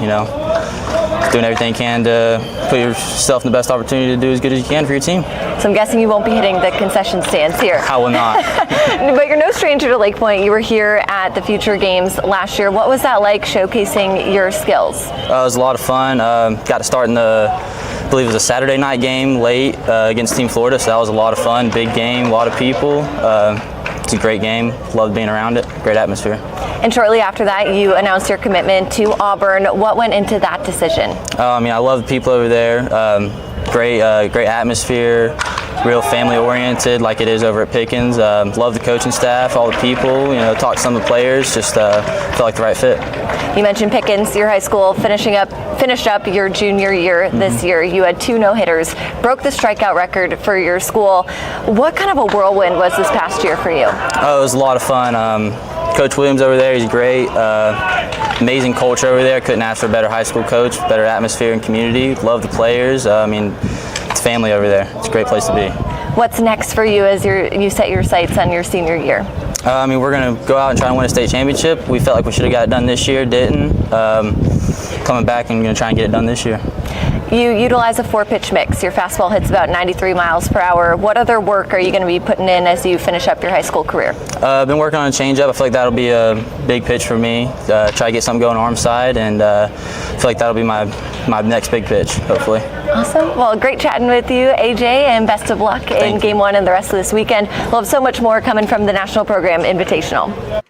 doing everything you can to put yourself in the best opportunity to do as good as you can for your team. So I'm guessing you won't be hitting the concession stands here. I will not. But you're no stranger to LakePoint. You were here at the Future Games last year. What was that like, showcasing your skills? It was a lot of fun. Got to start in I believe it was a Saturday night game late against Team Florida, so that was a lot of fun. Big game, a lot of people. It's a great game. Loved being around it. Great atmosphere. And shortly after that, you announced your commitment to Auburn. What went into that decision? I love the people over there. Great atmosphere. Real family-oriented, like it is over at Pickens. Love the coaching staff, all the people. Talk to some of the players. Just felt like the right fit. You mentioned Pickens, your high school, finished up your junior year this year. You had 2 no-hitters, broke the strikeout record for your school. What kind of a whirlwind was this past year for you? Oh, it was a lot of fun. Coach Williams over there, he's great. Amazing culture over there. Couldn't ask for a better high school coach, better atmosphere and community. Love the players. It's family over there. It's a great place to be. What's next for you as you set your sights on your senior year? We're going to go out and try and win a state championship. We felt like we should have got it done this year, didn't. Coming back and going to try and get it done this year. You utilize a 4-pitch mix. Your fastball hits about 93 miles per hour. What other work are you going to be putting in as you finish up your high school career? I've been working on a changeup. I feel like that'll be a big pitch for me. Try to get something going arm side, and I feel like that'll be my next big pitch, hopefully. Awesome. Well, great chatting with you, AJ, and best of luck in Game 1 and the rest of this weekend. We'll have so much more coming from the National Program Invitational.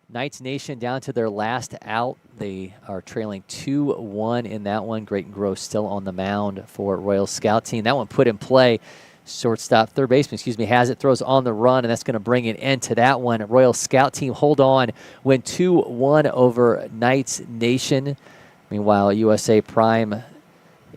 Knights Nation down to their last out. They are trailing 2-1 in that one. Grayson Gross still on the mound for Royal Scout Team. That one put in play. Third baseman, has it, throws on the run, and that's going to bring an end to that one. Royal Scout Team hold on, win 2-1 over Knights Nation. Meanwhile, USA Prime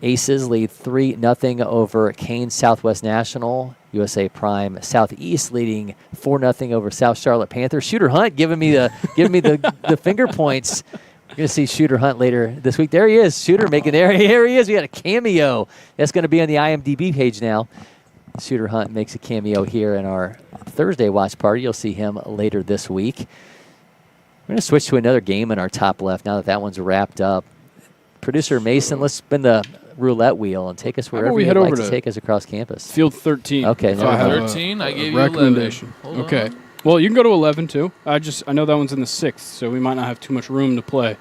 Aces lead 3-0 over Kane Southwest National. USA Prime Southeast leading 4-0 over South Charlotte Panthers. Shooter Hunt giving me the finger points. We're going to see Shooter Hunt later this week. There he is. Shooter making there. Here he is. We got a cameo. That's going to be on the IMDb page now. Shooter Hunt makes a cameo here in our Thursday watch party. You'll see him later this week. We're going to switch to another game in our top left now that one's wrapped up. Producer Mason, let's spin the roulette wheel and take us wherever you'd like to take us across campus. Field 13. Okay. So I have 13? I gave you recommendation. 11. Okay. Well, you can go to 11, too. I know that one's in the 6th, so we might not have too much room to play.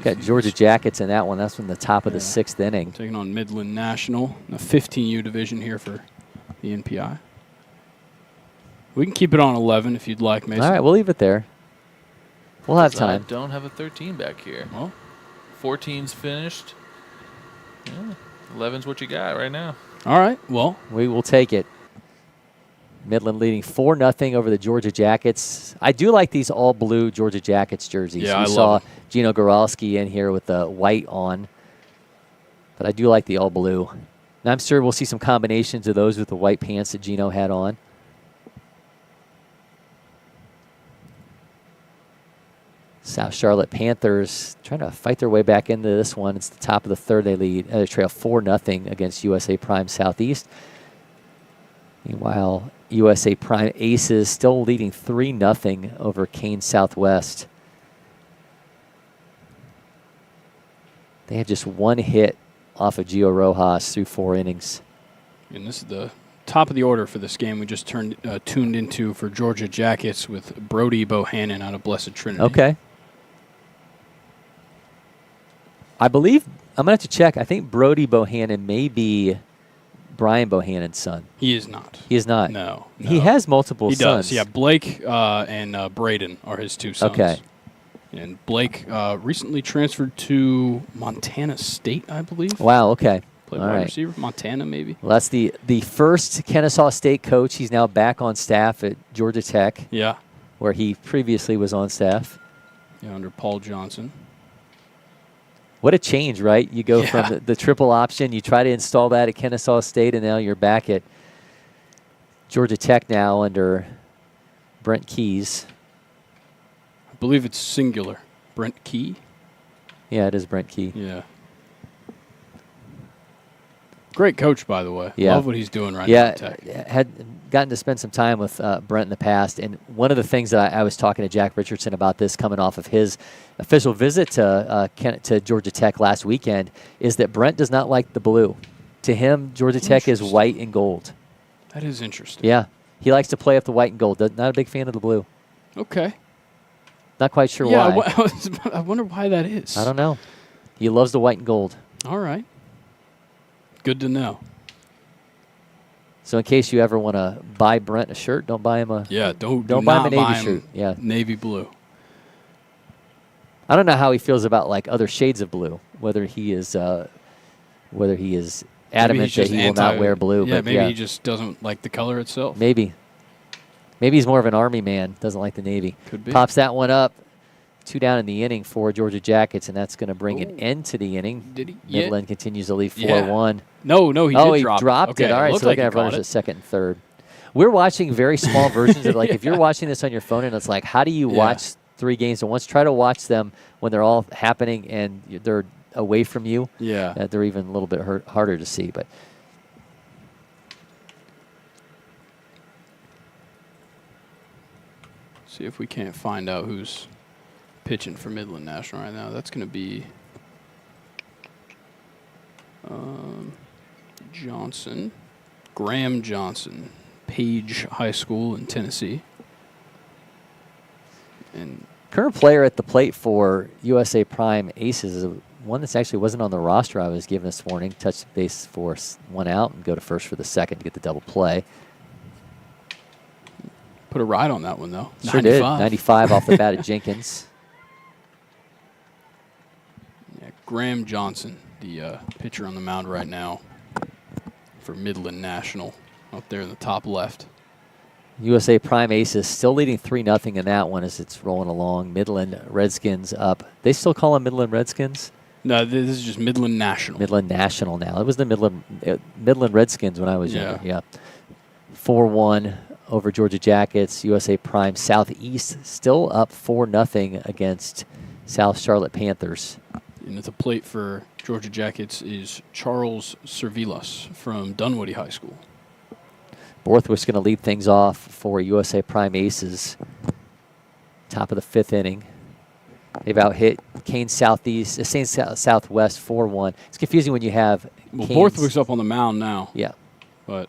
Got Georgia Jackets in that one. That's from the top of the 6th inning. Taking on Midland National, the 15U division here for the NPI. We can keep it on 11 if you'd like, Mason. All right, we'll leave it there. We'll have time. I don't have a 13 back here. Well, 14's finished. Yeah, 11's what you got right now. All right, well. We will take it. Midland leading 4-0 over the Georgia Jackets. I do like these all-blue Georgia Jackets jerseys. Yeah, we I saw love Gino Goralski in here with the white on. But I do like the all-blue. And I'm sure we'll see some combinations of those with the white pants that Gino had on. South Charlotte Panthers trying to fight their way back into this one. It's the top of the third. They lead. They trail 4-0 against USA Prime Southeast. Meanwhile, USA Prime Aces still leading 3-0 over Kane Southwest. They had just one hit off of Gio Rojas through 4 innings. And this is the top of the order for this game we just tuned into for Georgia Jackets with Brody Bohannon out of Blessed Trinity. Okay. I believe, I'm going to have to check, I think Brody Bohannon may be Brian Bohannon's son. He is not. He is not? No. He has multiple sons. He does, yeah. Blake and Braden are his 2 sons. Okay. And Blake recently transferred to Montana State, I believe. Wow, okay. Played All wide right. receiver, Montana maybe. Well, that's the first Kennesaw State coach. He's now back on staff at Georgia Tech. Yeah. Where he previously was on staff. Yeah, under Paul Johnson. What a change, right? You go from the triple option, you try to install that at Kennesaw State, and now you're back at Georgia Tech now under Brent Keys. I believe it's singular. Brent Key? Yeah, it is Brent Key. Yeah. Great coach, by the way. Yeah. Love what he's doing right now at Tech. Had gotten to spend some time with Brent in the past, and one of the things that I was talking to Jack Richardson about this coming off of his official visit to Georgia Tech last weekend is that Brent does not like the blue. To him, Georgia Tech is white and gold. That is interesting. Yeah. He likes to play up the white and gold. Not a big fan of the blue. Okay. Not quite sure yeah, why. I wonder why that is. I don't know. He loves the white and gold. All right. Good to know. So in case you ever want to buy Brent a shirt, don't buy him a don't buy him a Navy shirt. Yeah, navy blue. I don't know how he feels about like other shades of blue. Whether he is adamant that he will not wear blue. Yeah, but maybe he just doesn't like the color itself. Maybe he's more of an Army man. Doesn't like the Navy. Could be. Pops that one up. 2 down in the inning for Georgia Jackets, and that's going to bring an end to the inning. Did he? Midland continues to lead 4-1. No, he did drop it. Dropped Okay, it. All right, so they're going to have runners at second and third. We're watching very small versions of, like, if you're watching this on your phone and it's like, how do you watch 3 games at once? Try to watch them when they're all happening and they're away from you. Yeah. They're even a little bit harder to see, but. See if we can't find out who's pitching for Midland National right now. That's going to be Johnson, Graham Johnson, Page High School in Tennessee. And current player at the plate for USA Prime Aces is one that's actually wasn't on the roster I was given this morning. Touch the base for 1 out and go to first for the second to get the double play. Put a ride on that one, though. Sure 95. Did. 95 off the bat at Jenkins. Yeah, Graham Johnson, the pitcher on the mound right now for Midland National, up there in the top left. USA Prime Aces still leading 3-0 in that one as it's rolling along. Midland Redskins up. They still call them Midland Redskins? No, this is just Midland National. Midland National now. It was the Midland Redskins when I was younger. Yeah. 4-1 over Georgia Jackets. USA Prime Southeast still up 4-0 against South Charlotte Panthers. And at the plate for Georgia Jackets is Charles Servilas from Dunwoody High School. Borthwick's going to lead things off for USA Prime Aces. Top of the 5th inning. They've out-hit Kane Southwest 4-1. It's confusing when you have Borthwick's up on the mound now. Yeah. But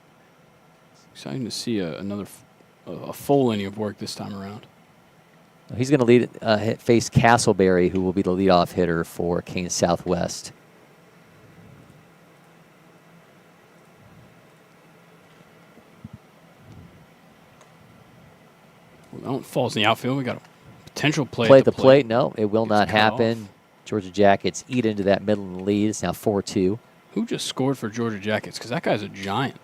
exciting to see a full inning of work this time around. He's going to face Castleberry, who will be the leadoff hitter for Kane Southwest. Well, that one falls in the outfield. We got a potential play at the plate. No, it will not happen. Georgia Jackets eat into that Midland lead. It's now 4-2. Who just scored for Georgia Jackets? Because that guy's a giant.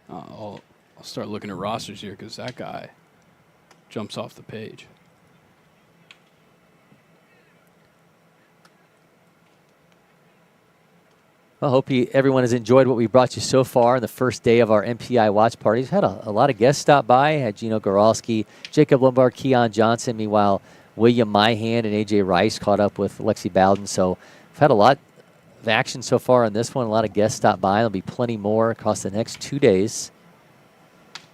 I'll start looking at rosters here because that guy jumps off the page. I hope everyone has enjoyed what we brought you so far on the first day of our MPI watch parties. Had a lot of guests stop by. Had Gino Gowski, Jacob Lombard, Keon Johnson. Meanwhile, William Myhand and A.J. Rice caught up with Lexi Bowden. So we've had a lot of action so far on this one. A lot of guests stop by. There'll be plenty more across the next 2 days.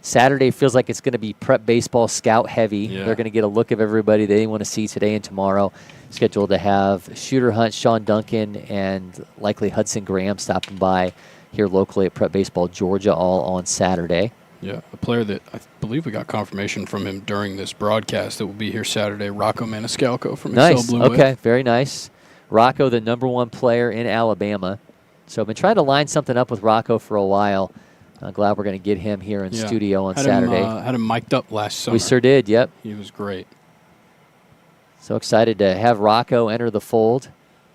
Saturday feels like it's going to be prep baseball scout heavy. Yeah. They're going to get a look of everybody they want to see today and tomorrow. Scheduled to have Shooter Hunt, Sean Duncan, and likely Hudson Graham stopping by here locally at Prep Baseball Georgia, all on Saturday. Yeah, a player that I believe we got confirmation from him during this broadcast that will be here Saturday, Rocco Maniscalco from Nice. Excel Blue Okay, Wave. very nice. Rocco, the #1 player in Alabama. So I've been trying to line something up with Rocco for a while. I'm glad we're going to get him here in studio on Saturday. Had him mic'd up last summer. We sure did, yep. He was great. So excited to have Rocco enter the fold.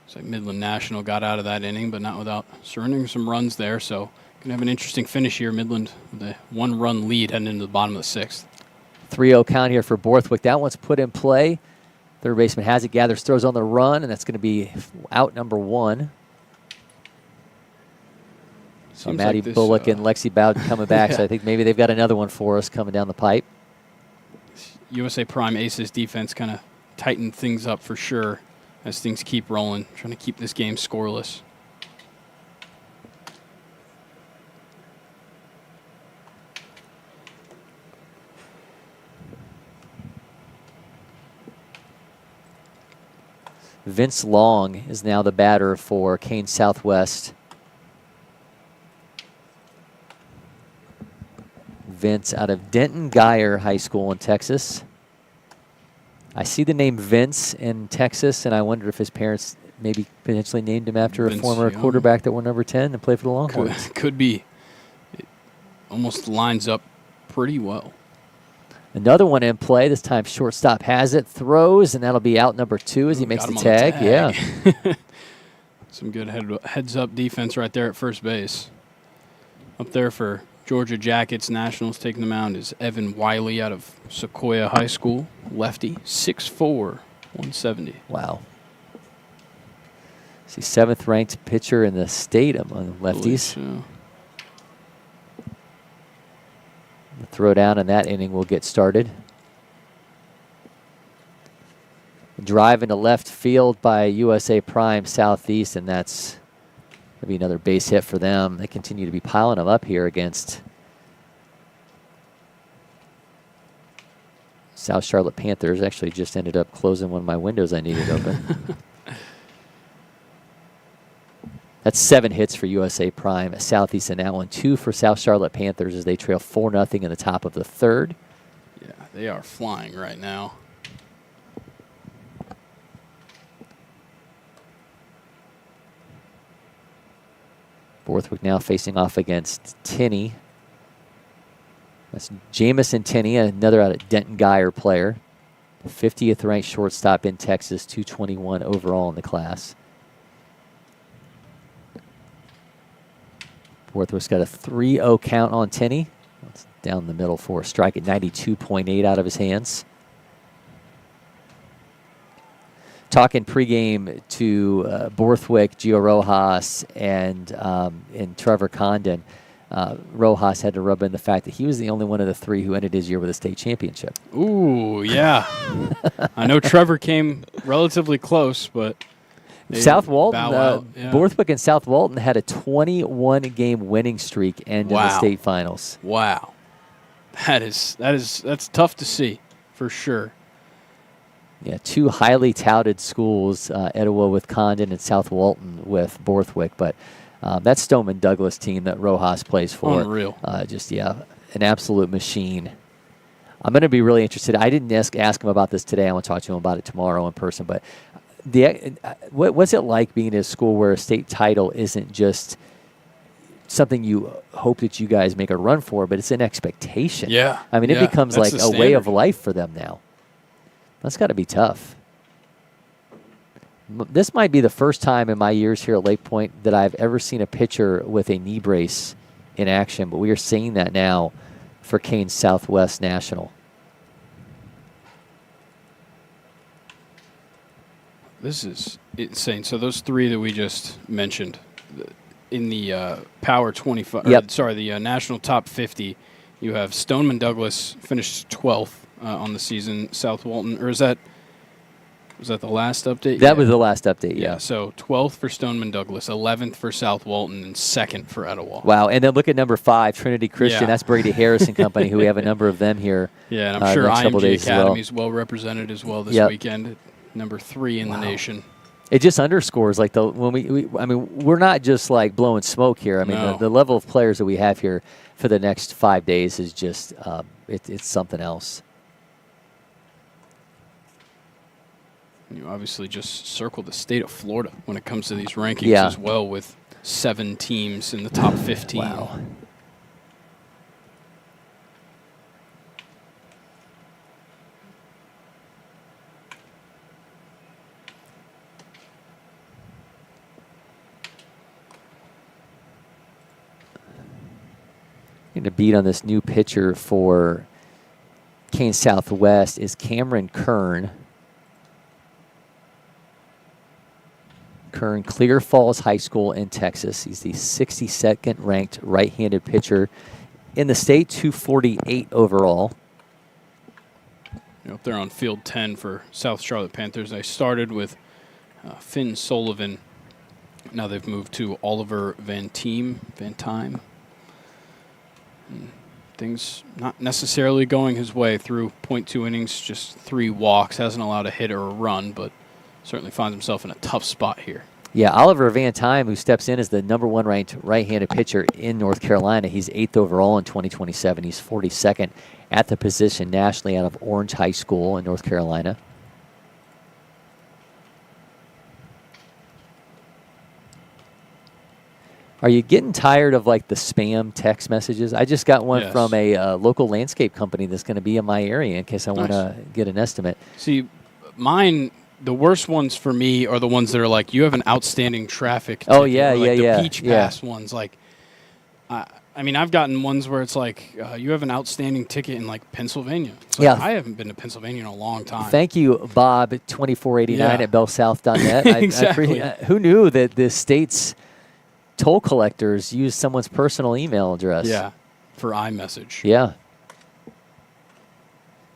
It's like Midland National got out of that inning, but not without surrendering some runs there. So going to have an interesting finish here. Midland with a 1-run lead heading into the bottom of the 6th. 3-0 count here for Borthwick. That one's put in play. Third baseman has it, gathers, throws on the run, and that's going to be out #1. So Maddie Bullock and Lexi Bowden coming back, so I think maybe they've got another one for us coming down the pipe. USA Prime Aces defense kind of tightened things up for sure as things keep rolling, trying to keep this game scoreless. Vince Long is now the batter for Kane Southwest. Vince out of Denton Geyer High School in Texas. I see the name Vince in Texas, and I wonder if his parents maybe potentially named him after Vince a former Young. quarterback that wore number 10 and played for the Longhorns. Could be. It almost lines up pretty well. Another one in play. This time shortstop has it, throws, and that'll be out #2 as he makes the tag. Yeah. Some good heads-up defense right there at first base. Up there for Georgia Jackets Nationals taking the mound is Evan Wiley out of Sequoia High School. Lefty, 6'4", 170. Wow. He's the 7th-ranked pitcher in the state among lefties. The throw down in that inning will get started. Drive into left field by USA Prime Southeast, and that's going to be another base hit for them. They continue to be piling them up here against South Charlotte Panthers. Actually just ended up closing one of my windows I needed open. That's 7 hits for USA Prime Southeast in that one. 2 for South Charlotte Panthers as they trail 4-0 in the top of the 3rd. Yeah, they are flying right now. Borthwick now facing off against Tinney. That's Jamison Tinney, another out of Denton Geyer player. 50th ranked shortstop in Texas, 221 overall in the class. Borthwick's got a 3-0 count on Tinney. That's down the middle for a strike at 92.8 out of his hands. talking pregame to Borthwick, Gio Rojas, and Trevor Condon. Rojas had to rub in the fact that he was the only one of the three who ended his year with a state championship. Ooh, yeah. I know Trevor came relatively close, but South Walton, yeah. Borthwick and South Walton had a 21-game winning streak end in the state finals. Wow, that's tough to see for sure. Yeah, two highly touted schools, Etowah with Condon and South Walton with Borthwick, but that Stoneman Douglas team that Rojas plays for, unreal. An absolute machine. I'm going to be really interested. I didn't ask him about this today. I want to talk to him about it tomorrow in person. But what's it like being at a school where a state title isn't just something you hope that you guys make a run for, but it's an expectation? Yeah. I mean, it becomes like a way of life for them now. That's got to be tough. This might be the first time in my years here at LakePoint that I've ever seen a pitcher with a knee brace in action, but we are seeing that now for Kane's Southwest National. This is insane. So those three that we just mentioned in the Power 25, the National Top 50, you have Stoneman Douglas finished 12th on the season. South Walton, or was that the last update? That was the last update, yeah. So 12th for Stoneman Douglas, 11th for South Walton, and 2nd for Etowah. Wow, and then look at number 5, Trinity Christian. Yeah. That's Brady Harris and company, who we have a number of them here. Yeah, and I'm sure IMG Academy is well represented as well this Yep. weekend. Number 3 in the nation. It just underscores like we're not just like blowing smoke here. I mean, the level of players that we have here for the next 5 days is just it's something else. You obviously just circle the state of Florida when it comes to these rankings as well, with 7 teams in the top 15. Wow. Getting a beat on this new pitcher for Kane Southwest is Cameron Kern. Kern, Clear Falls High School in Texas. He's the 62nd ranked right-handed pitcher in the state, 248 overall. Up there on field 10 for South Charlotte Panthers. They started with Finn Sullivan. Now they've moved to Oliver Van Time. And things not necessarily going his way through 0.2 innings, just 3 walks. Hasn't allowed a hit or a run, but certainly finds himself in a tough spot here. Yeah, Oliver Van Time, who steps in as the #1 ranked right-handed pitcher in North Carolina. He's 8th overall in 2027. He's 42nd at the position nationally out of Orange High School in North Carolina. Are you getting tired of like the spam text messages? I just got one from a local landscape company that's going to be in my area in case I want to get an estimate. See, mine, the worst ones for me are the ones that are like, you have an outstanding traffic ticket. Oh, yeah, The Peach Pass ones. Like, I mean, I've gotten ones where it's like, you have an outstanding ticket in like Pennsylvania. It's like, I haven't been to Pennsylvania in a long time. Thank you, Bob, 2489 at bellsouth.net. Exactly. Who knew that the state's toll collectors use someone's personal email address? Yeah, for iMessage. Yeah.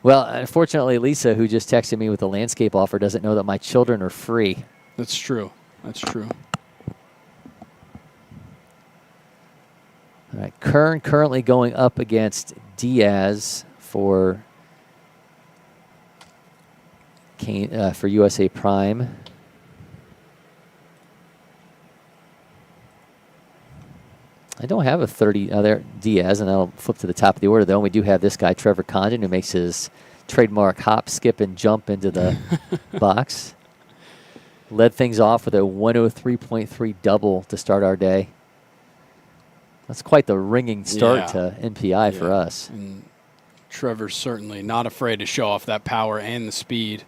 Well, unfortunately, Lisa, who just texted me with a landscape offer, doesn't know that my children are free. That's true. That's true. All right, Kern currently going up against Diaz for USA Prime. I don't have a 30 there, Diaz, and I'll flip to the top of the order, though. And we do have this guy, Trevor Condon, who makes his trademark hop, skip, and jump into the box. Led things off with a 103.3 double to start our day. That's quite the ringing start to NPI for us. And Trevor's certainly not afraid to show off that power and the speed.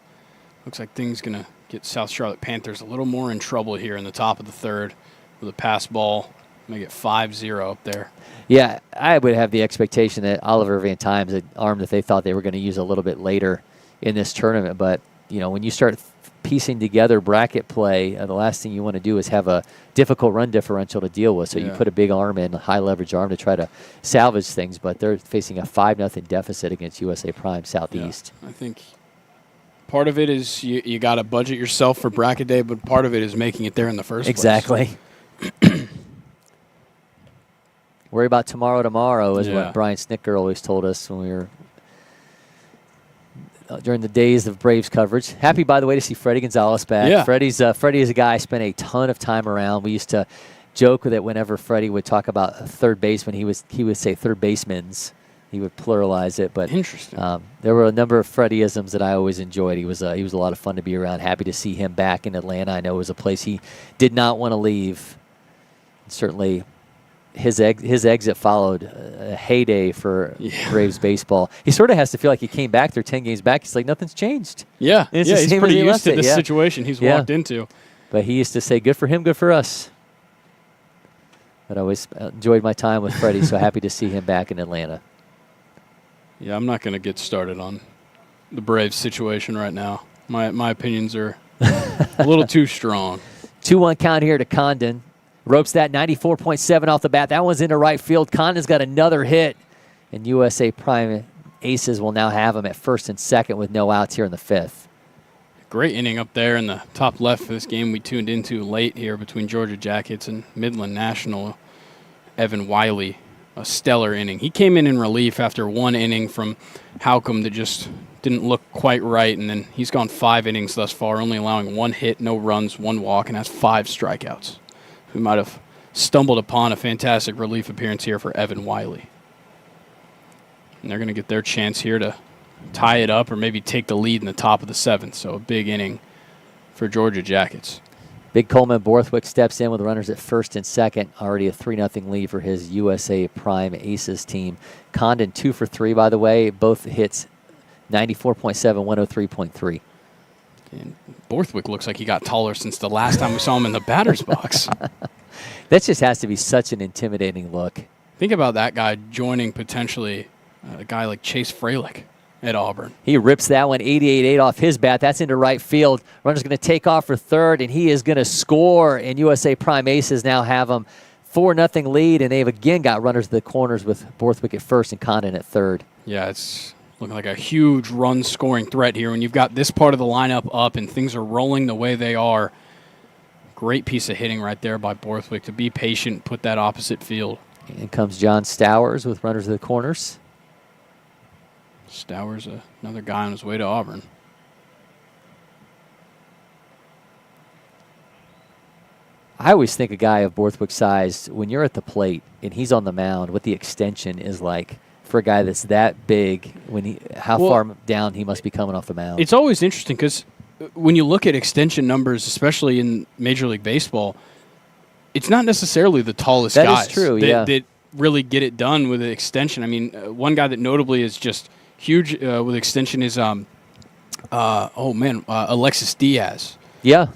Looks like things going to get South Charlotte Panthers a little more in trouble here in the top of the third with a pass ball. Make it 5-0 up there. Yeah, I would have the expectation that Oliver Van Time's an arm that they thought they were going to use a little bit later in this tournament. But, you know, when you start piecing together bracket play, the last thing you want to do is have a difficult run differential to deal with. So you put a big arm in, a high leverage arm to try to salvage things. But they're facing a 5-0 deficit against USA Prime Southeast. Yeah, I think part of it is you got to budget yourself for bracket day, but part of it is making it there in the first place. Exactly. Worry about tomorrow is what Brian Snicker always told us when we were during the days of Braves coverage. Happy, by the way, to see Freddie Gonzalez back. Yeah. Freddie is a guy I spent a ton of time around. We used to joke with it whenever Freddie would talk about third baseman. He would say third basemans. He would pluralize it. But interesting. There were a number of Freddieisms that I always enjoyed. He was a lot of fun to be around. Happy to see him back in Atlanta. I know it was a place he did not want to leave. Certainly, his exit followed a heyday for Braves baseball. He sort of has to feel like he came back there 10 games back. He's like, nothing's changed. Yeah, it's he's pretty used to this situation he's walked into. But he used to say, good for him, good for us. But I always enjoyed my time with Freddie, so happy to see him back in Atlanta. Yeah, I'm not going to get started on the Braves situation right now. My opinions are a little too strong. 2-1 count here to Condon. Ropes that 94.7 off the bat. That one's into right field. Condon's got another hit. And USA Prime Aces will now have him at first and second with no outs here in the fifth. Great inning up there in the top left for this game we tuned into late here between Georgia Jackets and Midland National. Evan Wiley, a stellar inning. He came in relief after one inning from Halcomb that just didn't look quite right, and then he's gone 5 innings thus far, only allowing 1 hit, no runs, 1 walk, and has 5 strikeouts. We might have stumbled upon a fantastic relief appearance here for Evan Wiley. And they're going to get their chance here to tie it up or maybe take the lead in the top of the 7th, so a big inning for Georgia Jackets. Big Coleman Borthwick steps in with runners at first and second. Already a 3-0 lead for his USA Prime Aces team. Condon 2 for 3, by the way. Both hits 94.7, 103.3. And Borthwick looks like he got taller since the last time we saw him in the batter's box. That just has to be such an intimidating look. Think about that guy joining potentially a guy like Chase Fralick at Auburn. He rips that one 88-8 off his bat. That's into right field. Runner's going to take off for third, and he is going to score. And USA Prime Aces now have him 4-0 lead, and they've again got runners at the corners with Borthwick at first and Condon at third. Yeah, it's looking like a huge run-scoring threat here when you've got this part of the lineup up and things are rolling the way they are. Great piece of hitting right there by Borthwick to be patient, put that opposite field. In comes John Stowers with runners at the corners. Stowers, another guy on his way to Auburn. I always think a guy of Borthwick's size, when you're at the plate and he's on the mound, what the extension is like for a guy that's that big, how far down he must be coming off the mound. It's always interesting because when you look at extension numbers, especially in Major League Baseball, it's not necessarily the tallest guys. That is true, that really get it done with an extension. I mean, one guy that notably is just huge with extension is Alexis Diaz. Yeah.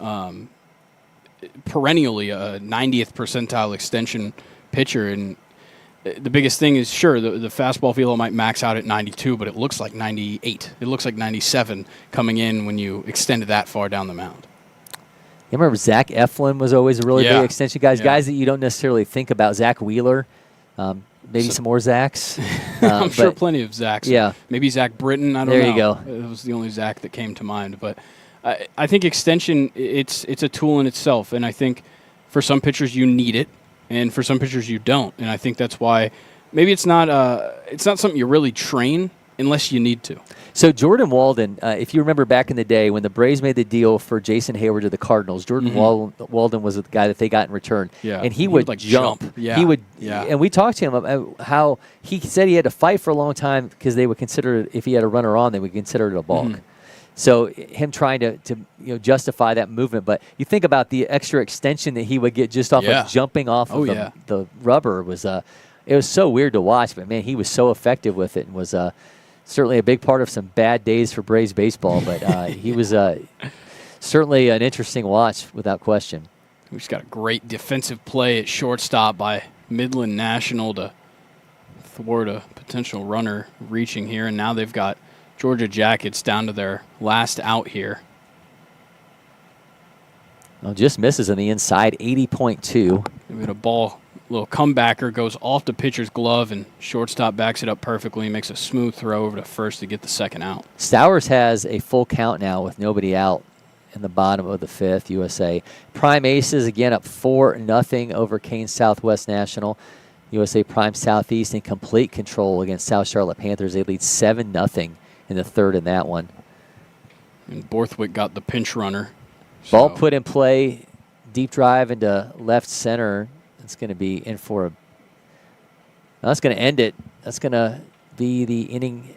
Perennially a 90th percentile extension pitcher, and the biggest thing is, sure, the fastball velo might max out at 92, but it looks like 98. It looks like 97 coming in when you extend it that far down the mound. You remember Zach Eflin was always a really big extension guy. Guys that you don't necessarily think about. Zach Wheeler, maybe some more Zachs. I'm sure plenty of Zachs. Yeah. Maybe Zach Britton. I don't know. There you go. It was the only Zach that came to mind. But I think extension, it's a tool in itself, and I think for some pitchers you need it, and for some pitchers you don't. And I think that's why maybe it's not something you really train unless you need to. So Jordan Walden, if you remember back in the day when the Braves made the deal for Jason Hayward to the Cardinals, Jordan Walden was the guy that they got in return. Yeah. And he would like jump. Yeah. He would, yeah. And we talked to him about how he said he had to fight for a long time because they would consider it, if he had a runner on, they would consider it a balk. So him trying to justify that movement. But you think about the extra extension that he would get just off of jumping off of the rubber was it was so weird to watch. But, man, he was so effective with it and was certainly a big part of some bad days for Braves baseball. But he was certainly an interesting watch without question. We just got a great defensive play at shortstop by Midland National to thwart a potential runner reaching here. And now they've got Georgia Jackets down to their last out here. Well, just misses on the inside, 80.2. I mean, a ball, little comebacker goes off the pitcher's glove, and shortstop backs it up perfectly and makes a smooth throw over to first to get the second out. Stowers has a full count now with nobody out in the bottom of the fifth. USA Prime Aces again up 4-0 over Kane Southwest National. USA Prime Southeast in complete control against South Charlotte Panthers. They lead 7-0 in the third in that one. And Borthwick got the pinch runner. Ball put in play, deep drive into left center. It's going to be in for a. That's going to end it. That's going to be the inning,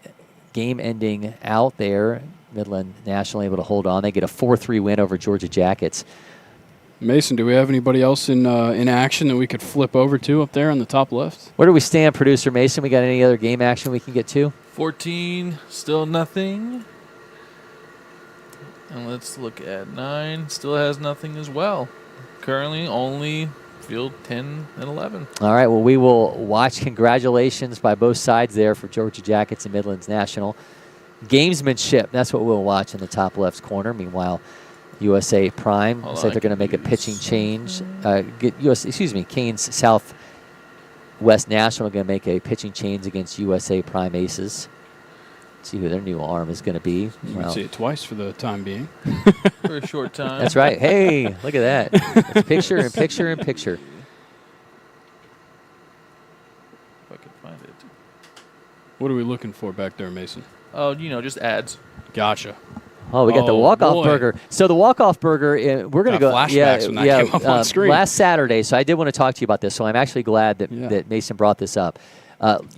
game-ending out there. Midland National able to hold on. They get a 4-3 win over Georgia Jackets. Mason, do we have anybody else in action that we could flip over to up there on the top left? Where do we stand, Producer Mason? We got any other game action we can get to? 14, still nothing. And let's look at 9, still has nothing as well. Currently only field 10 and 11. All right, well, we will watch. Congratulations by both sides there for Georgia Jackets and Midlands National. Gamesmanship, that's what we'll watch in the top left corner. Meanwhile, USA Prime looks like they're going to make a pitching change. Kane's Southwest National going to make a pitching change against USA Prime Aces. See who their new arm is going to be. You can see it twice for the time being. For a short time. That's right. Hey, look at that. It's picture and picture and picture. If I can find it. What are we looking for back there, Mason? Oh, just ads. Gotcha. Oh, we got the walk-off burger. So the walk-off burger, we're going to go. Flashbacks when that came up on screen. Last Saturday, so I did want to talk to you about this. So I'm actually glad that Mason brought this up.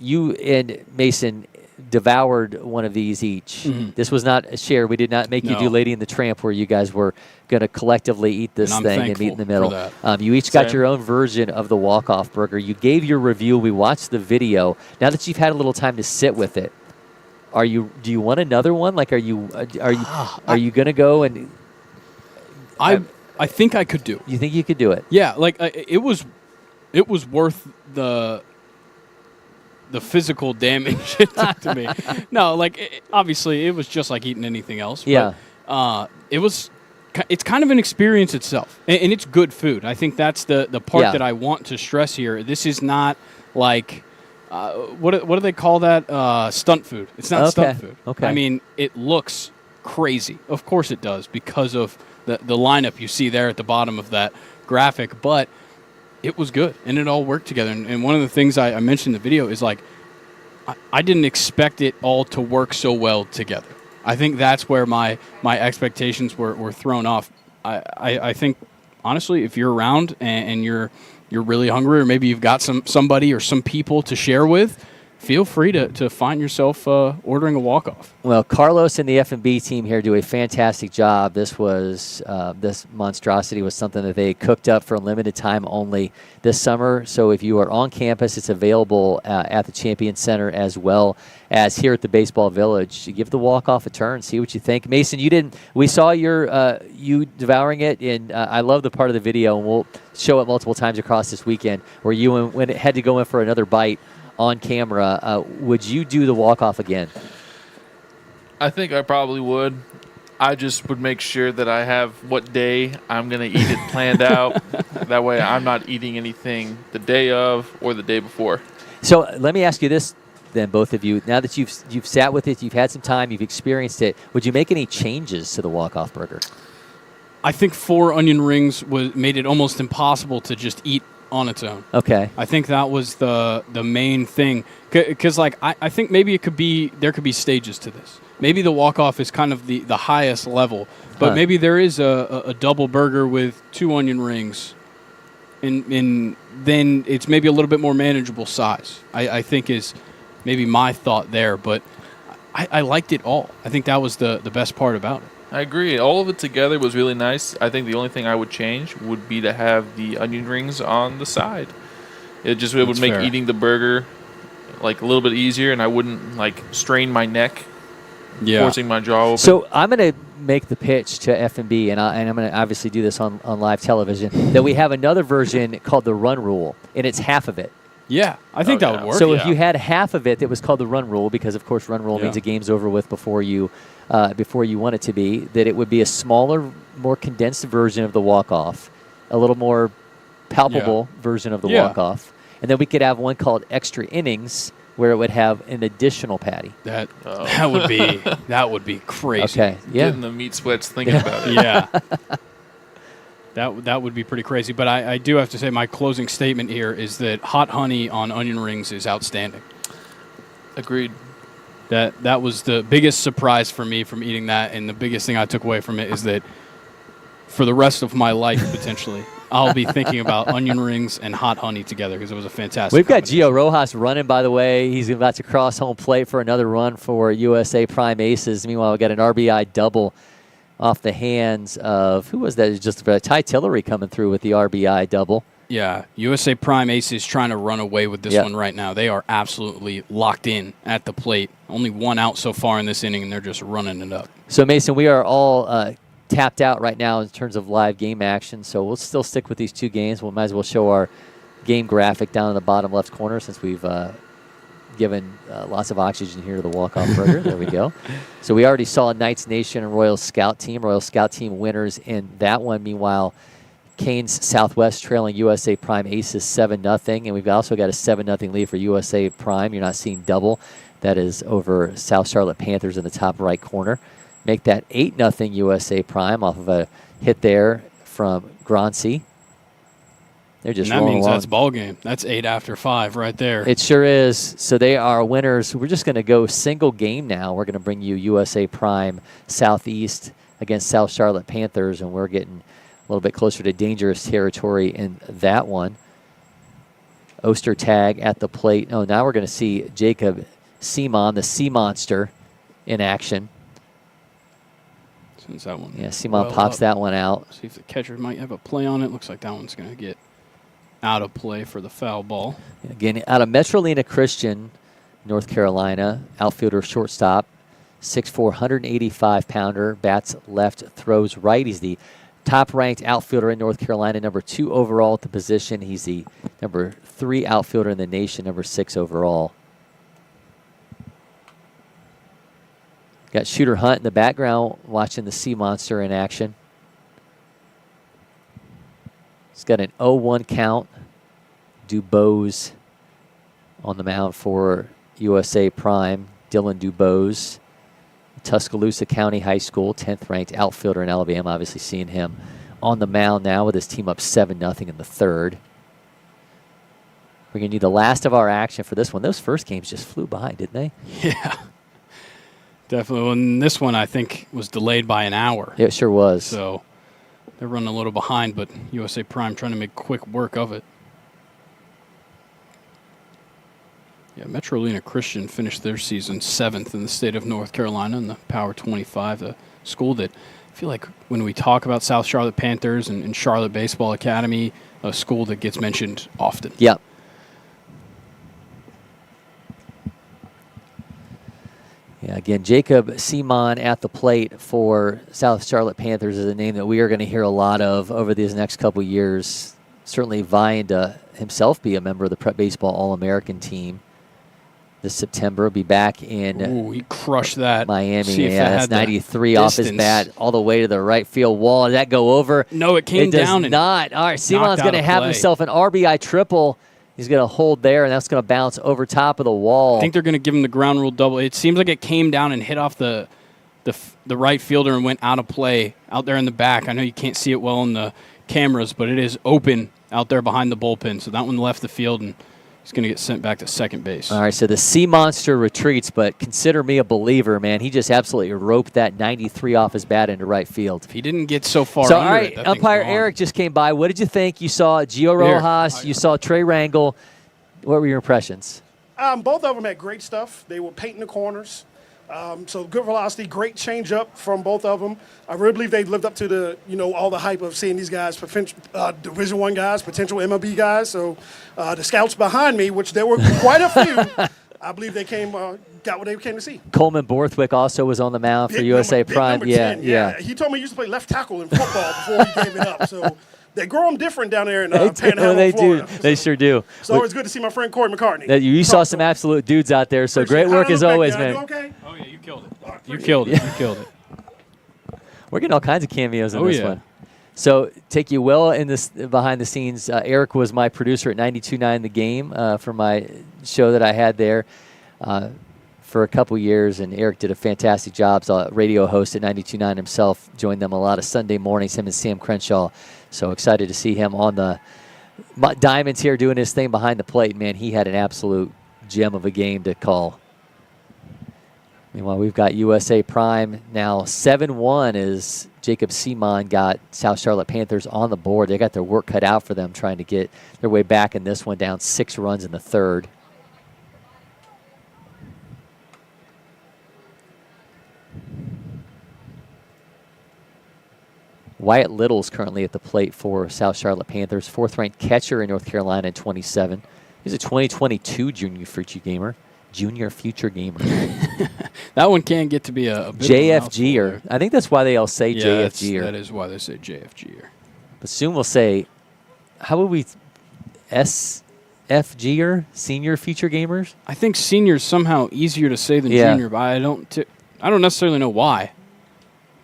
You and Mason devoured one of these each. Mm-hmm. This was not shared. We did not make you do Lady and the Tramp, where you guys were going to collectively eat this thing and meet in the middle. You each got your own version of the walk-off burger. You gave your review. We watched the video. Now that you've had a little time to sit with it, do you want another one? Like, are you going to go and? I think I could do it. You think you could do it? Yeah, like it was worth the physical damage it took to me. No, like obviously it was just like eating anything else. Yeah. But, it's kind of an experience itself, and it's good food. I think that's the part that I want to stress here. This is not like. What do they call that? Stunt food. It's not stunt food. Okay. I mean, it looks crazy. Of course it does, because of the lineup you see there at the bottom of that graphic. But it was good, and it all worked together. And one of the things I mentioned in the video is, like, I didn't expect it all to work so well together. I think that's where my expectations were thrown off. I think, honestly, if you're around and you're really hungry, or maybe you've got somebody or some people to share with, feel free to find yourself ordering a walk-off. Well, Carlos and the F&B team here do a fantastic job. This was this monstrosity was something that they cooked up for a limited time only this summer. So if you are on campus, it's available at the Champion Center as well as here at the Baseball Village. Give the walk-off a turn, see what you think. Mason, we saw you devouring it, and I love the part of the video, and we'll show it multiple times across this weekend, where you had to go in for another bite on camera. Would you do the walk-off again? I think I probably would. I just would make sure that I have what day I'm going to eat it planned out. That way I'm not eating anything the day of or the day before. So let me ask you this then, both of you. Now that you've sat with it, you've had some time, you've experienced it, would you make any changes to the walk-off burger? I think 4 onion rings made it almost impossible to just eat on its own. Okay. I think that was the main thing, because I think maybe there could be stages to this. Maybe the walk-off is kind of the highest level, but maybe there is a double burger with 2 onion rings, and then it's maybe a little bit more manageable size. I think is maybe my thought there, but I liked it all. I think that was the best part about it. I agree. All of it together was really nice. I think the only thing I would change would be to have the onion rings on the side. It would make eating the burger like a little bit easier, and I wouldn't like strain my neck, forcing my jaw open. So I'm going to make the pitch to F&B, and I'm going to obviously do this on live television, that we have another version called the run rule, and it's half of it. Yeah, I think that would work. So if you had half of it that was called the run rule, because of course run rule means a game's over with before you want it to be, that it would be a smaller more condensed version of the walk-off, a little more palpable version of the walk-off. And then we could have one called extra innings where it would have an additional patty. That would be crazy. Okay, yeah. Getting the meat sweats thinking about it. Yeah. That would be pretty crazy. But I do have to say my closing statement here is that hot honey on onion rings is outstanding. Agreed. That was the biggest surprise for me from eating that, and the biggest thing I took away from it is that for the rest of my life, potentially, I'll be thinking about onion rings and hot honey together because it was a fantastic We've got Gio Rojas running, by the way. He's about to cross home plate for another run for USA Prime Aces. Meanwhile, we got an RBI double off the hands of, who was that? Just Ty Tillery coming through with the RBI double. Yeah, USA Prime Aces trying to run away with this one right now. They are absolutely locked in at the plate. Only one out so far in this inning, and they're just running it up. So, Mason, we are all tapped out right now in terms of live game action, so we'll still stick with these two games. We might as well show our game graphic down in the bottom left corner since we've given lots of oxygen here to the walk-off burger. There we go. So we already saw Knights Nation and Royal Scout Team. Royal Scout Team winners in that one. Meanwhile, Canes Southwest trailing USA Prime Aces 7-0, and we've also got a 7-0 lead for USA Prime. You're not seeing double. That is over South Charlotte Panthers in the top right corner. Make that 8-0 USA Prime off of a hit there from Goralski. They're just and that rolling means along. that's ball game. That's 8 after 5 right there. It sure is. So they are winners. We're just going to go single game now. We're going to bring you USA Prime Southeast against South Charlotte Panthers, and we're getting a little bit closer to dangerous territory in that one. Ostertag at the plate. Oh, now we're going to see Jacob Seaman, the Sea Monster, in action. Since that one. Yeah, Seaman pops that one out. See if the catcher might have a play on it. Looks like that one's going to get out of play for the foul ball. Again, out of Metrolina Christian, North Carolina, outfielder, shortstop, 6'4", 185-pounder, bats left, throws right. He's the top-ranked outfielder in North Carolina, number 2 overall at the position. He's the number 3 outfielder in the nation, number 6 overall. Got Shooter Hunt in the background watching the Sea Monster in action. He's got an 0-1 count. Dubose on the mound for USA Prime. Dylan Dubose, Tuscaloosa County High School, 10th ranked outfielder in Alabama. Obviously seeing him on the mound now with his team up 7-0 in the third. We're going to need the last of our action for this one. Those first games just flew by, didn't they? Yeah. Definitely. And this one, I think, was delayed by an hour. It sure was. So they're running a little behind, but USA Prime trying to make quick work of it. Yeah, Metrolina Christian finished their season 7th in the state of North Carolina in the Power 25, a school that I feel like when we talk about South Charlotte Panthers and Charlotte Baseball Academy, a school that gets mentioned often. Yep. Yeah, again, Jacob Seaman at the plate for South Charlotte Panthers is a name that we are going to hear a lot of over these next couple years. Certainly vying to himself be a member of the Prep Baseball All-American team this September. Be back in he crushed that. Miami. Yeah, that's 93 off his bat all the way to the right field wall. Did that go over? No, it came down. Does not. All right, Seaman's going to have himself an RBI triple. He's going to hold there, and that's going to bounce over top of the wall. I think they're going to give him the ground rule double. It seems like it came down and hit off the right fielder and went out of play out there in the back. I know you can't see it well in the cameras, but it is open out there behind the bullpen. So that one left the field, and he's going to get sent back to second base. All right, so the Sea Monster retreats, but consider me a believer, man. He just absolutely roped that 93 off his bat into right field. If he didn't get so far so, under all right, it, umpire Eric just came by. What did you think? You saw Gio Rojas. You saw Trey Rangel. What were your impressions? Both of them had great stuff. They were painting the corners. So good velocity, great changeup from both of them. I really believe they lived up to the, all the hype of seeing these guys, Division I guys, potential MLB guys. So the scouts behind me, which there were quite a few, I believe they got what they came to see. Coleman Borthwick also was on the mound for USA Prime. Yeah. He told me he used to play left tackle in football before he gave it up. So they grow them different down there in Panhandle, they Florida. do. They sure do. So always good to see my friend Cory McCartney. You saw some absolute dudes out there, so great work as always, man. Okay? Oh, yeah, you killed it. You killed it. You killed it. We're getting all kinds of cameos in this yeah. one. So take you well in this behind the scenes. Eric was my producer at 92.9 The Game for my show that I had there for a couple years, and Eric did a fantastic job. He's a radio host at 92.9 himself, joined them a lot of Sunday mornings, him and Sam Crenshaw. So excited to see him on the diamonds here doing his thing behind the plate. Man, he had an absolute gem of a game to call. Meanwhile, we've got USA Prime now 7-1 as Jacob Seaman got South Charlotte Panthers on the board. They got their work cut out for them trying to get their way back in this one, down 6 runs in the third. Wyatt Little's currently at the plate for South Charlotte Panthers, 4th-ranked catcher in North Carolina in 27. He's a 2022 junior future gamer. That one can get to be a bit JFGer. I think that's why they all say JFGer. That is why they say JFGer. But soon we'll say, how would we SFGer, senior future gamers? I think senior is somehow easier to say than junior, but I don't necessarily know why.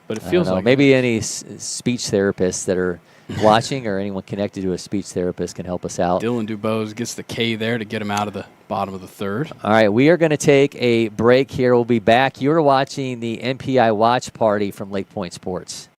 But it feels like maybe any speech therapists that are watching or anyone connected to a speech therapist can help us out. Dylan Dubose gets the K there to get him out of the bottom of the third. All right, we are going to take a break here. We'll be back. You're watching the MPI Watch Party from LakePoint Sports.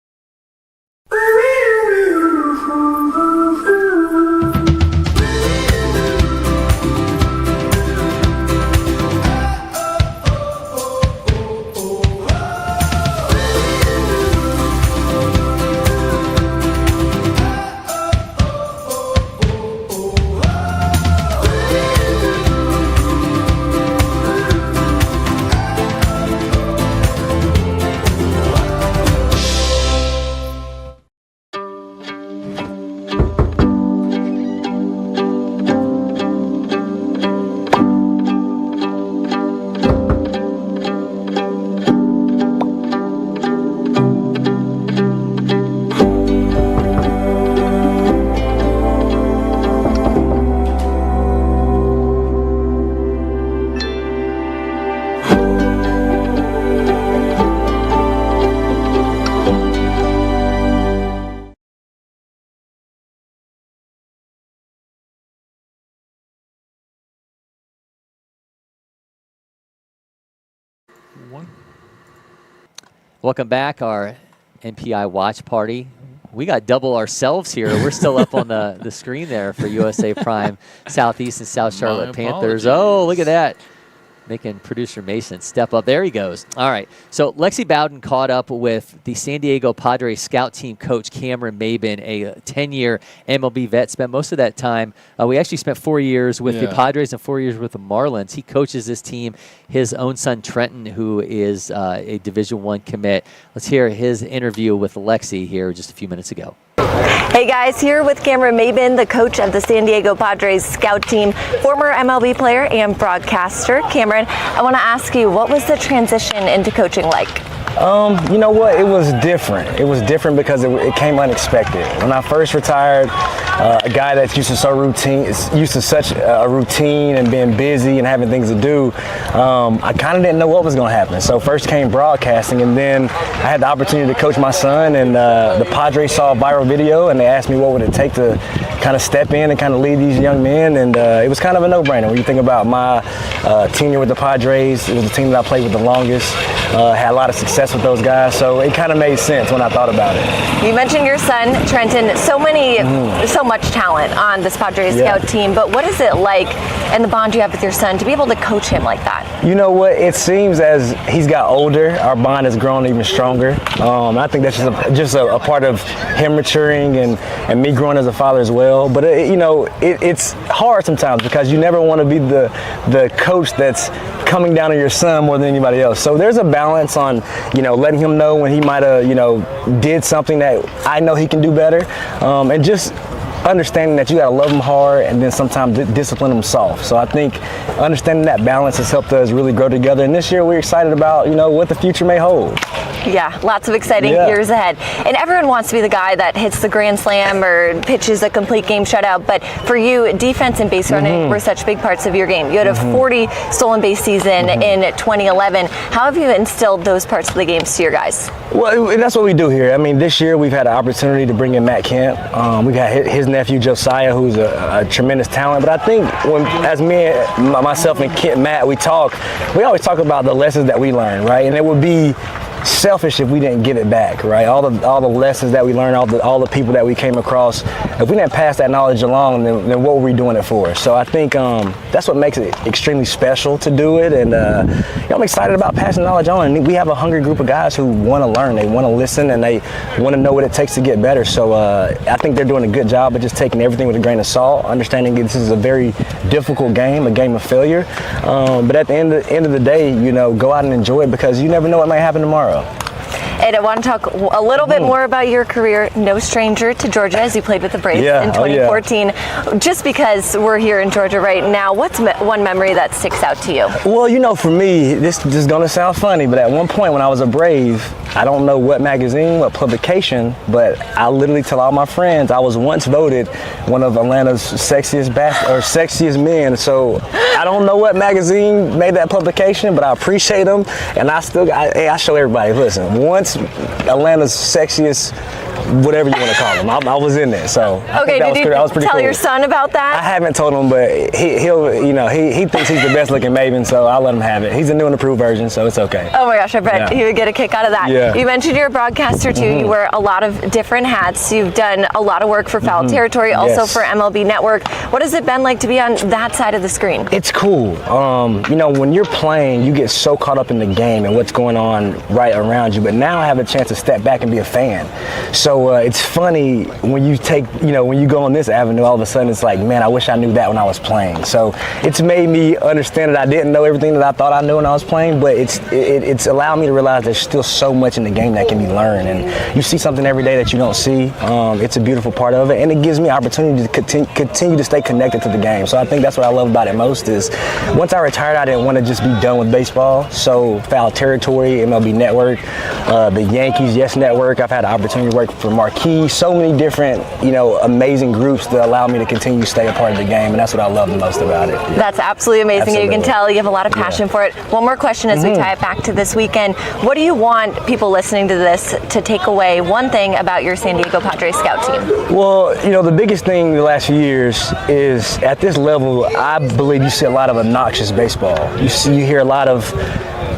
Welcome back, our MPI Watch Party. We got double ourselves here. We're still up on the screen there for USA Prime Southeast and South Charlotte Panthers. Oh, look at that. Making producer Mason step up. There he goes. All right. So Lexi Bowden caught up with the San Diego Padres scout team coach Cameron Mabin, a 10-year MLB vet. Spent most of that time. We actually spent 4 years with the Padres and 4 years with the Marlins. He coaches this team. His own son Trenton, who is a Division I commit. Let's hear his interview with Lexi here just a few minutes ago. Hey guys, here with Cameron Mabin, the coach of the San Diego Padres scout team, former MLB player and broadcaster. Cameron, I want to ask you, what was the transition into coaching like? You know what? It was different. It was different because it came unexpected. When I first retired, a guy that's used to such a routine and being busy and having things to do, I kind of didn't know what was going to happen. So first came broadcasting, and then I had the opportunity to coach my son, and the Padres saw a viral video, and they asked me what would it take to kind of step in and kind of lead these young men, and it was kind of a no-brainer. When you think about my tenure with the Padres, it was the team that I played with the longest, had a lot of success with those guys, so it kind of made sense when I thought about it. You mentioned your son, Trenton. So much talent on this Padres scout team, but what is it like and the bond you have with your son to be able to coach him like that? You know what? It seems as he's got older, our bond has grown even stronger. I think that's just a part of him maturing and me growing as a father as well. But it's hard sometimes because you never want to be the coach that's coming down on your son more than anybody else. So there's a balance on, letting him know when he might have, did something that I know he can do better, and just understanding that you got to love him hard and then sometimes discipline him soft. So I think understanding that balance has helped us really grow together. And this year we're excited about, what the future may hold. Yeah, lots of exciting years ahead. And everyone wants to be the guy that hits the grand slam or pitches a complete game shutout. But for you, defense and base running were such big parts of your game. You had a 40 stolen base season in 2011. How have you instilled those parts of the game to your guys? Well, that's what we do here. I mean, this year we've had an opportunity to bring in Matt Kemp. We've had his nephew Josiah, who's a tremendous talent. But I think as myself and Matt, we always talk about the lessons that we learn, right? And it would be selfish if we didn't give it back, right? All the lessons that we learned, all the people that we came across, if we didn't pass that knowledge along, then what were we doing it for? So I think that's what makes it extremely special to do it, and I'm excited about passing knowledge on. And we have a hungry group of guys who want to learn, they want to listen, and they want to know what it takes to get better. So I think they're doing a good job of just taking everything with a grain of salt, understanding this is a very difficult game, a game of failure. But at the end of the day, go out and enjoy it, because you never know what might happen tomorrow. And I want to talk a little bit more about your career. No stranger to Georgia, as you played with the Braves in 2014. Just because we're here in Georgia right now, what's one memory that sticks out to you? Well, for me, this is going to sound funny, but at one point when I was a Brave, I don't know what magazine, what publication, but I literally tell all my friends I was once voted one of Atlanta's sexiest men. So I don't know what magazine made that publication, but I appreciate them, and I show everybody, listen, once Atlanta's sexiest, whatever you want to call them, I was in there. So okay, did you tell your son about that? I haven't told him, but he thinks he's the best looking Mabin, so I'll let him have it. He's a new and improved version, so it's okay. Oh my gosh, I bet he would get a kick out of that. Yeah. You mentioned you're a broadcaster too. You wear a lot of different hats. You've done a lot of work for Foul Territory, also for MLB Network. What has it been like to be on that side of the screen? It's cool. When you're playing, you get so caught up in the game and what's going on right around you, but now I have a chance to step back and be a fan. So it's funny when you go on this avenue, all of a sudden it's like, man, I wish I knew that when I was playing. So it's made me understand that I didn't know everything that I thought I knew when I was playing, but it's allowed me to realize there's still so much in the game that can be learned, and you see something every day that you don't see. It's a beautiful part of it, and it gives me opportunity to continue to stay connected to the game. So I think that's what I love about it most is once I retired, I didn't want to just be done with baseball. So Foul Territory, MLB Network, the Yankees Yes Network, I've had the opportunity to work for Marquee, so many different, amazing groups that allow me to continue to stay a part of the game, and that's what I love the most about it. That's absolutely amazing. Absolutely. You can tell you have a lot of passion for it. One more question as we tie it back to this weekend. What do you want people listening to this to take away one thing about your San Diego Padres scout team? Well, the biggest thing the last few years is at this level, I believe you see a lot of obnoxious baseball. You hear a lot of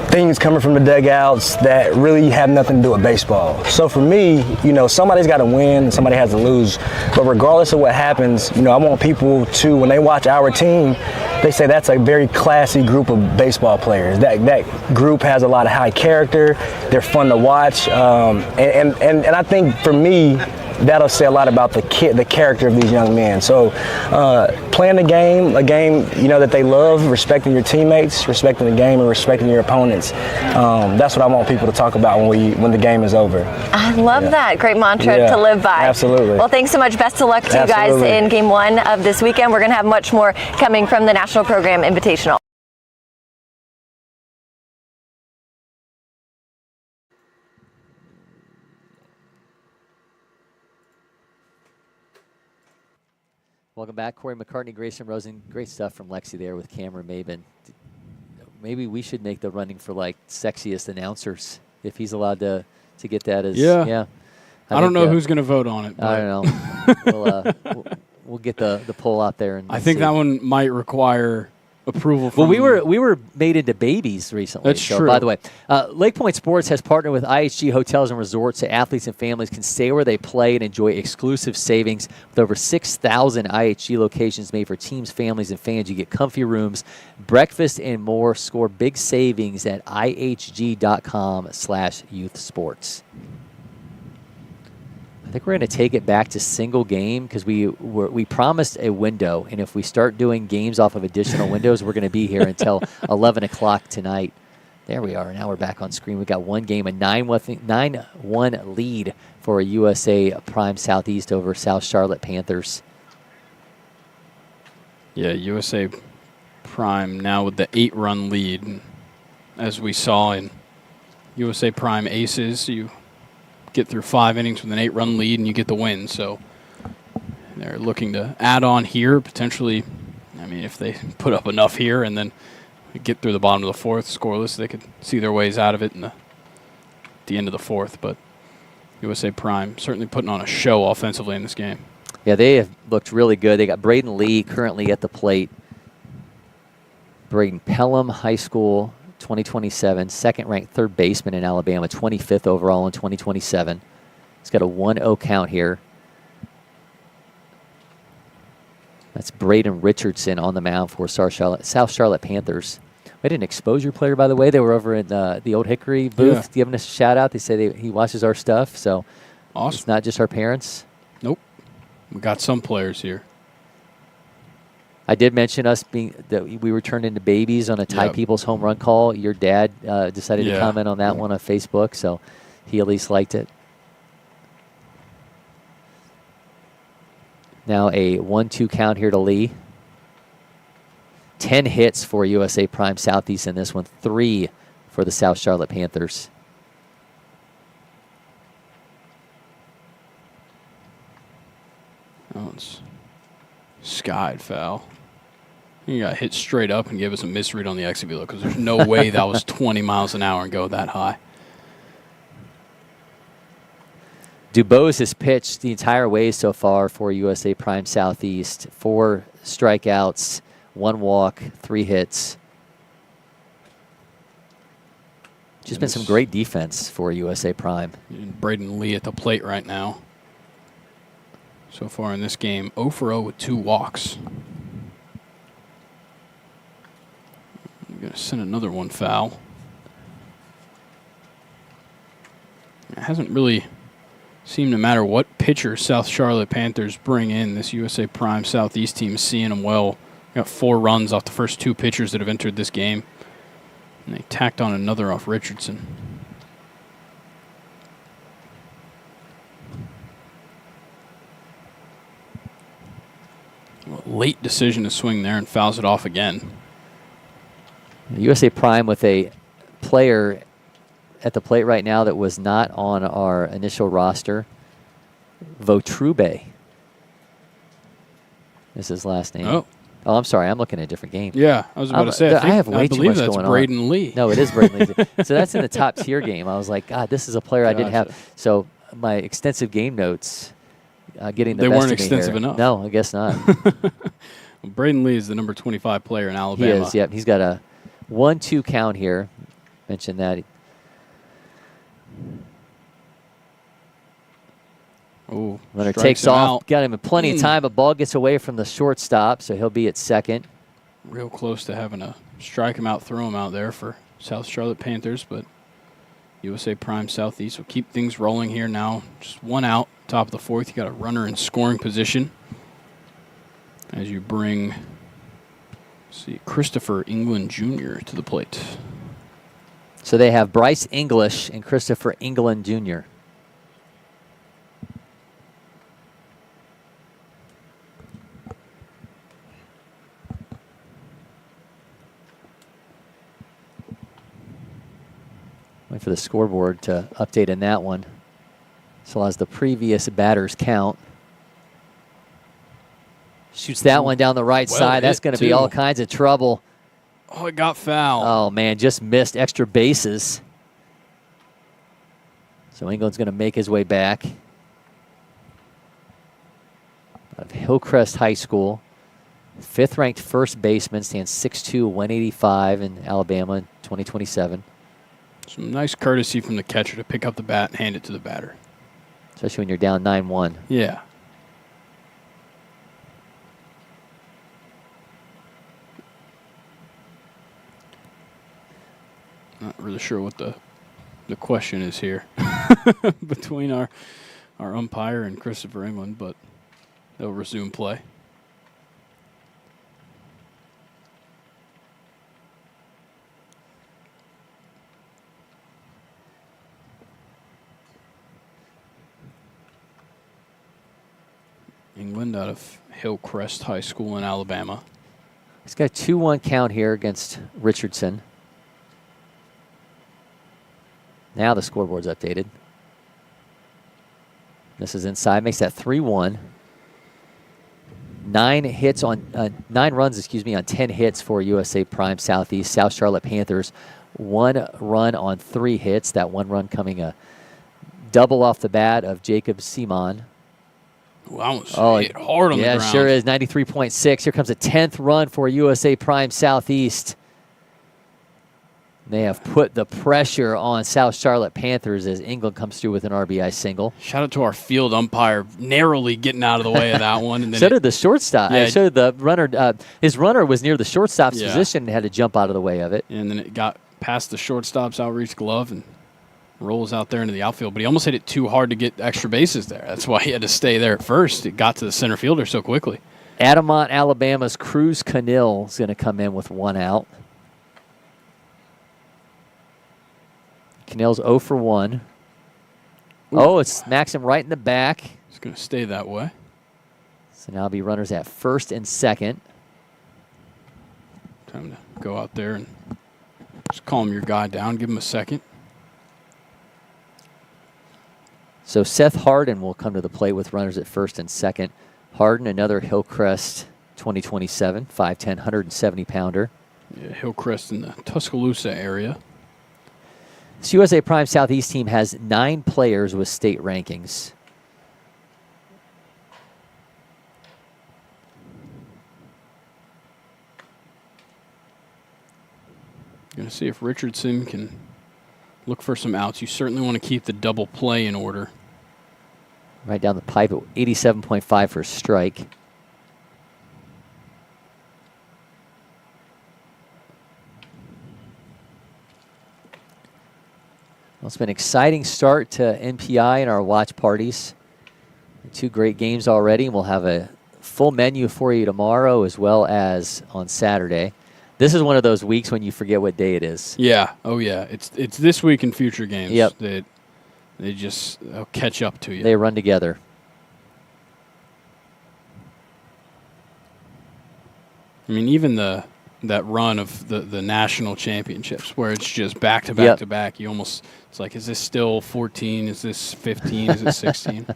things coming from the dugouts that really have nothing to do with baseball. So for me, somebody's got to win, somebody has to lose. But regardless of what happens, I want people to, when they watch our team, they say that's a very classy group of baseball players. That group has a lot of high character. They're fun to watch. And I think for me, that'll say a lot about the character of these young men. So playing a game that they love, respecting your teammates, respecting the game, and respecting your opponents. That's what I want people to talk about when the game is over. I love that. Great mantra to live by. Absolutely. Well, thanks so much. Best of luck to you guys in Game 1 of this weekend. We're going to have much more coming from the National Program Invitational. Welcome back, Cory, McCartney, Grayson, Rosen. Great stuff from Lexi there with Cameron Mabin. Maybe we should make the running for sexiest announcers if he's allowed to get that as I don't know who's going to vote on it. I don't know. We'll get the poll out there. And I think that one might require approval from. Well, we were made into babies recently. That's true. By the way, LakePoint Sports has partnered with IHG Hotels and Resorts so athletes and families can stay where they play and enjoy exclusive savings. With over 6,000 IHG locations made for teams, families, and fans, you get comfy rooms, breakfast, and more. Score big savings at ihg.com/youthsports. I think we're going to take it back to single game because we promised a window, and if we start doing games off of additional windows, we're going to be here until 11 o'clock tonight. There we are. Now we're back on screen. We've got one game, a 9-1 lead for a USA Prime Southeast over South Charlotte Panthers. Yeah, USA Prime now with the 8-run lead, as we saw in USA Prime aces. You get through 5 innings with an 8-run lead, and you get the win. So they're looking to add on here, potentially. I mean, if they put up enough here and then get through the bottom of the 4th scoreless, they could see their ways out of it in the end of the 4th. But USA Prime certainly putting on a show offensively in this game. Yeah, they have looked really good. They got Braden Lee currently at the plate. Braden Pelham, high school, 2027, second-ranked third baseman in Alabama, 25th overall in 2027. He's got a 1-0 count here. That's Braden Richardson on the mound for South Charlotte Panthers. We had an exposure player, by the way. They were over at the Old Hickory booth giving us a shout-out. They say he watches our stuff, so awesome. It's not just our parents. Nope. We got some players here. I did mention us being that we were turned into babies on a Ty Peoples home run call. Your dad decided to comment on that one on Facebook, so he at least liked it. Now a 1-2 count here to Lee. 10 hits for USA Prime Southeast in this one, 3 for the South Charlotte Panthers. Oh, it's skied foul. He got hit straight up and gave us a misread on the exit velo because there's no way that was 20 miles an hour and go that high. Dubose has pitched the entire way so far for USA Prime Southeast. 4 strikeouts, 1 walk, 3 hits. Just been some great defense for USA Prime. Braden Lee at the plate right now. So far in this game, 0 for 0 with 2 walks. I'm going to send another one foul. It hasn't really seemed to matter what pitcher South Charlotte Panthers bring in. This USA Prime Southeast team is seeing them well. Got 4 runs off the first 2 pitchers that have entered this game. And they tacked on another off Richardson. Late decision to swing there and fouls it off again. USA Prime with a player at the plate right now that was not on our initial roster. Votrube is his last name. Oh, I'm sorry. I'm looking at a different game. Yeah, I was about to say. I have way too much going on. Braden Lee. No, it is Braden Lee. So that's in the top tier game. I was like, God, this is a player I didn't have. So my extensive game notes getting the they best weren't of me extensive here. enough. No, I guess not. Well, Braden Lee is the number 25 player in Alabama. He is, yep. He's got a 1-2 count here. Mentioned that. Oh, runner takes off. Got him plenty of time, but ball gets away from the shortstop, so he'll be at second. Real close to having to strike him out, throw him out there for South Charlotte Panthers, but USA Prime Southeast will keep things rolling here now. Just 1 out, top of the 4th. You got a runner in scoring position as you bring, Christopher England Jr. to the plate. So they have Bryce English and Christopher England Jr. Wait for the scoreboard to update in that one. So as the previous batters count. Shoots that one down the right side. That's going to be all kinds of trouble. Oh, it got foul. Oh, man, just missed extra bases. So England's going to make his way back. Out of Hillcrest High School. 5th-ranked first baseman, stands 6'2", 185 in Alabama in 2027. Some nice courtesy from the catcher to pick up the bat and hand it to the batter. Especially when you're down 9-1. Yeah. Not really sure what the question is here between our umpire and Christopher England, but they'll resume play. England out of Hillcrest High School in Alabama. He's got a 2-1 count here against Richardson. Now the scoreboard's updated. This is inside, makes that 3-1. 9 runs, on 10 hits for USA Prime Southeast. South Charlotte Panthers, 1 run on 3 hits. That 1 run coming a double off the bat of Jacob Seaman. Wow, hit hard on the ground. Yeah, sure is. 93.6. Here comes a 10th run for USA Prime Southeast. They have put the pressure on South Charlotte Panthers as England comes through with an RBI single. Shout out to our field umpire narrowly getting out of the way of that one. And then so did the shortstop. Yeah, so did the runner. His runner was near the shortstop's position and had to jump out of the way of it. And then it got past the shortstop's outreach glove and rolls out there into the outfield. But he almost hit it too hard to get extra bases there. That's why he had to stay there at first. It got to the center fielder so quickly. Adamant, Alabama's Cruz Canill is going to come in with 1 out. Canill's 0 for 1. Ooh. Oh, it smacks him right in the back. It's going to stay that way. So now it'll be runners at first and second. Time to go out there and just calm your guy down. Give him a second. So Seth Harden will come to the plate with runners at first and second. Harden, another Hillcrest 2027, 5'10", 170-pounder. Yeah, Hillcrest in the Tuscaloosa area. This USA Prime Southeast team has 9 players with state rankings. Going to see if Richardson can look for some outs. You certainly want to keep the double play in order. Right down the pipe at 87.5 for a strike. Well, it's been an exciting start to NPI and our watch parties. 2 great games already. We'll have a full menu for you tomorrow as well as on Saturday. This is one of those weeks when you forget what day it is. Yeah. Oh, yeah. It's this week in future games. Yep. That they'll catch up to you. They run together. I mean, even that run of the national championships where it's just back to back to back. You almost, it's like, is this still 14? Is this 15? Is it 16?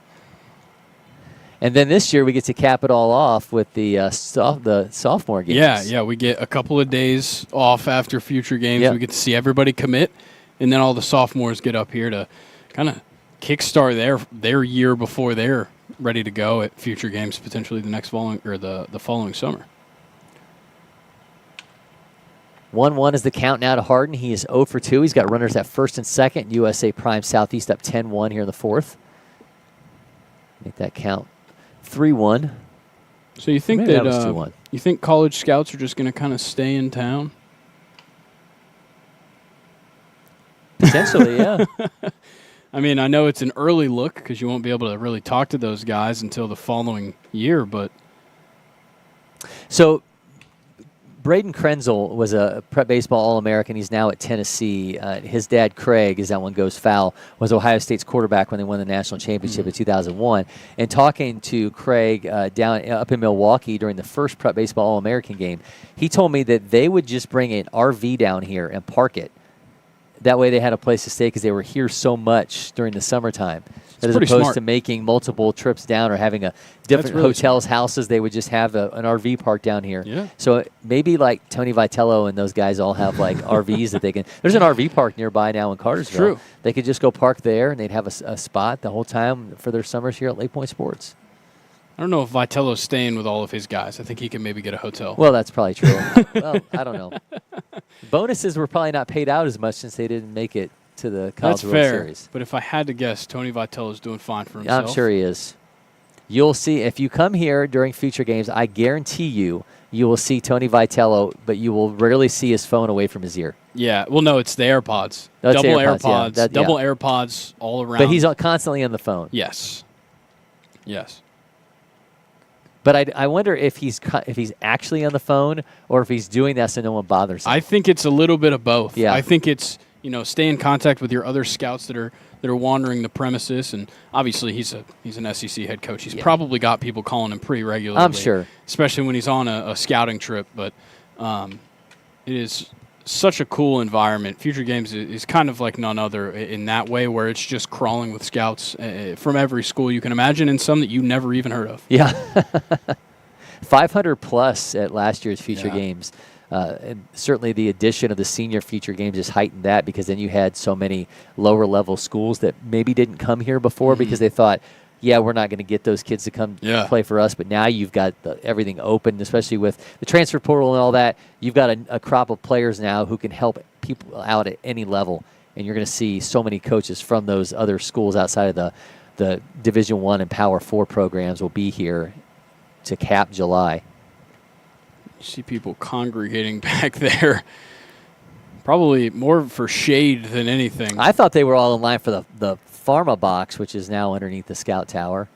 And then this year we get to cap it all off with the sophomore games. Yeah, we get a couple of days off after future games. We get to see everybody commit, and then all the sophomores get up here to kind of kickstart their year before they're ready to go at future games, potentially the following summer. 1-1 is the count now to Harden. He is 0 for 2. He's got runners at first and second. USA Prime Southeast up 10-1 here in the 4th. Make that count 3-1. So you think that was 2-1. You think college scouts are just going to kind of stay in town? Potentially, yeah. I mean, I know it's an early look because you won't be able to really talk to those guys until the following year, but so Braden Krenzel was a prep baseball All-American. He's now at Tennessee. His dad, Craig, as that one goes foul, was Ohio State's quarterback when they won the national championship in 2001. And talking to Craig down up in Milwaukee during the first prep baseball All-American game, he told me that they would just bring an RV down here and park it. That way they had a place to stay because they were here so much during the summertime. As opposed to making multiple trips down or having a different hotels, houses, they would just have an RV park down here. Yeah. So maybe like Tony Vitello and those guys all have like RVs that they can. There's an RV park nearby now in Cartersville. True. They could just go park there and they'd have a spot the whole time for their summers here at LakePoint Sports. I don't know if Vitello's staying with all of his guys. I think he can maybe get a hotel. Well, that's probably true. Well, I don't know. Bonuses were probably not paid out as much since they didn't make it to the College World Series. But if I had to guess, Tony Vitello's doing fine for himself. I'm sure he is. You'll see, if you come here during future games, I guarantee you will see Tony Vitello, but you will rarely see his phone away from his ear. Yeah, well, no, it's the AirPods. No, double AirPods, yeah. Double AirPods all around. But he's constantly on the phone. Yes. But I wonder if he's actually on the phone or if he's doing that so no one bothers him. I think it's a little bit of both. Yeah. I think it's, stay in contact with your other scouts that are wandering the premises, and obviously he's an SEC head coach. He's probably got people calling him pretty regularly. I'm sure, especially when he's on a scouting trip. But it is such a cool environment. Future Games is kind of like none other in that way, where it's just crawling with scouts from every school you can imagine, and some that you never even heard of. Yeah. 500 plus at last year's Future Games. And certainly the addition of the senior Future Games just heightened that, because then you had so many lower level schools that maybe didn't come here before because they thought, yeah, we're not going to get those kids to come play for us. But now you've got everything open, especially with the transfer portal and all that. You've got a crop of players now who can help people out at any level. And you're going to see so many coaches from those other schools outside of the Division I and Power 4 programs will be here to cap July. You see people congregating back there, probably more for shade than anything. I thought they were all in line for the Pharma box, which is now underneath the Scout Tower.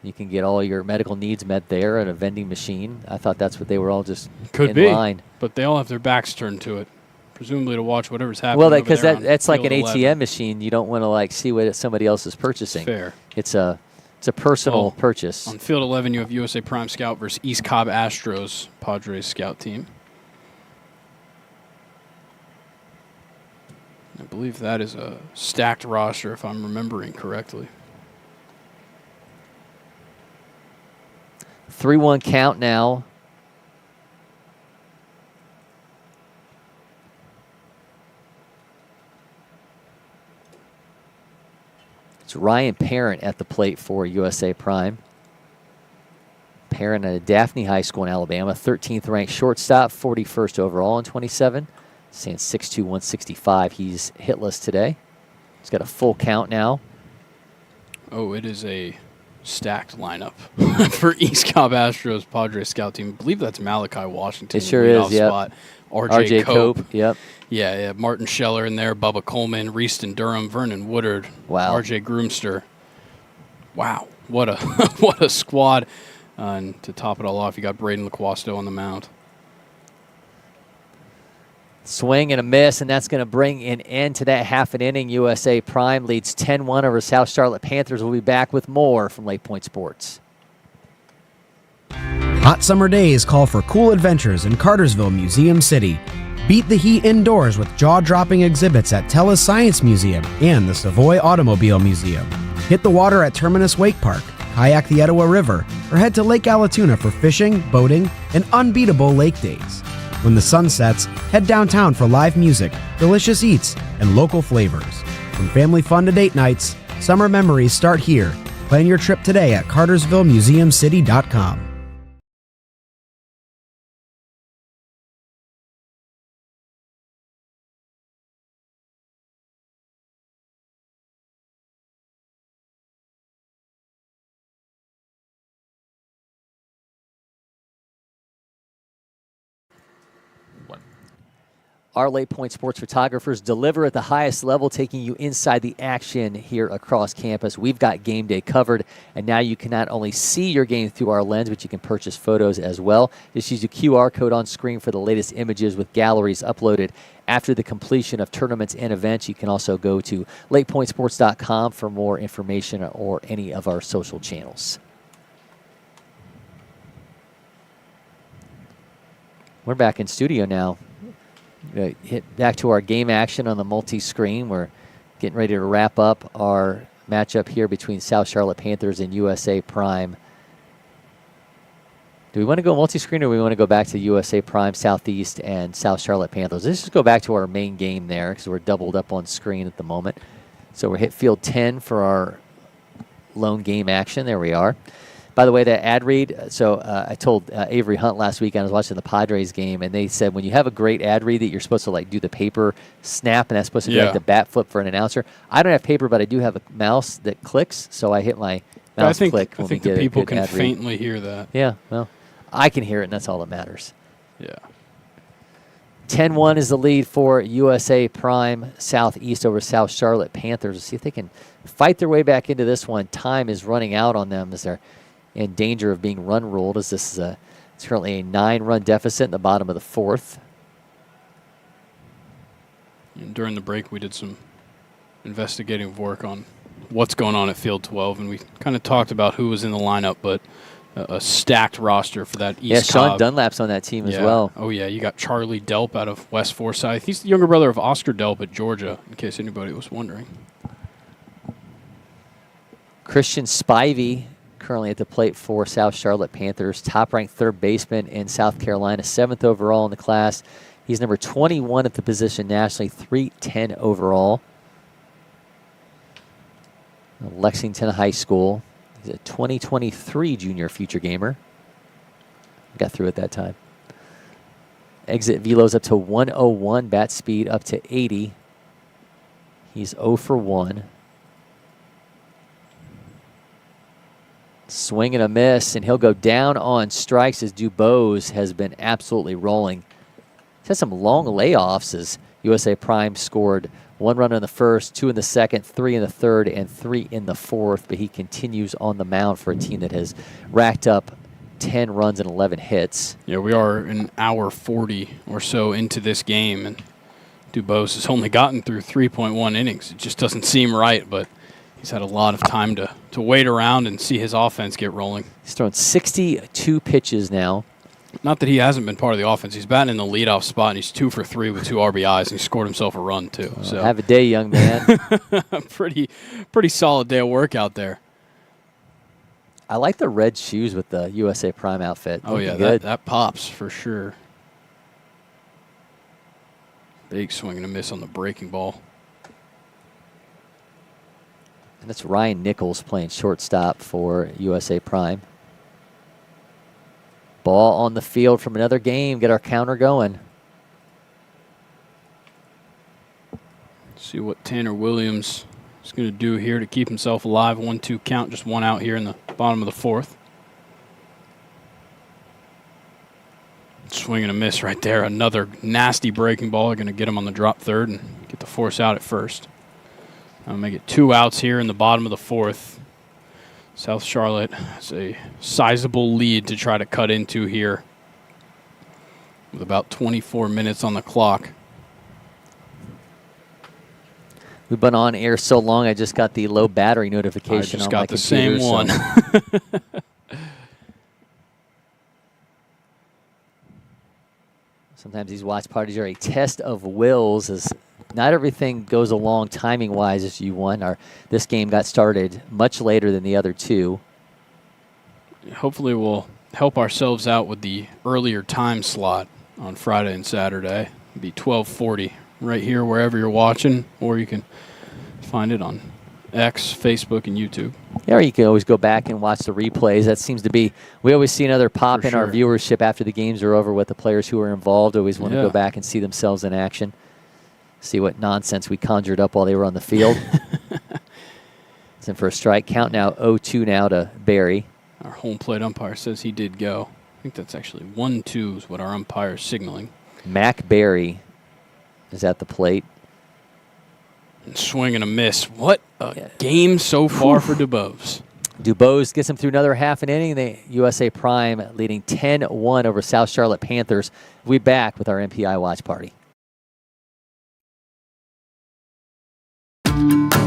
You can get all your medical needs met there at a vending machine. I thought that's what they were all just in line. But they all have their backs turned to it, presumably to watch whatever's happening. Well, because that's like an Field ATM 11. machine. You don't want to like see what somebody else is purchasing. Fair. It's a personal purchase. On Field 11, you have USA Prime Scout versus East Cobb Astros Padres Scout team. I believe that is a stacked roster, if I'm remembering correctly. 3-1 count now. It's Ryan Parent at the plate for USA Prime. Parent at Daphne High School in Alabama, 13th ranked shortstop, 41st overall in 27. Stands 6'2", 165. He's hitless today. He's got a full count now. Oh, it is a stacked lineup for East Cobb Astros Padres Scout team. I believe that's Malachi Washington. It sure is, yeah. Spot. RJ Cope. Yep. Yeah, Martin Scheller in there, Bubba Coleman, Reeston Durham, Vernon Woodard, RJ Groomster. Wow, what a what a squad. And to top it all off, you got Braden LaQuasto on the mound. Swing and a miss, and that's going to bring an end to that half an inning. USA Prime leads 10-1 over South Charlotte Panthers. We'll be back with more from LakePoint Sports. Hot summer days call for cool adventures in Cartersville, Museum City. Beat the heat indoors with jaw-dropping exhibits at Telus Science Museum and the Savoy Automobile Museum. Hit the water at Terminus Wake Park, kayak the Etowah River, or head to Lake Allatoona for fishing, boating, and unbeatable lake days. When the sun sets, head downtown for live music, delicious eats, and local flavors. From family fun to date nights, summer memories start here. Plan your trip today at CartersvilleMuseumCity.com. Our LakePoint Sports photographers deliver at the highest level, taking you inside the action here across campus. We've got game day covered, and now you can not only see your game through our lens, but you can purchase photos as well. Just use the QR code on screen for the latest images with galleries uploaded after the completion of tournaments and events. You can also go to lakepointsports.com for more information or any of our social channels. We're back in studio now. Hit back to our game action on the multi-screen. We're getting ready to wrap up our matchup here between South Charlotte Panthers and USA Prime. Do we want to go multi-screen, or do we want to go back to USA Prime Southeast and South Charlotte Panthers? Let's just go back to our main game there, because we're doubled up on screen at the moment. So we're hit field 10 for our lone game action. There we are. By the way, that ad read, so I told Avery Hunt last week, I was watching the Padres game, and they said when you have a great ad read that you're supposed to like do the paper snap, and that's supposed to be like the bat flip for an announcer. I don't have paper, but I do have a mouse that clicks, so I hit my mouse click when we get a good ad read. I think the people can faintly hear that. Yeah, well, I can hear it, and that's all that matters. Yeah. 10-1 is the lead for USA Prime Southeast over South Charlotte Panthers. Let's see if they can fight their way back into this one. Time is running out on them as they're in danger of being run ruled, as this is it's currently a 9-run deficit in the bottom of the fourth. And during the break, we did some investigative work on what's going on at Field 12, and we kind of talked about who was in the lineup, but a stacked roster for that East Yeah, Sean Cobb. Dunlap's on that team as Yeah. well. Oh, yeah. You got Charlie Delp out of West Forsyth. He's the younger brother of Oscar Delp at Georgia, in case anybody was wondering. Christian Spivey currently at the plate for South Charlotte Panthers, top-ranked third baseman in South Carolina, 7th overall in the class. He's number 21 at the position nationally, 310 overall. Lexington High School. He's a 2023 junior future gamer. Got through at that time. Exit velos up to 101, bat speed up to 80. He's 0 for 1. Swing and a miss, and he'll go down on strikes as Dubose has been absolutely rolling. He's had some long layoffs as USA Prime scored 1 run in the first, 2 in the second, 3 in the third, and 3 in the fourth, but he continues on the mound for a team that has racked up 10 runs and 11 hits. Yeah, we are an hour 40 or so into this game, and Dubose has only gotten through 3.1 innings. It just doesn't seem right, but he's had a lot of time to wait around and see his offense get rolling. He's thrown 62 pitches now. Not that he hasn't been part of the offense. He's batting in the leadoff spot, and he's 2 for 3 with 2 RBIs, and he scored himself a run, too. So Have a day, young man. pretty solid day of work out there. I like the red shoes with the USA Prime outfit. Oh, yeah, good. that pops for sure. Big swing and a miss on the breaking ball. And that's Ryan Nichols playing shortstop for USA Prime. Ball on the field from another game. Get our counter going. See what Tanner Williams is going to do here to keep himself alive. 1-2 count, just 1 out here in the bottom of the 4th. Swing and a miss right there. Another nasty breaking ball. Going to get him on the drop third and get the force out at first. I'll make it 2 outs here in the bottom of the 4th. South Charlotte has a sizable lead to try to cut into here with about 24 minutes on the clock. We've been on air so long, I just got the low battery notification on my computer. I just got the same one. Sometimes these watch parties are a test of wills, as not everything goes along timing-wise as you want. This game got started much later than the other 2. Hopefully we'll help ourselves out with the earlier time slot on Friday and Saturday. It'll be 12:40 right here wherever you're watching, or you can find it on X, Facebook, and YouTube. Yeah, or you can always go back and watch the replays. That seems to be, we always see another pop in our viewership after the games are over with the players who are involved. Always want to go back and see themselves in action. See what nonsense we conjured up while they were on the field. It's in for a strike. Count now 0-2 now to Barry. Our home plate umpire says he did go. I think that's actually 1-2 is what our umpire is signaling. Mac Barry is at the plate. And swing and a miss. What a game so far for Dubose. Dubose gets him through another half an inning. The USA Prime leading 10-1 over South Charlotte Panthers. We'll be back with our MPI watch party.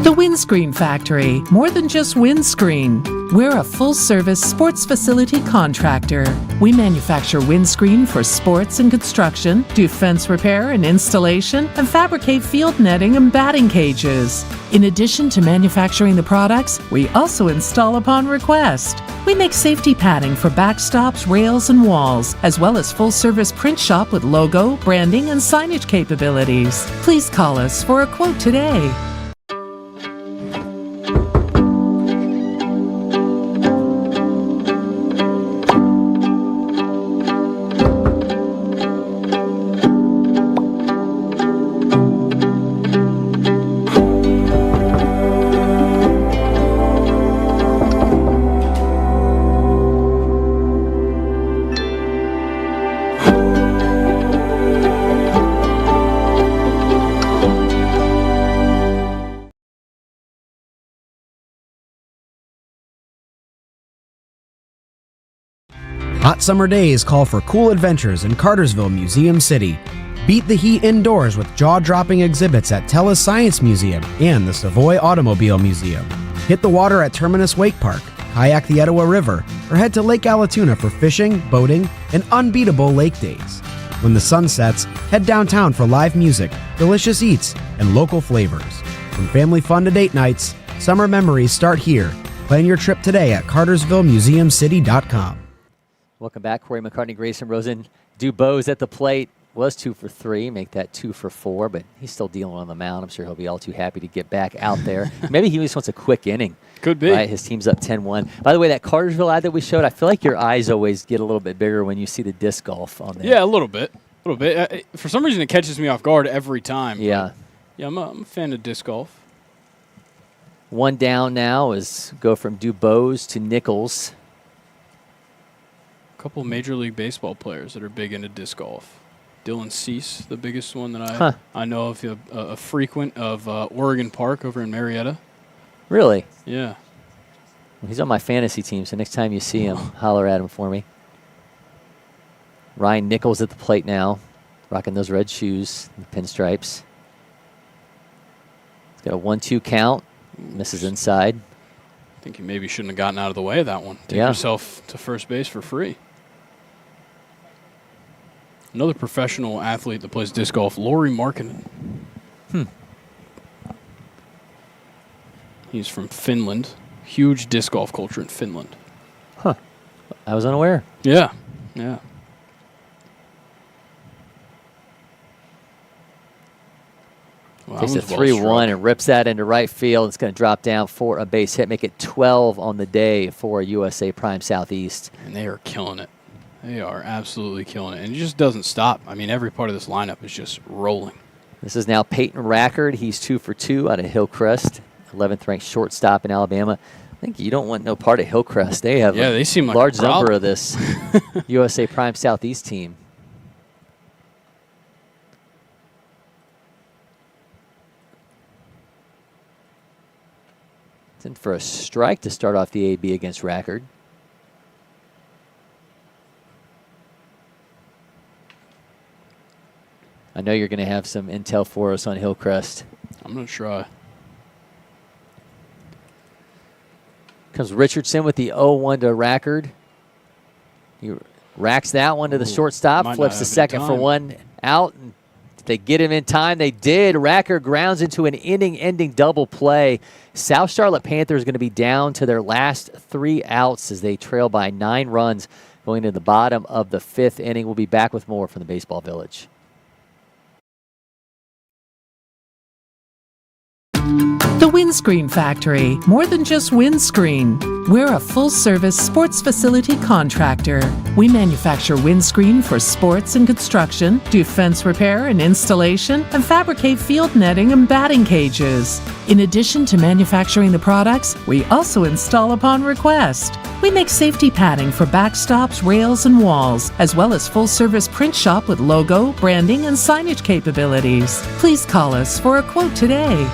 The Windscreen Factory, more than just windscreen. We're a full-service sports facility contractor. We manufacture windscreen for sports and construction, do fence repair and installation, and fabricate field netting and batting cages. In addition to manufacturing the products, we also install upon request. We make safety padding for backstops, rails, and walls, as well as full-service print shop with logo, branding, and signage capabilities. Please call us for a quote today. Hot summer days call for cool adventures in Cartersville, Museum City. Beat the heat indoors with jaw-dropping exhibits at TELUS Science Museum and the Savoy Automobile Museum. Hit the water at Terminus Wake Park. kayak the Etowah River, or head to Lake Allatoona for fishing, boating, and unbeatable lake days. When the sun sets, head downtown for live music, delicious eats, and local flavors. From family fun to date nights, summer memories start here. Plan your trip today at cartersvillemuseumcity.com. Welcome back, Cory, McCartney, Grayson, Rosen. Dubose at the plate. Was 2 for 3, make that 2 for 4, but he's still dealing on the mound. I'm sure he'll be all too happy to get back out there. Maybe he just wants a quick inning. Could be. Right? His team's up 10-1. By the way, that Cartersville ad that we showed, I feel like your eyes always get a little bit bigger when you see the disc golf on there. Yeah, a little bit. For some reason, it catches me off guard every time. Yeah. Yeah, I'm a fan of disc golf. One down now is go from Dubose to Nichols. A couple of Major League Baseball players that are big into disc golf. Dylan Cease, the biggest one that I know of, a frequent of Oregon Park over in Marietta. Really? Yeah. Well, he's on my fantasy team, so next time you see him, holler at him for me. Ryan Nichols at the plate now, rocking those red shoes, the pinstripes. He's got a 1-2 count, misses inside. I think you maybe shouldn't have gotten out of the way of that one. Take yourself to first base for free. Another professional athlete that plays disc golf, Lauri Markkinen. He's from Finland. Huge disc golf culture in Finland. Huh. I was unaware. Yeah. Yeah. Well, takes a 3-1 and rips that into right field. It's going to drop down for a base hit, make it 12 on the day for USA Prime Southeast. And they are killing it. They are absolutely killing it. And it just doesn't stop. I mean, every part of this lineup is just rolling. This is now Peyton Rackard. He's 2 for 2 out of Hillcrest, 11th ranked shortstop in Alabama. I think you don't want no part of Hillcrest. They have they seem like large number of this USA Prime Southeast team. It's in for a strike to start off the AB against Rackard. I know you're going to have some intel for us on Hillcrest. I'm going to try. Comes Richardson with the 0-1 to Rackard. He racks that one to the shortstop, flips the second for 1 out. And did they get him in time? They did. Rackard grounds into an inning-ending double play. South Charlotte Panthers going to be down to their last 3 outs as they trail by 9 runs going to the bottom of the 5th inning. We'll be back with more from the Baseball Village. The Windscreen Factory, more than just windscreen. We're a full-service sports facility contractor. We manufacture windscreen for sports and construction, do fence repair and installation, and fabricate field netting and batting cages. In addition to manufacturing the products, we also install upon request. We make safety padding for backstops, rails, and walls, as well as full-service print shop with logo, branding, and signage capabilities. Please call us for a quote today.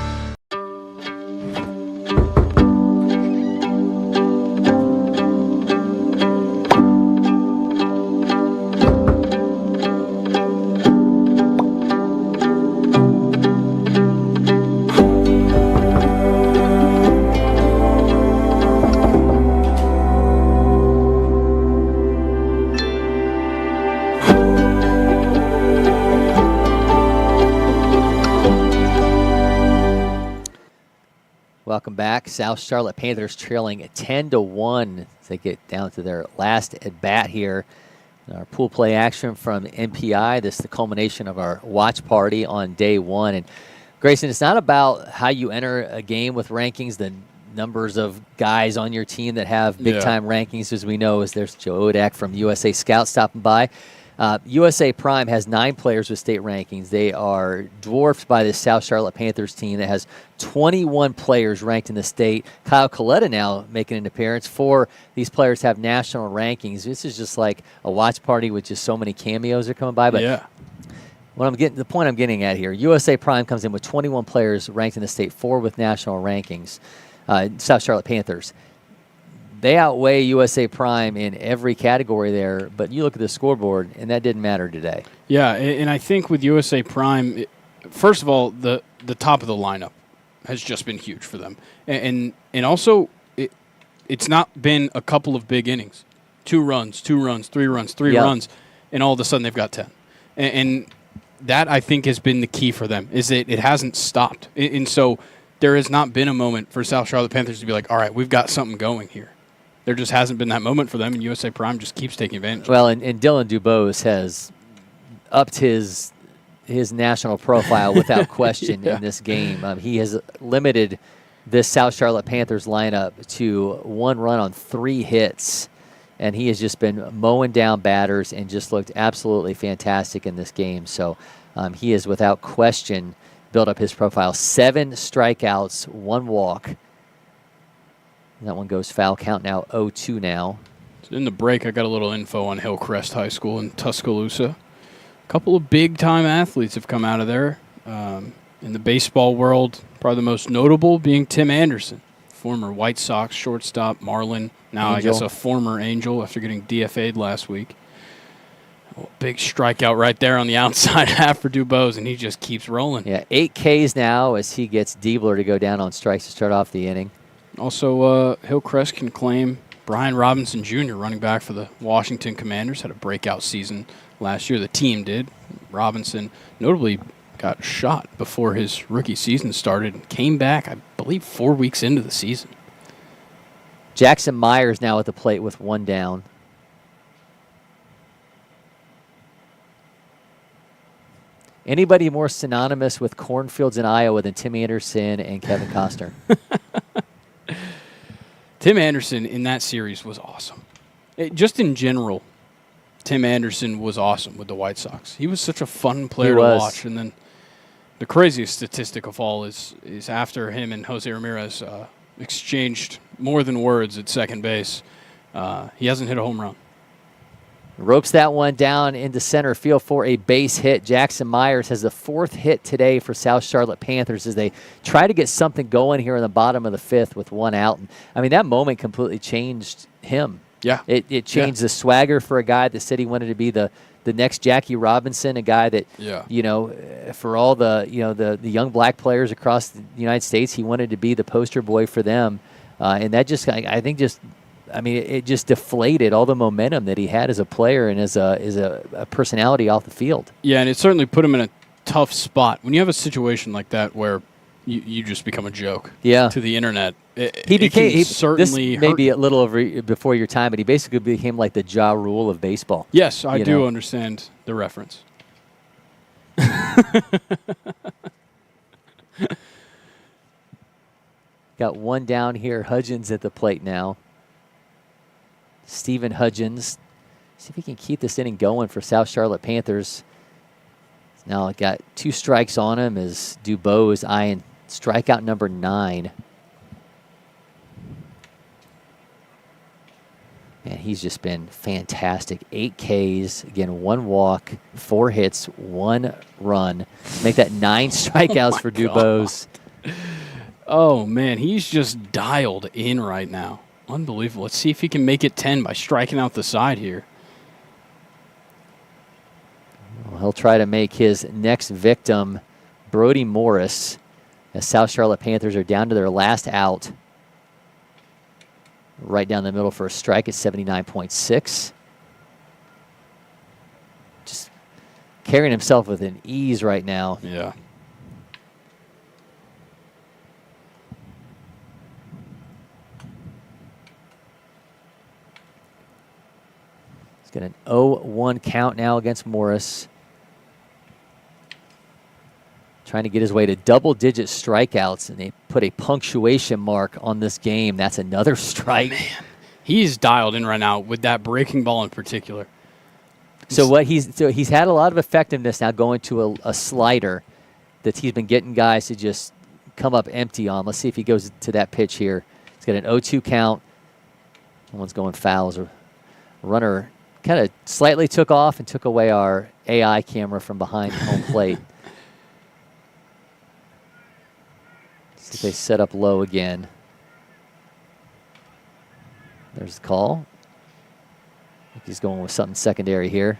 Welcome back. South Charlotte Panthers trailing 10-1 as they get down to their last at bat here. Our pool play action from MPI. This is the culmination of our watch party on day 1. And Grayson, it's not about how you enter a game with rankings, the numbers of guys on your team that have big-time rankings. As we know, as there's Joe Odak from USA Scout stopping by. USA Prime has 9 players with state rankings. They are dwarfed by the South Charlotte Panthers team that has 21 players ranked in the state. Kyle Coletta now making an appearance. 4 these players have national rankings. This is just like a watch party with just so many cameos that are coming by. But the point I'm getting at here, USA Prime comes in with 21 players ranked in the state, 4 with national rankings. South Charlotte Panthers. They outweigh USA Prime in every category there, but you look at the scoreboard, and that didn't matter today. Yeah, and I think with USA Prime, first of all, the top of the lineup has just been huge for them. And also, it's not been a couple of big innings. 2 runs, 2 runs, 3 runs, 3 Yep. runs, and all of a sudden they've got 10. And that, I think, has been the key for them, is that it hasn't stopped. And so there has not been a moment for South Charlotte Panthers to be like, all right, we've got something going here. There just hasn't been that moment for them, and USA Prime just keeps taking advantage. Well, and Dylan Dubose has upped his national profile without question in this game. He has limited this South Charlotte Panthers lineup to 1 run on 3 hits, and he has just been mowing down batters and just looked absolutely fantastic in this game. So he is without question built up his profile. 7 strikeouts, 1 walk. That one goes foul. Count now 0-2 now. In the break, I got a little info on Hillcrest High School in Tuscaloosa. A couple of big-time athletes have come out of there. In the baseball world, probably the most notable being Tim Anderson, former White Sox shortstop, Marlin, now Angel. I guess a former Angel after getting DFA'd last week. Big strikeout right there on the outside half for Dubose, and he just keeps rolling. Yeah, 8 Ks now as he gets Diebler to go down on strikes to start off the inning. Also, Hillcrest can claim Brian Robinson Jr., running back for the Washington Commanders, had a breakout season last year. The team did. Robinson notably got shot before his rookie season started and came back, I believe, 4 weeks into the season. Jackson Myers now at the plate with 1 down. Anybody more synonymous with cornfields in Iowa than Tim Anderson and Kevin Costner? Tim Anderson in that series was awesome. Just in general, Tim Anderson was awesome with the White Sox. He was such a fun player to watch. And then the craziest statistic of all is after him and Jose Ramirez exchanged more than words at second base, he hasn't hit a home run. Ropes that one down into center field for a base hit. Jackson Myers has the 4th hit today for South Charlotte Panthers as they try to get something going here in the bottom of the 5th with 1 out. And, I mean, that moment completely changed him. Yeah. It changed the swagger for a guy that said he wanted to be the next Jackie Robinson, a guy that, you know, for all the, you know, the young black players across the United States, he wanted to be the poster boy for them. And that just, I think just, I mean, it just deflated all the momentum that he had as a player and as a personality off the field. Yeah, and it certainly put him in a tough spot. When you have a situation like that where you just become a joke to the internet, He became certainly this may be a little over before your time, but he basically became like the Ja Rule of baseball. Yes, I do understand the reference. Got 1 down here. Hudgens at the plate now. Stephen Hudgens. See if he can keep this inning going for South Charlotte Panthers. Now got 2 strikes on him as Dubose eyeing strikeout number 9. Man, he's just been fantastic. 8 Ks, again, 1 walk, 4 hits, 1 run. Make that 9 strikeouts for Dubose. Oh, man, he's just dialed in right now. Unbelievable. Let's see if he can make it 10 by striking out the side here. Well, he'll try to make his next victim Brody Morris as South Charlotte Panthers are down to their last out. Right down the middle for a strike at 79.6. Just carrying himself with an ease right now. Yeah. He's got an 0-1 count now against Morris. Trying to get his way to double-digit strikeouts, and they put a punctuation mark on this game. That's another strike. Man, he's dialed in right now with that breaking ball in particular. So he's had a lot of effectiveness now going to a slider that he's been getting guys to just come up empty on. Let's see if he goes to that pitch here. He's got an 0-2 count. One's going foul as a runner kind of slightly took off and took away our AI camera from behind home plate. See if they set up low again. There's the call. I think he's going with something secondary here.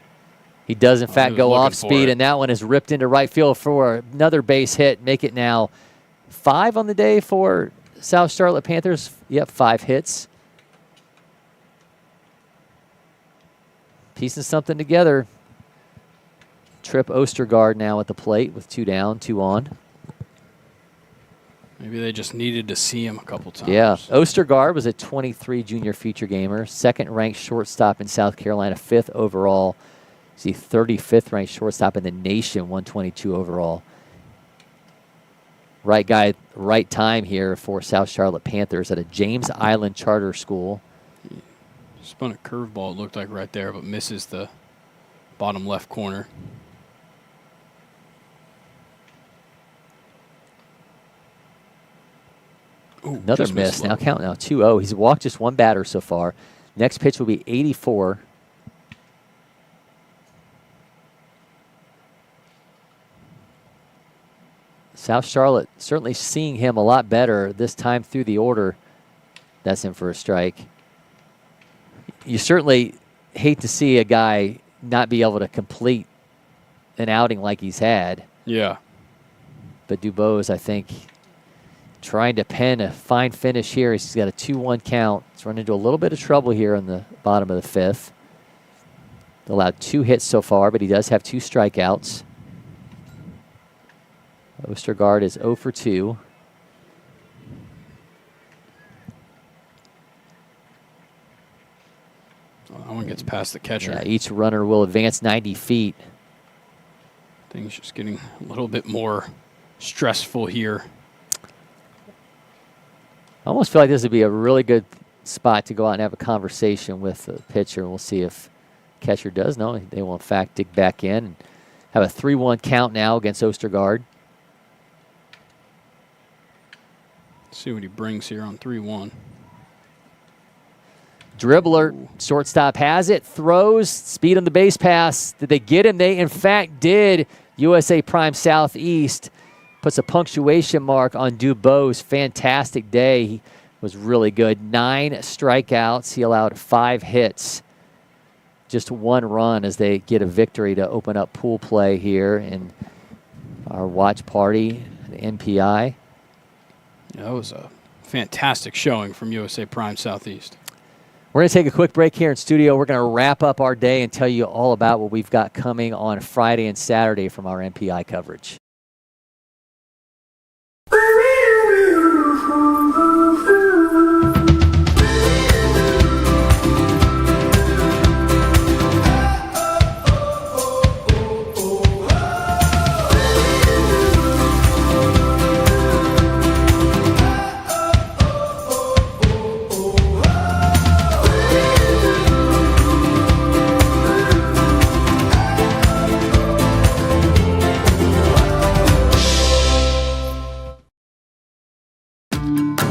He does, in fact, go off speed, and that one is ripped into right field for another base hit. Make it now 5 on the day for South Charlotte Panthers. Yep, 5 hits. piecing something together. Trip Ostergaard now at the plate with 2 down, 2 on. Maybe they just needed to see him a couple times. Yeah, Ostergaard was a 23 junior feature gamer, 2nd-ranked shortstop in South Carolina, 5th overall. He's the 35th ranked shortstop in the nation, 122 overall. Right guy, right time here for South Charlotte Panthers at a James Island charter school. Spun a curveball, it looked like right there, but misses the bottom left corner. Ooh, another miss. Now count now 2-0. He's walked just 1 batter so far. Next pitch will be 84. South Charlotte certainly seeing him a lot better this time through the order. That's in for a strike. You certainly hate to see a guy not be able to complete an outing like he's had. Yeah. But Dubose, I think, trying to pen a fine finish here. He's got a 2-1 count. He's run into a little bit of trouble here in the bottom of the 5th. Allowed 2 hits so far, but he does have 2 strikeouts. Ostergaard is 0 for 2. That one gets past the catcher. Yeah, each runner will advance 90 feet. Things just getting a little bit more stressful here. I almost feel like this would be a really good spot to go out and have a conversation with the pitcher. We'll see if catcher does. No, they will in fact dig back in and have a 3-1 count now against Ostergaard. See what he brings here on 3-1. Dribbler, shortstop has it, throws, speed on the base pass. Did they get him? They, in fact, did. USA Prime Southeast puts a punctuation mark on Dubose. Fantastic day. He was really good. 9 strikeouts. He allowed 5 hits. Just 1 run as they get a victory to open up pool play here in our watch party, the NPI. Yeah, that was a fantastic showing from USA Prime Southeast. We're going to take a quick break here in studio. We're going to wrap up our day and tell you all about what we've got coming on Friday and Saturday from our NPI coverage.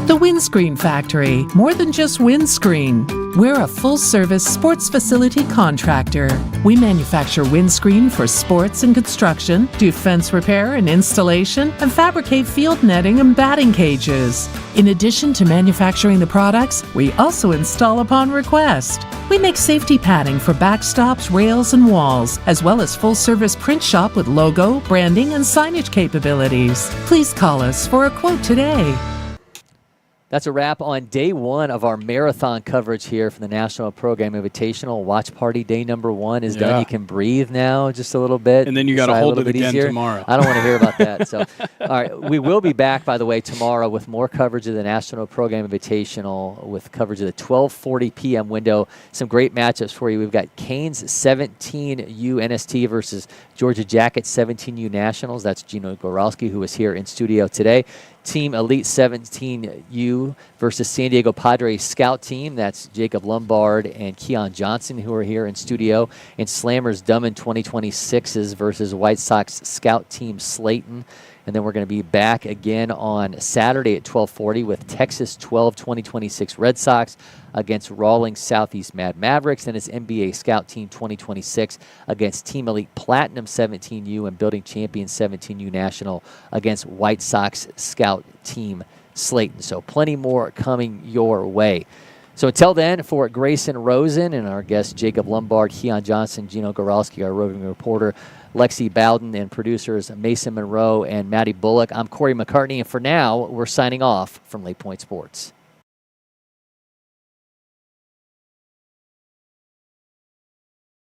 The Windscreen Factory, more than just windscreen. We're a full-service sports facility contractor. We manufacture windscreen for sports and construction, do fence repair and installation, and fabricate field netting and batting cages. In addition to manufacturing the products, we also install upon request. We make safety padding for backstops, rails, and walls, as well as full-service print shop with logo, branding, and signage capabilities. Please call us for a quote today. That's a wrap on day 1 of our marathon coverage here from the National Program Invitational. Watch party day number 1 is done. You can breathe now just a little bit. And then you got to hold it again tomorrow. I don't want to hear about that. So, all right, we will be back, by the way, tomorrow with more coverage of the National Program Invitational with coverage of the 12:40 p.m. window. Some great matchups for you. We've got Canes 17U NST versus Georgia Jackets 17U Nationals. That's Gino Goralski, who is here in studio today. Team Elite 17U versus San Diego Padres Scout Team. That's Jacob Lombard and Keon Johnson, who are here in studio. And Slammers Dummin 2026s versus White Sox Scout Team Slayton. And then we're going to be back again on Saturday at 12:40 with Texas 12 2026 Red Sox against Rawlings Southeast Mad Mavericks. And it's NBA Scout Team 2026 against Team Elite Platinum 17U and Building Champion 17U National against White Sox Scout Team Slayton. So plenty more coming your way. So until then, for Grayson, Rosen, and our guests Jacob Lombard, Keon Johnson, Gino Gowski, our roving reporter, Lexi Bowden, and producers Mason Monroe and Maddie Bullock, I'm Cory McCartney, and for now, we're signing off from LakePoint Sports.